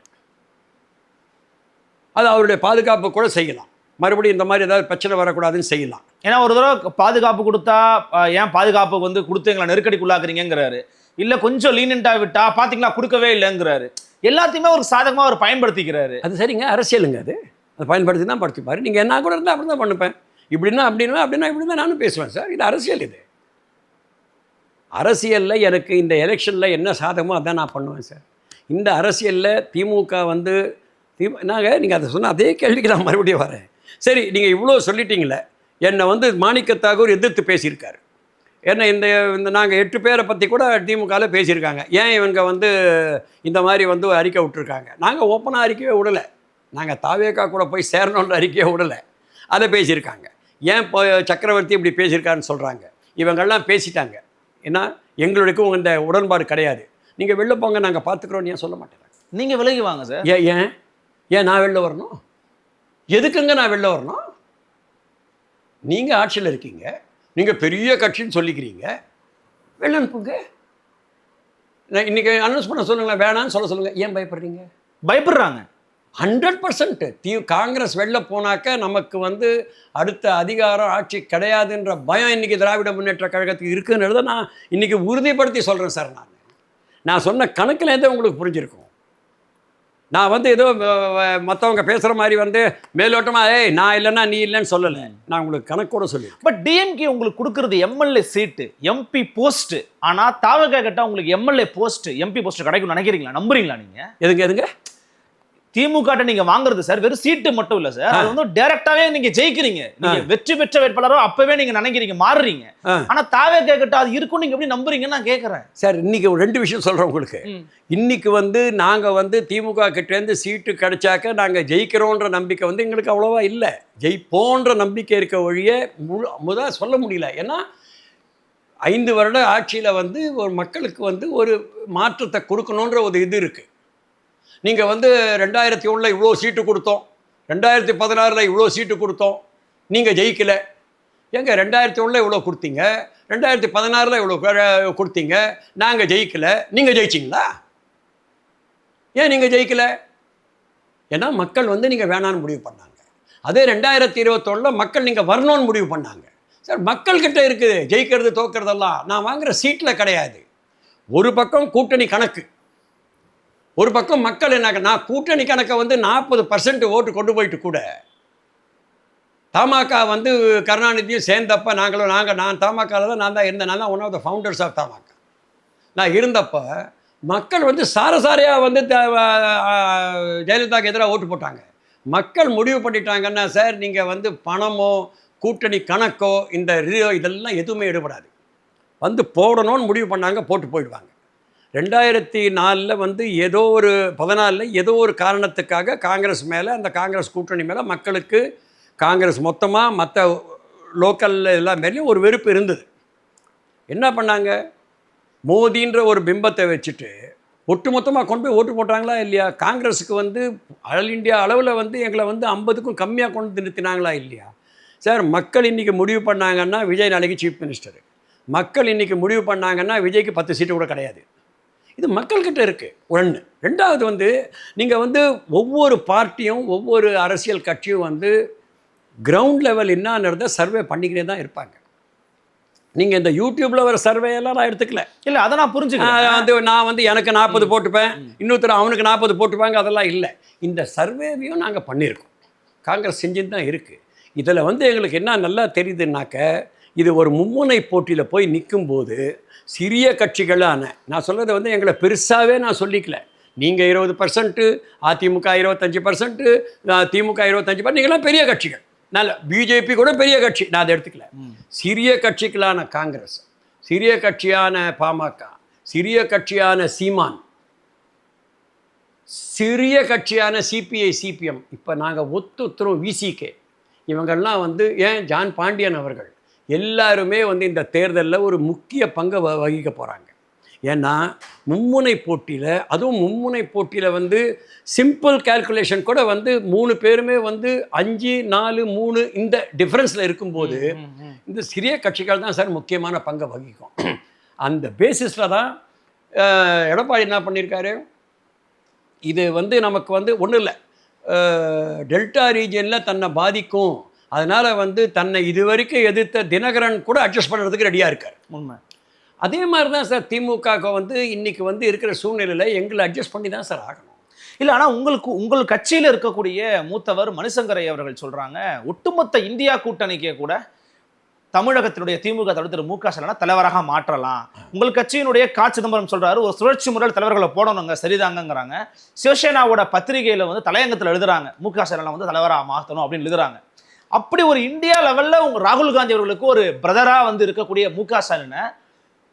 அது அவருடைய பாதுகாப்பு கூட செய்யலாம், மறுபடியும் இந்த மாதிரி ஏதாவது பிரச்சனை வரக்கூடாதுன்னு செய்யலாம். ஏன்னா ஒரு தடவை பாதுகாப்பு கொடுத்தா ஏன் பாதுகாப்பு வந்து கொடுத்து எங்களை நெருக்கடிக்குள்ளாக்குறீங்கிறாரு. இல்லை கொஞ்சம் லீனண்டாக விட்டா பார்த்தீங்களா கொடுக்கவே இல்லைங்கிறாரு. எல்லாத்தையுமே ஒரு சாதகமாக அவர் பயன்படுத்திக்கிறாரு. அது சரிங்க, அரசியலுங்க. அதை பயன்படுத்தி தான் படுத்திப்பாரு. நீங்கள் என்ன கூட இருந்தால் அப்படி தான் பண்ணுப்பேன், இப்படின்னா அப்படின்னா அப்படின்னா இப்படி தான் நானும் பேசுவேன் சார். இது அரசியல். இது அரசியலில் எனக்கு இந்த எலெக்ஷனில் என்ன சாதகமோ அதான் நான் பண்ணுவேன் சார். இந்த அரசியலில் திமுக வந்து நாங்கள் நீங்கள் அதை சொன்ன அதே கேள்விக்கு நான் மறுபடியும் வரேன். சரி, நீங்கள் இவ்வளோ சொல்லிட்டீங்களே, என்னை வந்து மாணிக்க தாகூர் எதிர்த்து பேசியிருக்காரு. ஏன்னா இந்த நாங்கள் 8 பேரை பற்றி கூட திமுகவில் பேசியிருக்காங்க. ஏன் இவங்க வந்து இந்த மாதிரி வந்து அறிக்கை விட்டுருக்காங்க. நாங்கள் ஓப்பனாக அறிக்கையே விடலை, நாங்கள் தாவேக்கா கூட போய் சேரணுன்ற அறிக்கையை விடலை, அதை பேசியிருக்காங்க. ஏன் இப்போ சக்கரவர்த்தி இப்படி பேசியிருக்காருன்னு சொல்கிறாங்க. இவங்கெல்லாம் பேசிட்டாங்க. ஏன்னா எங்களுக்கும் இந்த உடன்பாடு கிடையாது, நீங்கள் வெளில போங்க நாங்கள் பார்த்துக்குறோன்னு ஏன் சொல்ல மாட்டேன். நீங்கள் விலகி வாங்க சார். ஏன் நான் வெளில வரணும்? எதுக்குங்க நான் வெளில வரணும்? நீங்கள் ஆட்சியில் இருக்கீங்க, நீங்கள் பெரிய கட்சின்னு சொல்லிக்கிறீங்க, வெளில அனுப்புங்க. நான் இன்றைக்கி அனௌன்ஸ் பண்ண சொல்லுங்களேன், வேணான்னு சொல்லுங்கள். ஏன் பயப்படுறீங்க? பயப்படுறாங்க 100%. காங்கிரஸ் வெளில போனாக்க நமக்கு வந்து அடுத்த அதிகாரம் ஆட்சி கிடையாதுன்ற பயம் இன்றைக்கி திராவிட முன்னேற்ற கழகத்துக்கு இருக்குன்றதை நான் இன்றைக்கி உறுதிப்படுத்தி சொல்கிறேன் சார். நான் சொன்ன கணக்கிலேருந்தே உங்களுக்கு புரிஞ்சிருக்கும். நான் வந்து ஏதோ மற்றவங்க பேசுகிற மாதிரி வந்து மேலோட்டமாக நான் இல்லைன்னா நீ இல்லைன்னு சொல்லலை, நான் உங்களுக்கு கணக்கோட சொல்லிடுறேன். பட் டிஎம்கே உங்களுக்கு கொடுக்குறது எம்எல்ஏ சீட்டு, எம்பி போஸ்ட்டு. ஆனால் தாவக கேட்டால் உங்களுக்கு எம்எல்ஏ போஸ்ட், எம்பி போஸ்ட் கிடைக்கும்னு நினைக்கிறீங்களா? நம்புறீங்களா நீங்கள்? எதுங்க திமுக நீங்க வாங்குறது சார் வெறும் சீட்டு மட்டும் இல்ல சார், அது வந்து டைரக்டாவே நீங்க ஜெயிக்கிறீங்க. நீங்க வெற்றி பெற்ற வேட்பாளரோ அப்பவே நீங்க நினைக்கிறீங்க, மாறுறீங்க. ஆனா தாவே கேட்கட்டா அது இருக்கும், நீங்க எப்படி நம்புறீங்கன்னு நான் கேட்கறேன் சார். இன்னைக்கு 2 விஷயம் சொல்றேன் உங்களுக்கு. இன்னைக்கு வந்து நாங்க வந்து திமுக கிட்ட இருந்து சீட்டு கிடைச்சாக்க நாங்க ஜெயிக்கிறோன்ற நம்பிக்கை வந்து எங்களுக்கு அவ்வளவா இல்லை. ஜெயிப்போன்ற நம்பிக்கை இருக்க ஒழிய முதல்ல சொல்ல முடியல. ஏன்னா 5 வருட ஆட்சியில வந்து ஒரு மக்களுக்கு வந்து ஒரு மாற்றத்தை கொடுக்கணுன்ற ஒரு இது இருக்கு. நீங்கள் வந்து 2001 இவ்வளோ சீட்டு கொடுத்தோம், 2016 இவ்வளோ சீட்டு கொடுத்தோம், நீங்கள் ஜெயிக்கலை. ஏங்க 2001 இவ்வளோ கொடுத்தீங்க, 2016 இவ்வளோ கொடுத்தீங்க, நாங்கள் ஜெயிக்கலை, நீங்கள் ஜெயிச்சிங்களா? ஏன் நீங்கள் ஜெயிக்கலை? ஏன்னா மக்கள் வந்து நீங்கள் வேணான்னு முடிவு பண்ணாங்க. அதே 2021 மக்கள் நீங்கள் வரணும்னு முடிவு பண்ணாங்க. சார் மக்கள்கிட்ட இருக்குது ஜெயிக்கிறது தோக்கிறதெல்லாம், நான் வாங்குகிற சீட்டில் கிடையாது. ஒரு பக்கம் கூட்டணி கணக்கு, ஒரு பக்கம் மக்கள் என்ன. நான் கூட்டணி கணக்கை வந்து 40% ஓட்டு கொண்டு போயிட்டு கூட தமாக வந்து கருணாநிதியும் சேர்ந்தப்போ நான் தமாகாவில் தான் நான் தான் இருந்தேன். நான் தான் one of the founders of Tamaka. நான் இருந்தப்போ மக்கள் வந்து சாரசாரையாக வந்து ஜெயலலிதாவுக்கு எதிராக ஓட்டு போட்டாங்க. மக்கள் முடிவு பண்ணிட்டாங்கன்னா சார், நீங்கள் வந்து பணமோ கூட்டணி கணக்கோ இதெல்லாம் எதுவுமே எடுபடாது. வந்து போடணும்னு முடிவு பண்ணாங்க, போட்டு போயிடுவாங்க. 2004 வந்து ஏதோ ஒரு 14 ஏதோ ஒரு காரணத்துக்காக காங்கிரஸ் மேலே, அந்த காங்கிரஸ் கூட்டணி மேலே மக்களுக்கு காங்கிரஸ் மொத்தமாக மற்ற லோக்கல் எல்லாம் மேலேயும் ஒரு வெறுப்பு இருந்தது. என்ன பண்ணாங்க? மோதின்ற ஒரு பிம்பத்தை வச்சுட்டு ஒட்டுமொத்தமாக கொண்டு போய் ஓட்டு போட்டாங்களா இல்லையா? காங்கிரஸுக்கு வந்து ஆல் இண்டியா அளவில் வந்து எங்களை வந்து 50க்கும் கம்மியாக கொண்டு நிறுத்தினாங்களா இல்லையா? சார் மக்கள் இன்றைக்கி முடிவு பண்ணாங்கன்னா விஜய் நாளைக்கு சீஃப் மினிஸ்டர். மக்கள் இன்றைக்கி முடிவு பண்ணாங்கன்னா விஜய்க்கு 10 சீட்டு கூட கிடையாது. இது மக்கள்கிட்ட இருக்குது. 1. 2வது வந்து நீங்கள் வந்து ஒவ்வொரு பார்ட்டியும் ஒவ்வொரு அரசியல் கட்சியும் வந்து கிரவுண்ட் லெவல் என்னன்றதை சர்வே பண்ணிக்கிட்டே தான் இருப்பாங்க. நீங்கள் இந்த யூடியூப்பில் வர சர்வேயெல்லாம் நான் எடுத்துக்கல. இல்லை, அதை நான் புரிஞ்சுக்கிறேன். நான் வந்து எனக்கு 40 போட்டுப்பேன், இன்னொருத்தர் அவனுக்கு 40 போட்டுப்பாங்க, அதெல்லாம் இல்லை. இந்த சர்வேவையும் நாங்கள் பண்ணியிருக்கோம், காங்கிரஸ் செஞ்சுன்னு தான் இருக்குது. இதில் வந்து எங்களுக்கு என்ன நல்லா தெரியுதுன்னாக்க, இது ஒரு மும்முனை போட்டியில் போய் நிற்கும்போது சிறிய கட்சிகளான, நான் சொல்கிறது வந்து எங்களை பெருசாகவே நான் சொல்லிக்கல. நீங்கள் 20%, அதிமுக 25%, திமுக 25%, நீங்களாம் பெரிய கட்சிகள். நல்ல பிஜேபி கூட பெரிய கட்சி, நான் அதை எடுத்துக்கல. சிறிய கட்சிகளான காங்கிரஸ், சிறிய கட்சியான பாமக, சிறிய கட்சியான சீமான், சிறிய கட்சியான சிபிஐ சிபிஎம், இப்போ நாங்கள் ஒத்துத்தரும் விசிகே, இவங்கள்லாம் வந்து ஏன் ஜான் பாண்டியன் அவர்கள் எல்லாருமே வந்து இந்த தேர்தலில் ஒரு முக்கிய பங்கை வகிக்க போகிறாங்க. ஏன்னா மும்முனை போட்டியில், அதுவும் மும்முனை போட்டியில் வந்து சிம்பிள் கால்குலேஷன் கூட வந்து 3 பேருமே வந்து 5, 4, 3 இந்த டிஃப்ரென்ஸில் இருக்கும்போது இந்த சிறிய கட்சிகள் தான் சார் முக்கியமான பங்கை வகிக்கும். அந்த பேசிஸில் தான் எடப்பாடி என்ன பண்ணியிருக்காரு, இது வந்து நமக்கு வந்து ஒன்றும் இல்லை, டெல்டா ரீஜனில் தன்னை பாதிக்கும், அதனால் வந்து தன்னை இதுவரைக்கும் எதிர்த்த தினகரன் கூட அட்ஜஸ்ட் பண்ணுறதுக்கு ரெடியாக இருக்கார். உண்மை. அதே மாதிரி தான் சார் திமுக வந்து இன்றைக்கி வந்து இருக்கிற சூழ்நிலையில் எங்களை அட்ஜஸ்ட் பண்ணி தான் சார் ஆகணும். இல்லை, ஆனால் உங்கள் கட்சியில் இருக்கக்கூடிய மூத்தவர் மணிசங்கரை அவர்கள் சொல்கிறாங்க, ஒட்டுமொத்த இந்தியா கூட்டணிக்கே கூட தமிழகத்தினுடைய திமுக தலைவர் திரு மு க ஸ்டாலினை தலைவராக மாற்றலாம். உங்கள் கட்சியினுடைய கா சிதம்பரம் சொல்றாரு, ஒரு சுழற்சி முறையில் தலைவர்களை போடணுங்க, சரிதாங்கிறாங்க. சிவசேனாவோட பத்திரிகையில் வந்து தலையங்கத்தில் எழுதுறாங்க, மு க ஸ்டாலினை வந்து தலைவராக மாற்றணும் அப்படின்னு எழுதுறாங்க. அப்படி ஒரு இந்தியா லெவலில் ராகுல் காந்தி அவர்களுக்கு ஒரு பிரதராக வந்து இருக்கக்கூடிய மு க ஸ்டாலினை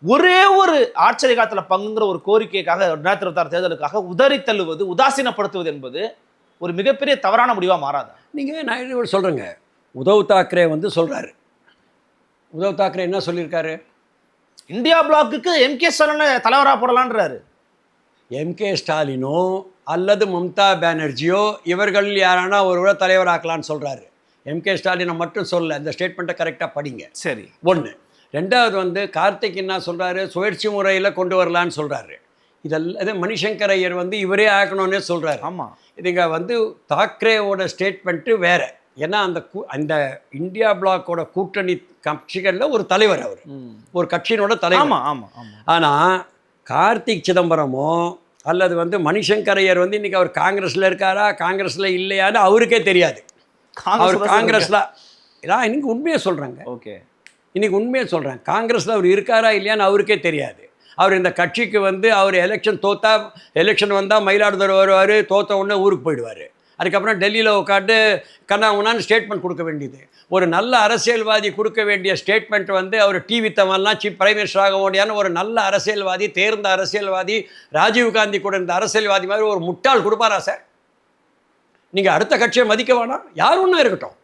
ஒரே ஒரு ஆட்சி காலத்தில் பங்குங்கிற ஒரு கோரிக்கைக்காக 2026 தேர்தலுக்காக உதறி தள்ளுவது, உதாசீனப்படுத்துவது என்பது ஒரு மிகப்பெரிய தவறான முடிவாக மாறாதா? நீங்கள் நான் சொல்கிறேங்க, உத்தவ் தாக்கரே வந்து சொல்கிறாரு. உத்தவ் தாக்கரே என்ன சொல்லியிருக்காரு, இந்தியா பிளாக்குக்கு எம்.கே. ஸ்டாலினை தலைவராக போடலான்றாரு. எம்.கே. ஸ்டாலினோ அல்லது மம்தா பானர்ஜியோ இவர்கள் யாரானா ஒருவரை தலைவராக்கலான்னு சொல்கிறாரு. எம்.கே. ஸ்டாலினை மட்டும் சொல்ல, இந்த ஸ்டேட்மெண்ட்டை கரெக்டாக படிங்க. சரி, ஒன்று. ரெண்டாவது வந்து கார்த்திக் என்ன சொல்கிறாரு, சுழற்சி முறையில் கொண்டு வரலான்னு சொல்கிறாரு. இதெல்லாம் மணிசங்கர் ஐயர் வந்து இவரே ஆக்கணும்னே சொல்கிறாரு. ஆமாம், இதுங்க வந்து தாக்கரேவோட ஸ்டேட்மெண்ட்டு வேறு. ஏன்னா அந்த இந்தியா பிளாக்கோட கூட்டணி கட்சிகளில் ஒரு தலைவர், அவர் ஒரு கட்சியினோட தலைவர். ஆமாம் ஆமாம் ஆமாம். ஆனால் கார்த்திக் சிதம்பரமோ அல்லது வந்து மணிசங்கர் ஐயர் வந்து இன்றைக்கி அவர் காங்கிரஸில் இருக்காரா காங்கிரஸில் இல்லையான்னு அவருக்கே தெரியாது. அவர் காங்கிரஸில் இதான் இன்னைக்கு உண்மையை சொல்கிறாங்க. ஓகே, இன்றைக்கி உண்மையை சொல்கிறேன், காங்கிரஸில் அவர் இருக்காரா இல்லையான்னு அவருக்கே தெரியாது. அவர் இந்த கட்சிக்கு வந்து அவர் எலெக்ஷன் வந்தால் மயிலாடுதுறை வருவார், தோற்ற உடனே ஊருக்கு போயிடுவார். அதுக்கப்புறம் டெல்லியில் உட்காந்து கண்ணாமுன்னான்னு ஸ்டேட்மெண்ட் கொடுக்க வேண்டியது. ஒரு நல்ல அரசியல்வாதி கொடுக்க வேண்டிய ஸ்டேட்மெண்ட் வந்து அவர் டிவி தவன்லாம் சீஃப் பிரைம் மினிஸ்டர் ஆக முடியான்னு ஒரு நல்ல அரசியல்வாதி, தேர்ந்த அரசியல்வாதி, ராஜீவ்காந்தி கூட இந்த அரசியல்வாதி மாதிரி ஒரு முட்டாள் கொடுப்பாரா சார்? நீங்கள் அடுத்த கட்சியை மதிக்க வேணாம், யார் ஒன்றா இருக்கட்டும்.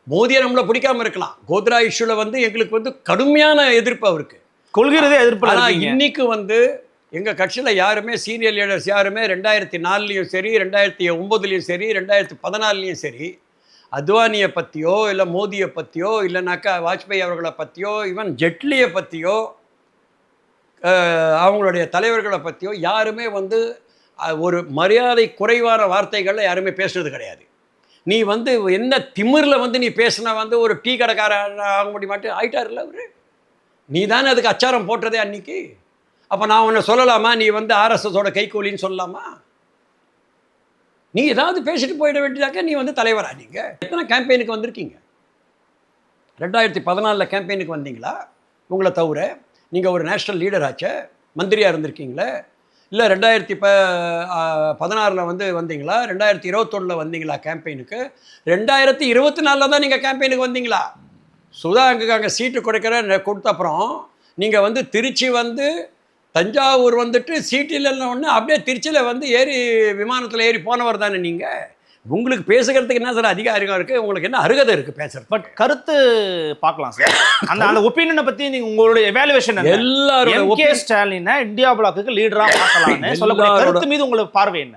மோதியை நம்மளை பிடிக்காமல் இருக்கலாம், கோத்ரா இஷ்யூவில் வந்து எங்களுக்கு வந்து கடுமையான எதிர்ப்பு அவருக்கு, கொள்கிறதே எதிர்ப்பு. ஆனால் இன்னைக்கு வந்து எங்கள் கட்சியில் யாருமே சீனியர் லீடர்ஸ் யாருமே 2004லையும் சரி, 2009லையும் சரி, 2014லையும் சரி அத்வானியை பற்றியோ இல்லை மோதியை பற்றியோ இல்லைனாக்கா வாஜ்பாய் அவர்களை பற்றியோ ஈவன் ஜெட்லியை பற்றியோ அவங்களுடைய தலைவர்களை பற்றியோ யாருமே வந்து ஒரு மரியாதை குறைவான வார்த்தைகளில் யாருமே பேசுறது கிடையாது. நீ வந்து என்ன திமிரில் வந்து நீ பேசினா வந்து ஒரு டீ கடைக்கார ஆக முடியுமாட்டு ஆயிட்டார்ல அவரு. நீ தானே அதுக்கு அச்சாரம் போட்டதே அன்னைக்கு. அப்போ நான் உன்னை சொல்லலாமா, நீ வந்து ஆர்எஸ்எஸோட கைகூலின்னு சொல்லலாமா? நீ ஏதாவது பேசிட்டு போயிட வேண்டியதாக்க நீ வந்து தலைவரா? நீங்கள் எத்தனை கேம்பெயினுக்கு வந்திருக்கீங்க? 2014 கேம்பெயினுக்கு வந்தீங்களா? உங்களை தவிர நீங்கள் ஒரு நேஷ்னல் லீடர் ஆச்சே, மந்திரியாக இருந்திருக்கீங்களே? இல்லை 2016 வந்து வந்தீங்களா? 2021 வந்தீங்களா கேம்பெயினுக்கு? 2024 தான் நீங்கள் கேம்பெயினுக்கு வந்தீங்களா? சுதா அங்கே சீட்டு கொடுத்த அப்புறம் நீங்கள் வந்து திருச்சி வந்து தஞ்சாவூர் வந்துட்டு சீட்டு இல்லைன்னா ஒன்று அப்படியே திருச்சியில் வந்து விமானத்தில் ஏறி போனவர் தானே நீங்கள். உங்களுக்கு பேசுகிறதுக்கு என்ன சார் அதிகாரம் இருக்குது? உங்களுக்கு என்ன அருகதை இருக்குது பேசுறது? பட் கருத்து பார்க்கலாம் சார். அந்த ஒப்பீனியனை பற்றி நீங்கள் உங்களுடைய எவாலுவேஷன் எல்லாரும் எம்.கே. ஸ்டாலினை இந்தியா பிளாக்குக்கு லீடராக மாற்றலாம்னு சொல்லக்கூடிய கருத்து மீது உங்களுக்கு பார்வை என்ன?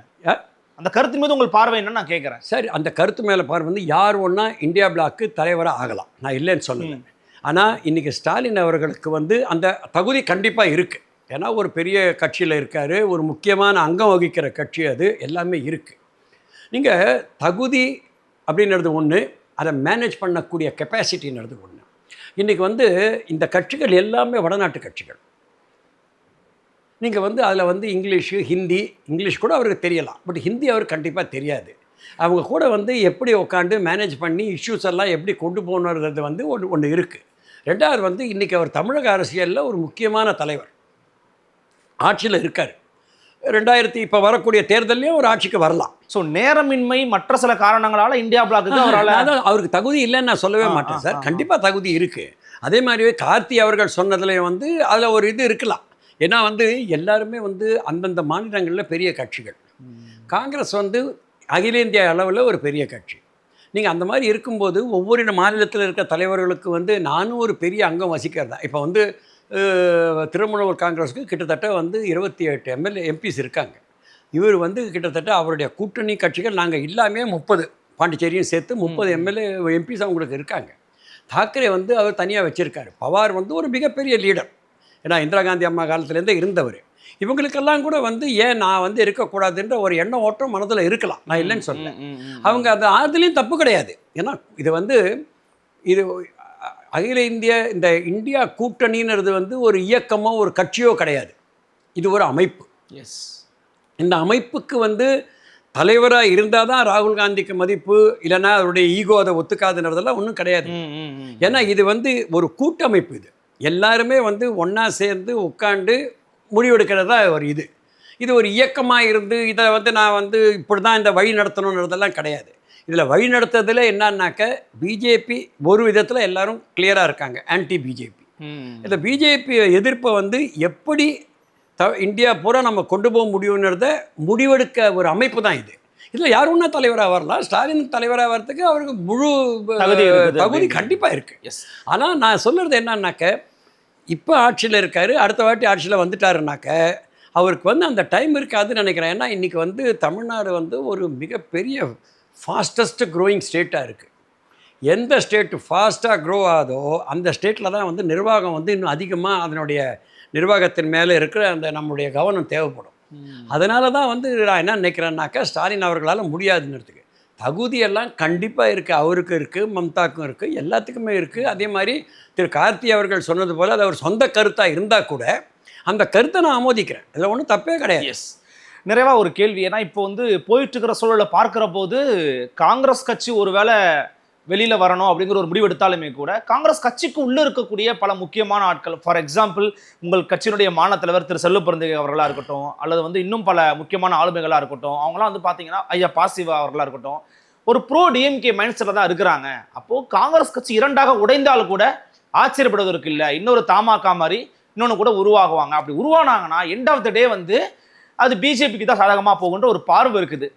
அந்த கருத்து மீது உங்களுக்கு பார்வை என்னன்னு நான் கேட்குறேன். சரி, அந்த கருத்து மேலே பார்வை வந்து யார் ஒன்றா இந்தியா பிளாக்கு தலைவராக ஆகலாம், நான் இல்லைன்னு சொல்லுவேன். ஆனால் இன்றைக்கி ஸ்டாலின் அவர்களுக்கு வந்து அந்த தகுதி கண்டிப்பாக இருக்குது. ஏன்னா ஒரு பெரிய கட்சியில் இருக்கார், ஒரு முக்கியமான அங்கம் வகிக்கிற கட்சி, அது எல்லாமே இருக்குது. நீங்கள் தகுதி அப்படின்றது ஒன்று, அதை மேனேஜ் பண்ணக்கூடிய கெப்பாசிட்டின்றது ஒன்று. இன்றைக்கி வந்து இந்த கட்சிகள் எல்லாமே வடநாட்டு கட்சிகள். நீங்கள் வந்து அதில் வந்து இங்கிலீஷ் கூட அவருக்கு தெரியலாம், பட் ஹிந்தி அவருக்கு கண்டிப்பாக தெரியாது. அவங்க கூட வந்து எப்படி உட்காந்து மேனேஜ் பண்ணி இஷ்யூஸ் எல்லாம் எப்படி கொண்டு போகணுன்றது வந்து ஒன்று இருக்குது. ரெண்டாவது வந்து இன்றைக்கி அவர் தமிழக அரசியலில் ஒரு முக்கியமான தலைவர், ஆட்சியில் இருக்கார். இப்போ வரக்கூடிய தேர்தலையும் ஒரு ஆட்சிக்கு வரலாம். ஸோ நேரமின்மை மற்ற சில காரணங்களால் இந்தியா பிளாக்கு அவருக்கு தகுதி இல்லைன்னு நான் சொல்லவே மாட்டேன் சார், கண்டிப்பாக தகுதி இருக்குது. அதே மாதிரியே கார்த்தி அவர்கள் சொன்னதுலேயும் வந்து அதில் ஒரு இது இருக்கலாம். ஏன்னா வந்து எல்லாருமே வந்து அந்தந்த மாநிலங்களில் பெரிய கட்சிகள். காங்கிரஸ் வந்து அகில இந்திய அளவில் ஒரு பெரிய கட்சி. நீங்கள் அந்த மாதிரி இருக்கும்போது ஒவ்வொரு மாநிலத்தில் இருக்க தலைவர்களுக்கு வந்து நானும் ஒரு பெரிய அங்கம் வசிக்கிறதா. இப்போ வந்து திரிணாமுல் காங்கிரஸுக்கு கிட்டத்தட்ட வந்து 28 எம்பிஸ் இருக்காங்க. இவர் வந்து கிட்டத்தட்ட அவருடைய கூட்டணி கட்சிகள் நாங்கள் எல்லாமே 30 பாண்டிச்சேரியும் சேர்த்து 30 எம்பிஸ் அவங்களுக்கு இருக்காங்க. தாக்கரே வந்து அவர் தனியாக வச்சுருக்காரு. பவார் வந்து ஒரு மிகப்பெரிய லீடர், ஏன்னா இந்திரா காந்தி அம்மா காலத்துலேருந்தே இருந்தவர். இவங்களுக்கெல்லாம் கூட வந்து ஏன் நான் வந்து இருக்கக்கூடாதுன்ற ஒரு எண்ண ஓட்டம் மனதில் இருக்கலாம், நான் இல்லைன்னு சொல்லேன். அவங்க அந்த அதுலேயும் தப்பு கிடையாது. ஏன்னா இது வந்து இது அகில இந்திய இந்த இந்தியா கூட்டணின்றது வந்து ஒரு இயக்கமோ ஒரு கட்சியோ கிடையாது, இது ஒரு அமைப்பு. எஸ், இந்த அமைப்புக்கு வந்து தலைவராக இருந்தால் தான் ராகுல் காந்திக்கு மதிப்பு, இல்லைன்னா அவருடைய ஈகோ அதை ஒத்துக்காதுன்றதெல்லாம் ஒன்றும் கிடையாது. ஏன்னா இது வந்து ஒரு கூட்டமைப்பு, இது எல்லாருமே வந்து ஒன்றா சேர்ந்து உட்காண்டு முடிவெடுக்கிறதா ஒரு இது ஒரு இயக்கமாக இருந்து இதை வந்து நான் வந்து இப்படி தான் இந்த வழி நடத்தணுன்றதெல்லாம் கிடையாது. இதில் வழி நடத்துறதுல என்னன்னாக்க பிஜேபி ஒரு விதத்தில் எல்லாரும் கிளியராக இருக்காங்க, ஆன்டி பிஜேபி. இந்த பிஜேபி எதிர்ப்பை வந்து எப்படி இந்தியா பூரா நம்ம கொண்டு போக முடியும்ன்றத முடிவெடுக்க ஒரு அமைப்பு தான் இது. இதில் யார் ஒன்றா தலைவராக வரலாம், ஸ்டாலின் தலைவராக வர்றதுக்கு அவருக்கு முழு தகுதி கண்டிப்பாக இருக்குது. எஸ், ஆனால் நான் சொல்கிறது என்னன்னாக்க இப்போ ஆட்சியில் இருக்கார், அடுத்த வாட்டி ஆட்சியில் வந்துட்டாருனாக்க அவருக்கு வந்து அந்த டைம் இருக்காதுன்னு நினைக்கிறேன். ஏன்னா இன்றைக்கி வந்து தமிழ்நாடு வந்து ஒரு மிகப்பெரிய ஃபாஸ்டஸ்ட் க்ரோயிங் ஸ்டேட்டாக இருக்குது. எந்த ஸ்டேட்டு ஃபாஸ்ட்டாக க்ரோ ஆகுதோ அந்த ஸ்டேட்டில் தான் வந்து நிர்வாகம் வந்து இன்னும் அதிகமாக அதனுடைய நிர்வாகத்தின் மேலே இருக்கிற அந்த நம்முடைய கவனம் தேவைப்படும். அதனால தான் வந்து நான் என்ன நினைக்கிறேன்னாக்கா ஸ்டாலின் அவர்களால் முடியாதுங்கிறதுக்கு தகுதியெல்லாம் கண்டிப்பாக இருக்குது, அவருக்கு இருக்குது, மம்தாக்கும் இருக்குது, எல்லாத்துக்குமே இருக்குது. அதே மாதிரி திரு கார்த்தி அவர்கள் சொன்னது போல் அது அவர் சொந்த கருத்தாக இருந்தால் கூட அந்த கருத்தை நான் ஆமோதிக்கிறேன், இதில் ஒன்றும் தப்பே கிடையாது. எஸ், நிறைவாக ஒரு கேள்வி. ஏன்னா இப்போ வந்து போயிட்டு இருக்கிற சூழலை பார்க்குற போது காங்கிரஸ் கட்சி ஒருவேளை வெளியில் வரணும் அப்படிங்கிற ஒரு முடிவு எடுத்தாலுமே கூட காங்கிரஸ் கட்சிக்கு உள்ளே இருக்கக்கூடிய பல முக்கியமான ஆட்கள், ஃபார் எக்ஸாம்பிள் உங்கள் கட்சியினுடைய மாநில தலைவர் திரு செல்வப்பிரந்தை அவர்களாக இருக்கட்டும், அல்லது வந்து இன்னும் பல முக்கியமான ஆளுமைகளாக இருக்கட்டும், அவங்களாம் வந்து பார்த்தீங்கன்னா ஐயா பாசிவா அவர்களாக இருக்கட்டும், ஒரு ப்ரோ டிஎம்கே மைண்ட் செட்டில் தான் இருக்கிறாங்க. அப்போது காங்கிரஸ் கட்சி இரண்டாக உடைந்தால் கூட ஆச்சரியப்படுவதற்கு இல்லை, இன்னொரு தமாக மாதிரி இன்னொன்று கூட உருவாகுவாங்க. அப்படி உருவானாங்கன்னா எண்ட் ஆஃப் த டே வந்து அது பிஜேபிக்கு தான் சாதகமாக போகுன்ற ஒரு பார்வை இருக்குது.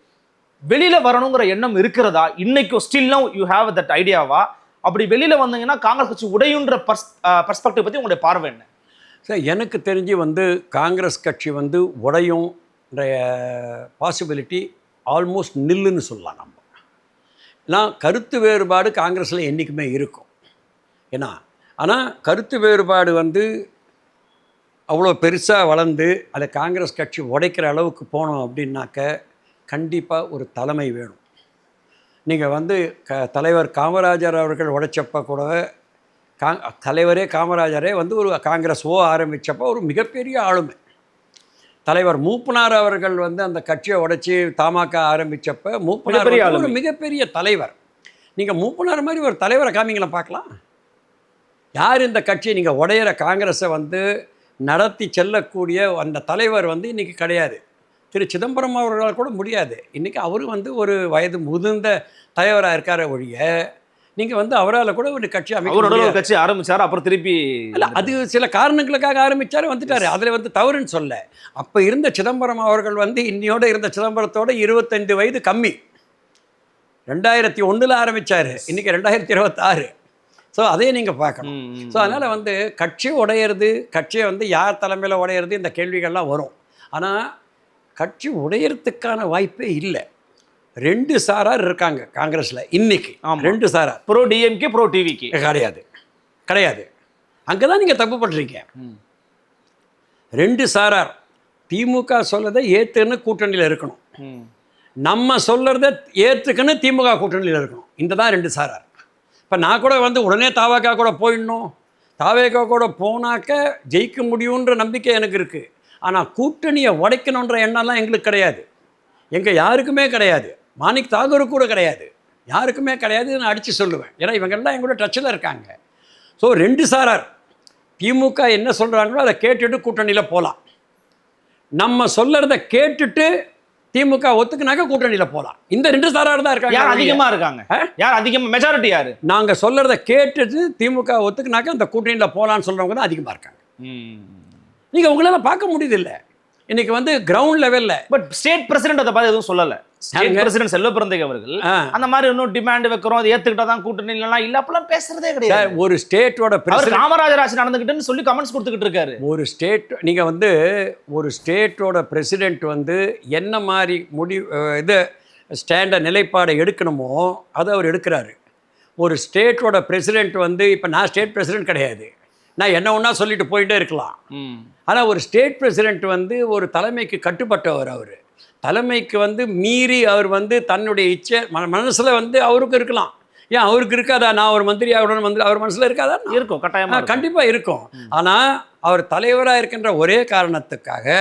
வெளியில் வரணுங்கிற எண்ணம் இருக்கிறதா இன்னைக்கும்? Still now you have that ஐடியாவா? அப்படி வெளியில் வந்தீங்கன்னா காங்கிரஸ் கட்சி உடையுன்ற பர்ஸ்பெக்டிவ் பற்றி உங்களுடைய பார்வை என்ன? சார், எனக்கு தெரிஞ்சு வந்து காங்கிரஸ் கட்சி வந்து உடையும் பாசிபிலிட்டி ஆல்மோஸ்ட் நில்லுன்னு சொல்லலாம். நம்ம ஏன்னா கருத்து வேறுபாடு காங்கிரஸில் என்றைக்குமே இருக்கும். ஏன்னா ஆனால் கருத்து வேறுபாடு வந்து அவ்வளோ பெருசாக வளர்ந்து அதை காங்கிரஸ் கட்சி உடைக்கிற அளவுக்கு போனோம் அப்படின்னாக்க கண்டிப்பாக ஒரு தலைமை வேணும். நீங்கள் வந்து தலைவர் காமராஜர் அவர்கள் உடைச்சப்போ கூட தலைவரே காமராஜரே வந்து ஒரு காங்கிரஸ் ஆரம்பித்தப்போ ஒரு மிகப்பெரிய ஆளுமை. தலைவர் மூப்பனார் அவர்கள் வந்து அந்த கட்சியை உடைச்சி தமாக ஆரம்பித்தப்போ மூப்பனார் ஒரு மிகப்பெரிய தலைவர். நீங்கள் மூப்பனார் மாதிரி ஒரு தலைவரை காமிங்களா பார்க்கலாம். யார் இந்த கட்சியை நீங்கள் உடையிற காங்கிரஸை வந்து நடத்தி செல்லக்கூடிய அந்த தலைவர் வந்து இன்றைக்கி கிடையாது. திரு சிதம்பரம் அவர்களால் கூட முடியாது. இன்றைக்கி அவர் வந்து ஒரு வயது முதிர்ந்த தலைவராக இருக்கார ஒழிய நீங்கள் வந்து அவரால் கூட ஒரு கட்சி ஒரு கட்சி ஆரம்பித்தார், அப்புறம் திருப்பி இல்லை அது சில காரணங்களுக்காக ஆரம்பித்தார், வந்துட்டார். அதில் வந்து தவறுன்னு சொல்ல. அப்போ இருந்த சிதம்பரம் அவர்கள் வந்து இன்னையோடு இருந்த சிதம்பரத்தோட 25 வயது கம்மி. 2001 ஆரம்பித்தார், இன்றைக்கி 2026. ஸோ அதே நீங்கள் பார்க்கணும். ஸோ அதனால் வந்து கட்சி உடையிறது, கட்சியை வந்து யார் தலைமையில் உடையிறது, இந்த கேள்விகள்லாம் வரும். ஆனால் கட்சி உடையறதுக்கான வாய்ப்பே இல்லை. 2 சாரார் இருக்காங்க காங்கிரஸில் இன்னைக்கு. 2 சாரார், ப்ரோ டிஎம்கே ப்ரோ டிவிக்கு கிடையாது. அங்கே தான் நீங்கள் தப்பு பண்ணுறீங்க. 2 சாரார். திமுக சொல்லதை ஏற்றுன்னு கூட்டணியில் இருக்கணும், நம்ம சொல்கிறத ஏற்றுக்குன்னு திமுக கூட்டணியில் இருக்கணும். இந்த தான் 2 சாரார். இப்போ நான் கூட வந்து உடனே தாவேகா கூட போயிடணும், தாவேகா கூட போனாக்க ஜெயிக்க முடியுன்ற நம்பிக்கை எனக்கு இருக்குது. ஆனால் கூட்டணியை உடைக்கணுன்ற எண்ணம்லாம் எங்களுக்கு கிடையாது, எங்கள் யாருக்குமே கிடையாது. மாணிக் தாகூருக்கு கூட கிடையாது, யாருக்குமே கிடையாது. நான் அடித்து சொல்லுவேன், ஏன்னா இவங்கெல்லாம் எங்களோட டச்சில் இருக்காங்க. ஸோ 2 சாரார். திமுக என்ன சொல்கிறாங்களோ அதை கேட்டுட்டு கூட்டணியில் போகலாம், நம்ம சொல்கிறத கேட்டுட்டு திமுக ஒத்துக்குனாக்க கூட்டணியில் போகலாம். இந்த 2 சாரார் தான் இருக்காங்க. யார் அதிகமாக இருக்காங்க? யார் அதிகமாக? மெஜாரிட்டி யார்? நாங்கள் சொல்கிறத கேட்டுட்டு திமுக ஒத்துக்குனாக்க அந்த கூட்டணியில் போகலான்னு சொல்கிறவங்க தான் அதிகமாக இருக்காங்க. நீங்கள் உங்களால் பார்க்க முடியுது இல்லை? இன்னைக்கு வந்து கிரவுண்ட் லெவல்ல. பட் ஸ்டேட் பிரசிடென்ட் அதை பார்த்து எதுவும் சொல்லல. ஸ்டேட் பிரசிடென்ட் செல்வ பிறந்தகை அவர்கள் அந்த மாதிரி இன்னும் டிமாண்ட் வைக்கிறோம், அதை ஏத்துக்கிட்டா தான் கூட்டணி இல்லைனா இல்ல அப்பெல்லாம் பேசுறதே கிடையாது. ஒரு ஸ்டேட்டோட பிரசிடென்ட் காமராஜர் ஆட்சி நடந்துகிட்டுன்னு சொல்லி கமெண்ட்ஸ் கொடுத்துக்கிட்டு இருக்காரு. ஒரு ஸ்டேட் நீங்க வந்து ஒரு ஸ்டேட்டோட பிரசிடென்ட் வந்து என்ன மாதிரி இது ஸ்டாண்ட நிலைப்பாடை எடுக்கணுமோ அதை அவர் எடுக்கிறாரு. ஒரு ஸ்டேட்டோட பிரசிடென்ட் வந்து இப்போ நான் ஸ்டேட் பிரசிடென்ட் கிடையாது, நான் என்ன ஒன்றா சொல்லிட்டு போயிட்டே இருக்கலாம். ஆனால் ஒரு ஸ்டேட் பிரசிடென்ட் வந்து ஒரு தலைமைக்கு கட்டுப்பட்டவர். அவர் தலைமைக்கு வந்து மீறி அவர் வந்து தன்னுடைய இச்சை மனசில் வந்து அவருக்கு இருக்கலாம். ஏன் அவருக்கு இருக்காதா? நான் ஒரு மந்திரி ஆகணும், மந்திரி அவர் மனசில் இருக்காதா? இருக்கும், கட்டாயமாக கண்டிப்பாக இருக்கும். ஆனால் அவர் தலைவராக இருக்கின்ற ஒரே காரணத்துக்காக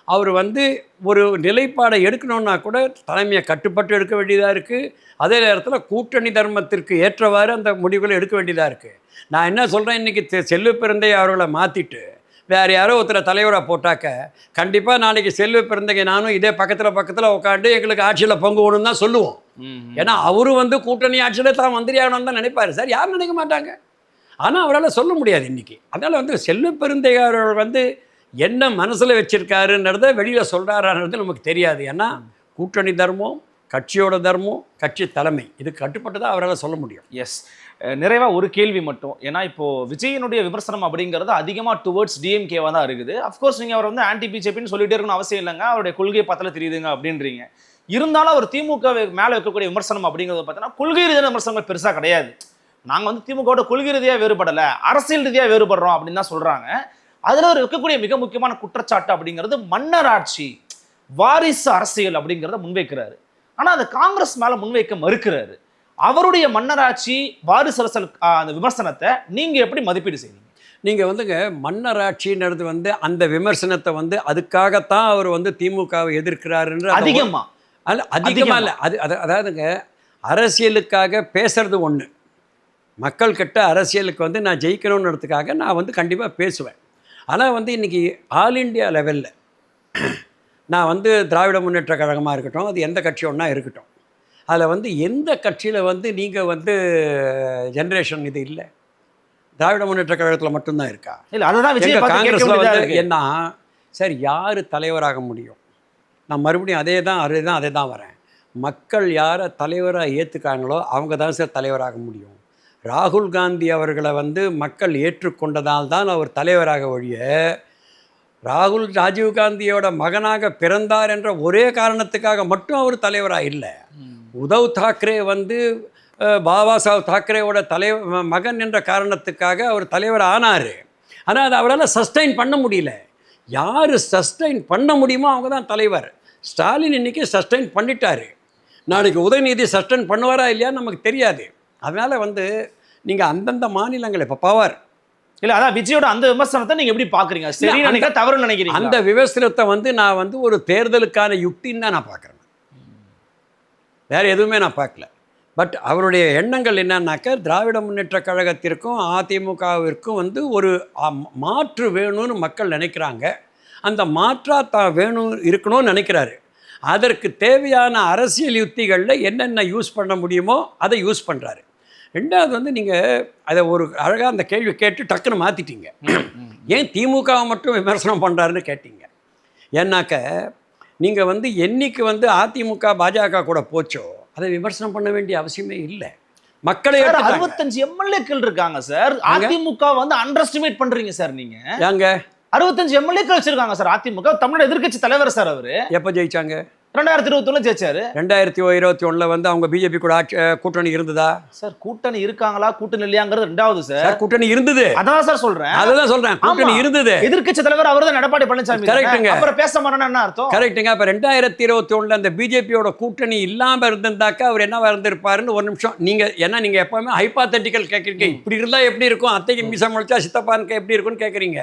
அவர் வந்து ஒரு நிலைப்பாடை எடுக்கணும்னா கூட தலைமையை கட்டுப்பட்டு எடுக்க வேண்டியதாக இருக்குது. அதே நேரத்தில் கூட்டணி தர்மத்திற்கு ஏற்றவாறு அந்த முடிவுகளை எடுக்க வேண்டியதாக இருக்குது. நான் என்ன சொல்கிறேன், இன்றைக்கி செல்வ பிறந்தை அவர்களை மாற்றிட்டு வேறு யாரோ ஒருத்தரை தலைவராக போட்டாக்க கண்டிப்பாக நாளைக்கு செல்வ பிறந்தகை நானும் இதே பக்கத்தில் உட்காந்து எங்களுக்கு ஆட்சியில் பங்கு ஓணுன்னு தான் சொல்லுவோம். ஏன்னா அவரும் வந்து கூட்டணி ஆட்சியில் தான் மந்திரி ஆகணும்னு தான் நினைப்பார் சார். யாரும் நினைக்க மாட்டாங்க. ஆனால் அவரால் சொல்ல முடியாது இன்றைக்கி. அதனால் வந்து செல்வ பிறந்தகை அவர்கள் வந்து என்ன மனசில் வச்சுருக்காருன்றத வெளியில் சொல்கிறாருன்றது நமக்கு தெரியாது. ஏன்னா கூட்டணி தர்மம், கட்சியோட தர்மம், கட்சி தலைமை இது கட்டுப்பட்டு தான் அவரால் சொல்ல முடியும். எஸ், நிறைவாக ஒரு கேள்வி மட்டும். ஏன்னா இப்போது விஜயனுடைய விமர்சனம் அப்படிங்கிறது அதிகமாக டுவர்ட்ஸ் டிஎம்கேவாக தான் இருக்குது. அஃப்கோர்ஸ் நீங்கள் அவர் வந்து ஆன்டி பிஜேபின்னு சொல்லிட்டே இருக்கணும் அவசியம் இல்லைங்க, அவருடைய கொள்கையை பார்த்தால தெரியுதுங்க அப்படின்றீங்க. இருந்தாலும் அவர் திமுக மேலே வைக்கக்கூடிய விமர்சனம் அப்படிங்கிறது பார்த்தீங்கன்னா கொள்கை ரீதியான விமர்சனங்கள் பெருசாக கிடையாது. நாங்கள் வந்து திமுகவோட கொள்கை ரீதியாக வேறுபடலை, அரசியல் ரீதியாக வேறுபடுறோம் அப்படின்னு தான் சொல்கிறாங்க. அதில் ஒரு இருக்கக்கூடிய மிக முக்கியமான குற்றச்சாட்டு அப்படிங்கிறது மன்னர் ஆட்சி, வாரிசு அரசியல் அப்படிங்கிறத முன்வைக்கிறாரு. ஆனால் அதை காங்கிரஸ் மேலே முன்வைக்க மறுக்கிறாரு. அவருடைய மன்னராட்சி வாரிசு அரசியல் அந்த விமர்சனத்தை நீங்கள் எப்படி மதிப்பீடு செய்வீங்க? நீங்கள் வந்துங்க மன்னராட்சின்றது வந்து அந்த விமர்சனத்தை வந்து அதுக்காகத்தான் அவர் வந்து திமுகவை எதிர்க்கிறாருன்ற அதிகமாக இல்லை. அதாவதுங்க அரசியலுக்காக பேசுறது ஒன்று, மக்கள் கிட்ட அரசியலுக்கு வந்து நான் ஜெயிக்கணுன்றதுக்காக நான் வந்து கண்டிப்பாக பேசுவேன். ஆனால் வந்து இன்றைக்கி ஆல் இண்டியா லெவலில் நான் வந்து திராவிட முன்னேற்ற கழகமாக இருக்கட்டும், அது எந்த கட்சி ஒன்றா இருக்கட்டும், அதில் வந்து எந்த கட்சியில் வந்து நீங்கள் வந்து ஜென்ரேஷன் இது இல்லை, திராவிட முன்னேற்ற கழகத்தில் மட்டும்தான் இருக்கா? இல்லை, அதுதான் எங்கள் காங்கிரஸில் வந்து என்ன சார் யார் தலைவராக முடியும்? நான் மறுபடியும் அதே தான் வரேன். மக்கள் யாரை தலைவராக ஏற்றுக்காங்களோ அவங்க தான் சார் தலைவராக முடியும். ராகுல் காந்தி அவர்களை வந்து மக்கள் ஏற்றுக்கொண்டதால் தான் அவர் தலைவராக ஒழிய ராஜீவ்காந்தியோட மகனாக பிறந்தார் என்ற ஒரே காரணத்துக்காக மட்டும் அவர் தலைவராக இல்லை. உத்தவ் தாக்கரே வந்து பாபா சாஹேப் தாக்கரேவோட மகன் என்ற காரணத்துக்காக அவர் தலைவர் ஆனார். ஆனால் அதை அவரால் சஸ்டைன் பண்ண முடியல. யார் சஸ்டைன் பண்ண முடியுமோ அவங்க தான் தலைவர். ஸ்டாலின் இன்றைக்கி சஸ்டைன் பண்ணிட்டார். நாளைக்கு உதயநிதி சஸ்டைன் பண்ணுவாரா இல்லையான்னு நமக்கு தெரியாது. அதனால் வந்து நீங்கள் அந்தந்த மாநிலங்கள் இப்போ பவர் இல்லை, அதான் விஜயோட அந்த விமர்சனத்தை நீங்கள் எப்படி பார்க்குறீங்க? சரி நினைக்க தவறு நினைக்கிறீங்க? அந்த விமர்சனத்தை வந்து நான் வந்து ஒரு தேர்தலுக்கான யுக்தின்னு தான் நான் பார்க்குறேன், வேறு எதுவுமே நான் பார்க்கல. பட் அவருடைய எண்ணங்கள் என்னன்னாக்கா திராவிட முன்னேற்ற கழகத்திற்கும் அதிமுகவிற்கும் வந்து ஒரு மாற்று வேணும்னு மக்கள் நினைக்கிறாங்க. அந்த மாற்றாக வேணும் இருக்கணும்னு நினைக்கிறாரு. அதற்கு தேவையான அரசியல் யுக்திகளில் என்னென்ன யூஸ் பண்ண முடியுமோ அதை யூஸ் பண்ணுறாரு. ரெண்டாவது வந்து நீங்கள் அதை ஒரு அழகாக அந்த கேள்வி கேட்டு டக்குன்னு மாற்றிட்டீங்க. ஏன் திமுகவை மட்டும் விமர்சனம் பண்ணுறாருன்னு கேட்டீங்க. ஏன்னாக்க நீங்கள் வந்து என்னைக்கு வந்து அதிமுக பாஜக கூட போச்சோ அதை விமர்சனம் பண்ண வேண்டிய அவசியமே இல்லை. மக்களை 65 எம்எல்ஏக்கள் இருக்காங்க சார். அதிமுக வந்து அண்டர் எஸ்டிமேட் பண்றீங்க சார். நீங்க ஏங்க 65 எம்எல்ஏக்கள் வச்சிருக்காங்க சார் அதிமுக. தமிழ் எதிர்க்கட்சி தலைவர் சார். அவரு எப்போ ஜெயிச்சாங்க? 2021 ஜெயிச்சாரு. 2021 வந்து அவங்க பிஜேபி கூட கூட்டணி இருந்ததா சார்? கூட்டணி இருக்காங்களா கூட்டணி இல்லையாங்கிறது ரெண்டாவது சார். கூட்டணி இருந்தது, அதான் சார் சொல்றேன். கூட்டணி இருந்தது. எதிர்க்கட்சி தலைவர் அவர்தான் எடப்பாடி பழனிசாமி. கரெக்ட்டுங்க. அப்புறம் பேச மாட்டேன்னா என்ன அர்த்தம்? கரெக்ட்டுங்க. அப்ப 2021 அந்த பிஜேபியோட கூட்டணி இல்லாம இருந்திருந்தாக்கா அவர் என்னவா இருந்திருப்பாருன்னு ஒரு நிமிஷம் நீங்க எப்பவுமே ஹைபாத்தட்டிக்கல் கேட்குறீங்க. இப்படி இருந்தா எப்படி இருக்கும், அத்தைக்கு மீசம் முளைச்சா சித்தப்பானுக்கு எப்படி இருக்கும்னு கேட்குறீங்க.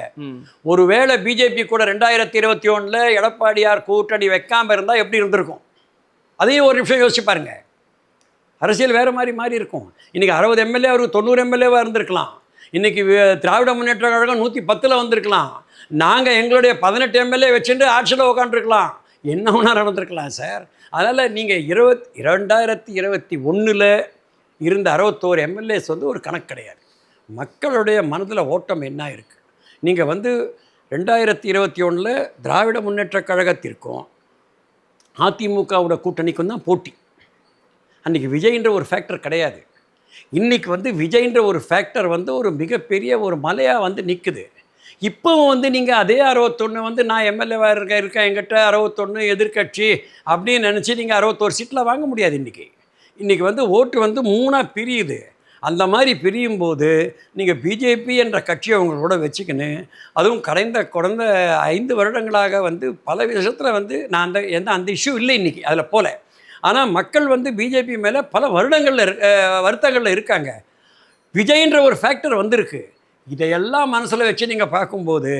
ஒருவேளை பிஜேபி கூட 2021 எடப்பாடியார் கூட்டணி வைக்காம இருந்தா எப்படி இருந்திருக்கும்? அதையும் ஒரு நிமிஷம் யோசிச்சு பாருங்க. அரசியல் வேறு மாறி இருக்கும். இன்றைக்கி 60 எம்எல்ஏ அவருக்கு 90 எம்எல்ஏவாக இருந்திருக்கலாம். இன்றைக்கி திராவிட முன்னேற்ற கழகம் 110 வந்திருக்கலாம். நாங்கள் எங்களுடைய 18 எம்எல்ஏ வச்சுட்டு ஆட்சியில் உட்காந்துருக்கலாம். என்ன ஒன்றா நடந்திருக்கலாம் சார். அதனால் நீங்கள் 2021 இருந்த 61 எம்எல்ஏஸ் வந்து ஒரு கணக்கு கிடையாது. மக்களுடைய மனதில் ஓட்டம் என்ன இருக்குது? நீங்கள் வந்து 2021 திராவிட முன்னேற்றக் கழகத்திற்கும் அதிமுகவோட கூட்டணிக்கும் தான் போட்டி. அன்றைக்கி விஜய்ன்ற ஒரு ஃபேக்டர் கிடையாது. இன்றைக்கி வந்து விஜய்ன்ற ஒரு ஃபேக்டர் வந்து ஒரு மிகப்பெரிய ஒரு மலையாக வந்து நிற்குது. இப்போவும் வந்து நீங்கள் அதே 61 வந்து நான் எம்எல்ஏவாக இருக்கேன் என்கிட்ட 61 எதிர்க்கட்சி அப்படின்னு நினச்சி நீங்கள் 61 சீட்டில் வாங்க முடியாது. இன்றைக்கி வந்து ஓட்டு வந்து 3ஆக பிரியுது. அந்த மாதிரி பிரியும் போது நீங்கள் பிஜேபி என்ற கட்சியை அவங்களோட வச்சுக்கின்னு, அதுவும் கடந்த 5 வருடங்களாக வந்து பல விஷயத்தில் வந்து நான் அந்த இஷ்யூ இல்லை இன்றைக்கி அதில் போல. ஆனால் மக்கள் வந்து பிஜேபி மேலே பல வருத்தங்களில் இருக்காங்க. விஜய்ன்ற ஒரு ஃபேக்டர் வந்திருக்கு. இதையெல்லாம் மனசில் வச்சு நீங்கள் பார்க்கும்போது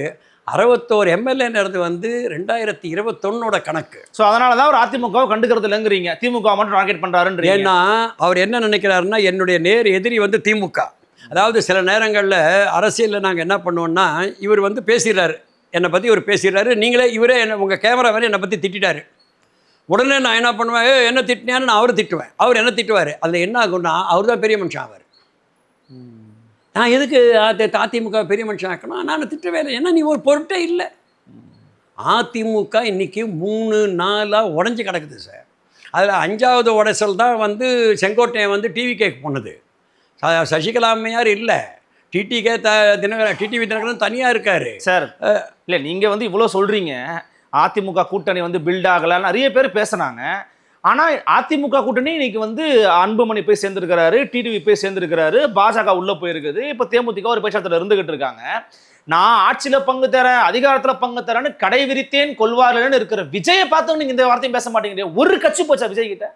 61 எம்எல்ஏன்றது வந்து 2021 கணக்கு. ஸோ அதனால தான் அவர் அதிமுகவை கண்டுக்கிறது இல்லைங்கிறீங்க, திமுக மட்டும் டார்கெட் பண்ணுறாருன்ற. ஏன்னா அவர் என்ன நினைக்கிறாருன்னா, என்னுடைய நேர் எதிரி வந்து திமுக. அதாவது சில நேரங்களில் அரசியலில் நாங்கள் என்ன பண்ணுவோம்னா, இவர் வந்து பேசுகிறாரு, என்னை பற்றி இவர் பேசுகிறாரு, நீங்களே இவரே உங்கள் கேமரா வேறு என்னை பற்றி திட்டாரு. உடனே நான் என்ன பண்ணுவேன், என்ன திட்டினான்னு நான் அவரை திட்டுவேன், அவர் என்ன திட்டுவார். அதில் என்ன ஆகும்னா அவர் தான் பெரிய மனுஷன் ஆவார். நான் எதுக்கு அதிமுக பெரிய மனுஷன் ஆக்கணும், நான் திட்டவே இல்லை. ஏன்னா நீ ஒரு பொருட்டே இல்லை. அதிமுக இன்றைக்கி 3-4 உடஞ்சி கிடக்குது சார். அதில் 5வது உடைசல் தான் வந்து செங்கோட்டையன் வந்து டிவி கேக் பண்ணுது. சசிகலா அம்மையார் இல்லை, டிடிவி தினகரன் தனியாக இருக்கார் சார். இல்லை நீங்கள் வந்து இவ்வளோ சொல்கிறீங்க, அதிமுக கூட்டணி வந்து பில்ட் ஆகலாம் நிறைய பேர் பேசுனாங்க. ஆனால் அதிமுக கூட்டணி இன்னைக்கு வந்து அன்புமணி போய் சேர்ந்துருக்கிறாரு, டிடிவி போய் சேர்ந்துருக்கிறாரு, பாஜக உள்ளே போயிருக்குது. இப்போ தேமுதிக ஒரு பேச்சாளர் இருந்துகிட்டு இருக்காங்க. நான் ஆட்சியில் பங்கு தரேன், அதிகாரத்தில் பங்கு தரேன்னு கடை விரித்தேன் கொள்வார்கள்னு இருக்கிற விஜயை பார்த்தவங்க நீங்கள் இந்த வார்த்தையும் பேச மாட்டேங்கிறீங்க. ஒரு கட்சி போச்சா விஜய் கிட்ட?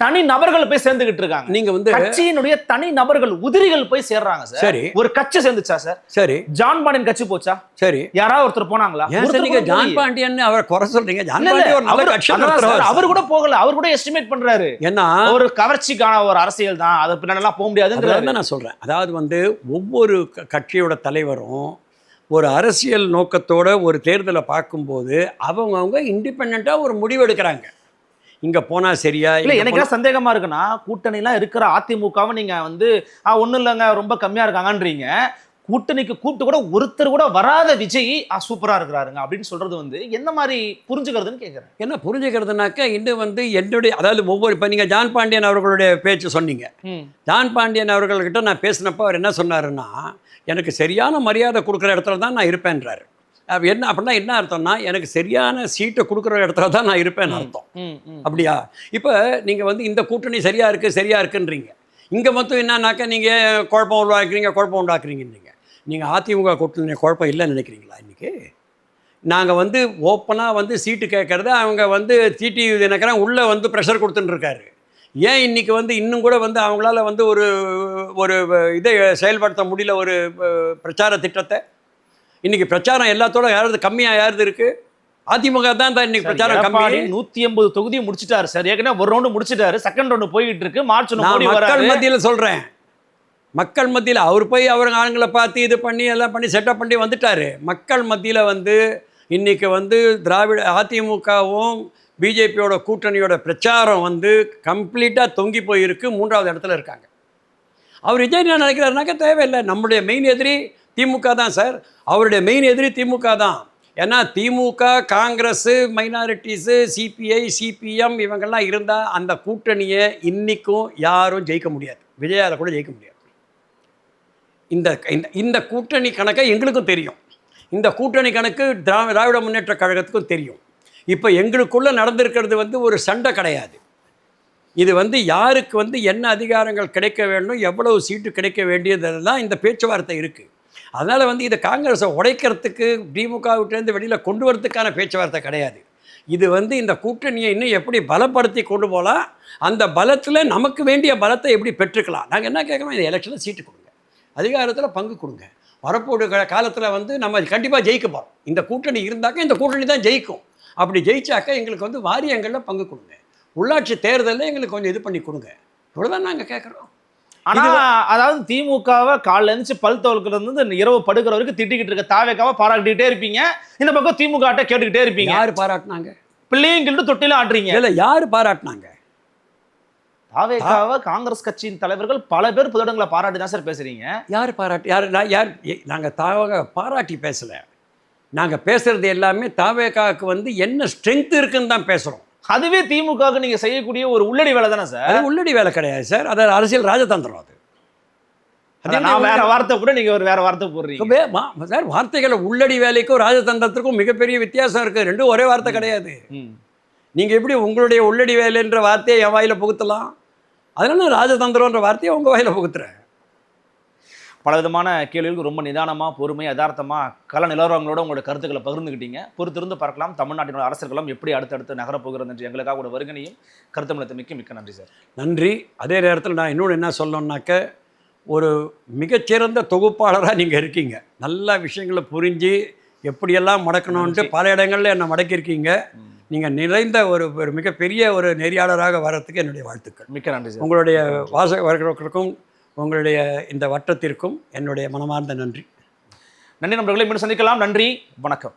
தனி நபர்கள் போய் சேர்ந்துகிட்டு இருக்காங்க. நீங்க வந்து கட்சியினுடைய தனி நபர்கள் உதிரிகள் போய் சேர்றாங்க சார். சரி, ஒரு கட்சி சேர்ந்துச்சா சார்? சரி, ஜான் பாண்டியன் கட்சி போச்சா? சரி, யாராவது ஒருத்தர் போனாங்களா? நீங்க ஜான் பாண்டியன் அவரை குறை சொல்றீங்க. ஜான் பாண்டியன் ஒரு நல்ல கட்சி நடத்துறவர். அவர் கூட போகல, அவர் கூட எஸ்டிமேட் பண்றாரு. ஏன்னா ஒரு கவர்ச்சிக்கான ஒரு அரசியல் தான், அது பின்னாடிலாம் போக முடியாதுங்கிறத நான் சொல்றேன். அதாவது வந்து ஒவ்வொரு கட்சியோட தலைவரும் ஒரு அரசியல் நோக்கத்தோட ஒரு தேர்தலை பார்க்கும்போது அவங்கவுங்க இண்டிபெண்ட்டாக ஒரு முடிவு எடுக்கிறாங்க. இங்கே போனால் சரியா இல்லை. எனக்கு என்ன சந்தேகமாக இருக்குன்னா, கூட்டணிலாம் இருக்கிற அதிமுகவை நீங்கள் வந்து ஒன்றும் இல்லைங்க ரொம்ப கம்மியாக இருக்காங்கன்றீங்க. கூட்டணிக்கு கூப்பிட்டு கூட ஒருத்தர் கூட வராத விஜய் சூப்பராக இருக்கிறாருங்க அப்படின்னு சொல்கிறது வந்து என்ன மாதிரி புரிஞ்சுக்கிறதுன்னு கேட்குறேன். என்ன புரிஞ்சுக்கிறதுனாக்கா, இன்னும் வந்து என்னுடைய அதாவது ஒவ்வொரு இப்போ நீங்கள் ஜான் பாண்டியன் அவர்களுடைய பேச்சு சொன்னீங்க. ஜான் பாண்டியன் அவர்கள்கிட்ட நான் பேசினப்போ அவர் என்ன சொன்னாருன்னா, எனக்கு சரியான மரியாதை கொடுக்குற இடத்துல தான் நான் இருப்பேன்றாரு. என்ன அப்படின்னா என்ன அர்த்தம்னா, எனக்கு சரியான சீட்டை கொடுக்குற இடத்துல தான் நான் இருப்பேன்னு அர்த்தம். அப்படியா? இப்போ நீங்கள் வந்து இந்த கூட்டணி சரியாக இருக்குன்றீங்க. இங்கே மொத்தம் என்னன்னாக்கா நீங்கள் குழப்பம் உண்டாக்குறீங்க. நீங்கள் அதிமுக கூட்டணி குழப்பம் இல்லைன்னு நினைக்கிறீங்களா? இன்றைக்கி நாங்கள் வந்து ஓப்பனாக வந்து சீட்டு கேட்குறத அவங்க வந்து டிடிவி தினகரன் உள்ளே வந்து ப்ரெஷர் கொடுத்துட்டுருக்காரு. ஏன் இன்றைக்கி வந்து இன்னும் கூட வந்து அவங்களால வந்து ஒரு இதை செயல்படுத்த முடியல, ஒரு பிரச்சார திட்டத்தை. இன்றைக்கி பிரச்சாரம் எல்லாத்தோட யாராவது கம்மியாக இருக்குது? அதிமுக தான் இன்றைக்கி பிரச்சாரம் கம்மி. 180 தொகுதியும் முடிச்சிட்டாரு சார். ஏற்கனவே ஒரு ரவுண்டு முடிச்சிட்டாரு, செகண்ட் ரவுண்டு போயிட்டு இருக்கு. மார்ச் மக்கள் மத்தியில் சொல்கிறேன், மக்கள் மத்தியில் அவர் போய் அவர் ஆளுங்களை பார்த்து இது பண்ணி எல்லாம் பண்ணி செட்டப் பண்ணி வந்துட்டார். மக்கள் மத்தியில் வந்து இன்றைக்கி வந்து அதிமுகவும் பிஜேபியோட கூட்டணியோட பிரச்சாரம் வந்து கம்ப்ளீட்டாக தொங்கி போயிருக்கு, 3வது இடத்துல இருக்காங்க. அவர் விஜய் என்ன நினைக்கிறாருனாக்கா, தேவையில்லை, நம்முடைய மெயின் எதிரி திமுக தான் சார். அவருடைய மெயின் எதிரி திமுக தான். ஏன்னா திமுக, காங்கிரஸ், மைனாரிட்டிஸு, சிபிஐ, சிபிஎம் இவங்கெல்லாம் இருந்தால் அந்த கூட்டணியை இன்றைக்கும் யாரும் ஜெயிக்க முடியாது. விஜயால் கூட ஜெயிக்க முடியாது. இந்த கூட்டணி கணக்கை எங்களுக்கும் தெரியும். இந்த கூட்டணி கணக்கு திராவிட முன்னேற்ற கழகத்துக்கும் தெரியும். இப்போ எங்களுக்குள்ளே நடந்திருக்கிறது வந்து ஒரு சண்டை கிடையாது. இது வந்து யாருக்கு வந்து என்ன அதிகாரங்கள் கிடைக்க வேண்டும், எவ்வளவு சீட்டு கிடைக்க வேண்டியதெல்லாம் இந்த பேச்சுவார்த்தை இருக்குது. அதனால் வந்து இதை காங்கிரஸை உடைக்கிறதுக்கு, திமுகவிட்டேருந்து வெளியில் கொண்டு வரதுக்கான பேச்சுவார்த்தை கிடையாது. இது வந்து இந்த கூட்டணியை இன்னும் எப்படி பலப்படுத்தி கொண்டு போகலாம், அந்த பலத்தில் நமக்கு வேண்டிய பலத்தை எப்படி பெற்றுக்கலாம். நாங்கள் என்ன கேட்குறோம், இந்த எலெக்ஷனில் சீட்டு கொடுங்க, அதிகாரத்தில் பங்கு கொடுங்க. வரப்போகிற காலத்தில் வந்து நம்ம கண்டிப்பாக ஜெயிக்க போகிறோம். இந்த கூட்டணி இருந்தாக்க இந்த கூட்டணி தான் ஜெயிக்கும். அப்படி ஜெயிச்சாக்க எங்களுக்கு வந்து வாரியங்களில் பங்கு கொடுங்க, உள்ளாட்சி தேர்தலில் எங்களுக்கு கொஞ்சம் இது பண்ணி கொடுங்க. இவ்வளோதான் நாங்கள் கேட்குறோம். ஆனால் அதாவது திமுகவை காலைல எழுந்துச்சு பல் தோல்கிறது இந்த இரவு படுக்கிற வரைக்கும் திட்டிக்கிட்டு இருக்க தாவேக்காவை பாராட்டிகிட்டே இருப்பீங்க, இந்த பக்கம் திமுக கேட்டுக்கிட்டே இருப்பீங்க. யார் பாராட்டினாங்க? பிள்ளைங்கிட்டு தொட்டிலும் ஆடுறீங்க. இல்லை, யார் பாராட்டினாங்க? தாவேக்காவை காங்கிரஸ் கட்சியின் தலைவர்கள் பல பேர் புதடங்களை பாராட்டி தான் சார் பேசுறீங்க. யார் பாராட்டி? யார் நாங்கள் தாவேக்காவை பாராட்டி பேசலை. நாங்கள் பேசுகிறது எல்லாமே தாவேகாவுக்கு வந்து என்ன ஸ்ட்ரென்த் இருக்குன்னு தான் பேசுகிறோம். அதுவே திமுகவுக்கு நீங்க செய்யக்கூடிய ஒரு உள்ளடி வேலை தானே சார்? அது உள்ளடி வேலை கிடையாது சார், அது அரசியல் ராஜதந்திரம். அது நான் வேற வார்த்தை கூட நீங்க ஒரு வேற வார்த்தை போடுறீங்க சார். வார்த்தைகளை உள்ளடி வேலைக்கும் ராஜதந்திரத்திற்கும் மிகப்பெரிய வித்தியாசம் இருக்குது. ரெண்டும் ஒரே வார்த்தை கிடையாது. நீங்கள் எப்படி உங்களுடைய உள்ளடி வேலைன்ற வார்த்தையை என் வாயில் புகுத்தலாம்? அதனால நான் ராஜதந்திரன்ற வார்த்தையை உங்கள் வாயில் புகுத்துறேன். பல விதமான கேள்விகளுக்கு ரொம்ப நிதானமாக பொறுமையாக யதார்த்தமாக கள நிலவரங்களோட உங்களோட கருத்துக்களை பகிர்ந்துக்கிட்டீங்க. பொறுத்திருந்து பார்க்கலாம் தமிழ்நாட்டினோட அரசியல்களும் எப்படி அடுத்தடுத்து நகரப்போகிறது என்று எங்களுக்காக கூட வருகனையும் கருத்தமிழத்தை மிக்க நன்றி சார். நன்றி. அதே நேரத்தில் நான் இன்னொன்று என்ன சொல்லணுன்னாக்க, ஒரு மிகச்சிறந்த தொகுப்பாளராக நீங்கள் இருக்கீங்க. நல்ல விஷயங்களை புரிஞ்சு எப்படியெல்லாம் மடக்கணும்ன்ட்டு பல இடங்களில் என்னை மடக்கியிருக்கீங்க. நீங்கள் நிறைந்த ஒரு மிகப்பெரிய ஒரு நெறியாளராக வர்றதுக்கு என்னுடைய வாழ்த்துக்கள். மிக்க நன்றி சார். உங்களுடைய வாசகர்களுக்கும் உங்களுடைய இந்த வட்டத்திற்கும் என்னுடைய மனமார்ந்த நன்றி. நன்றி நண்பர்களை மீண்டும் சந்திக்கலாம். நன்றி, வணக்கம்.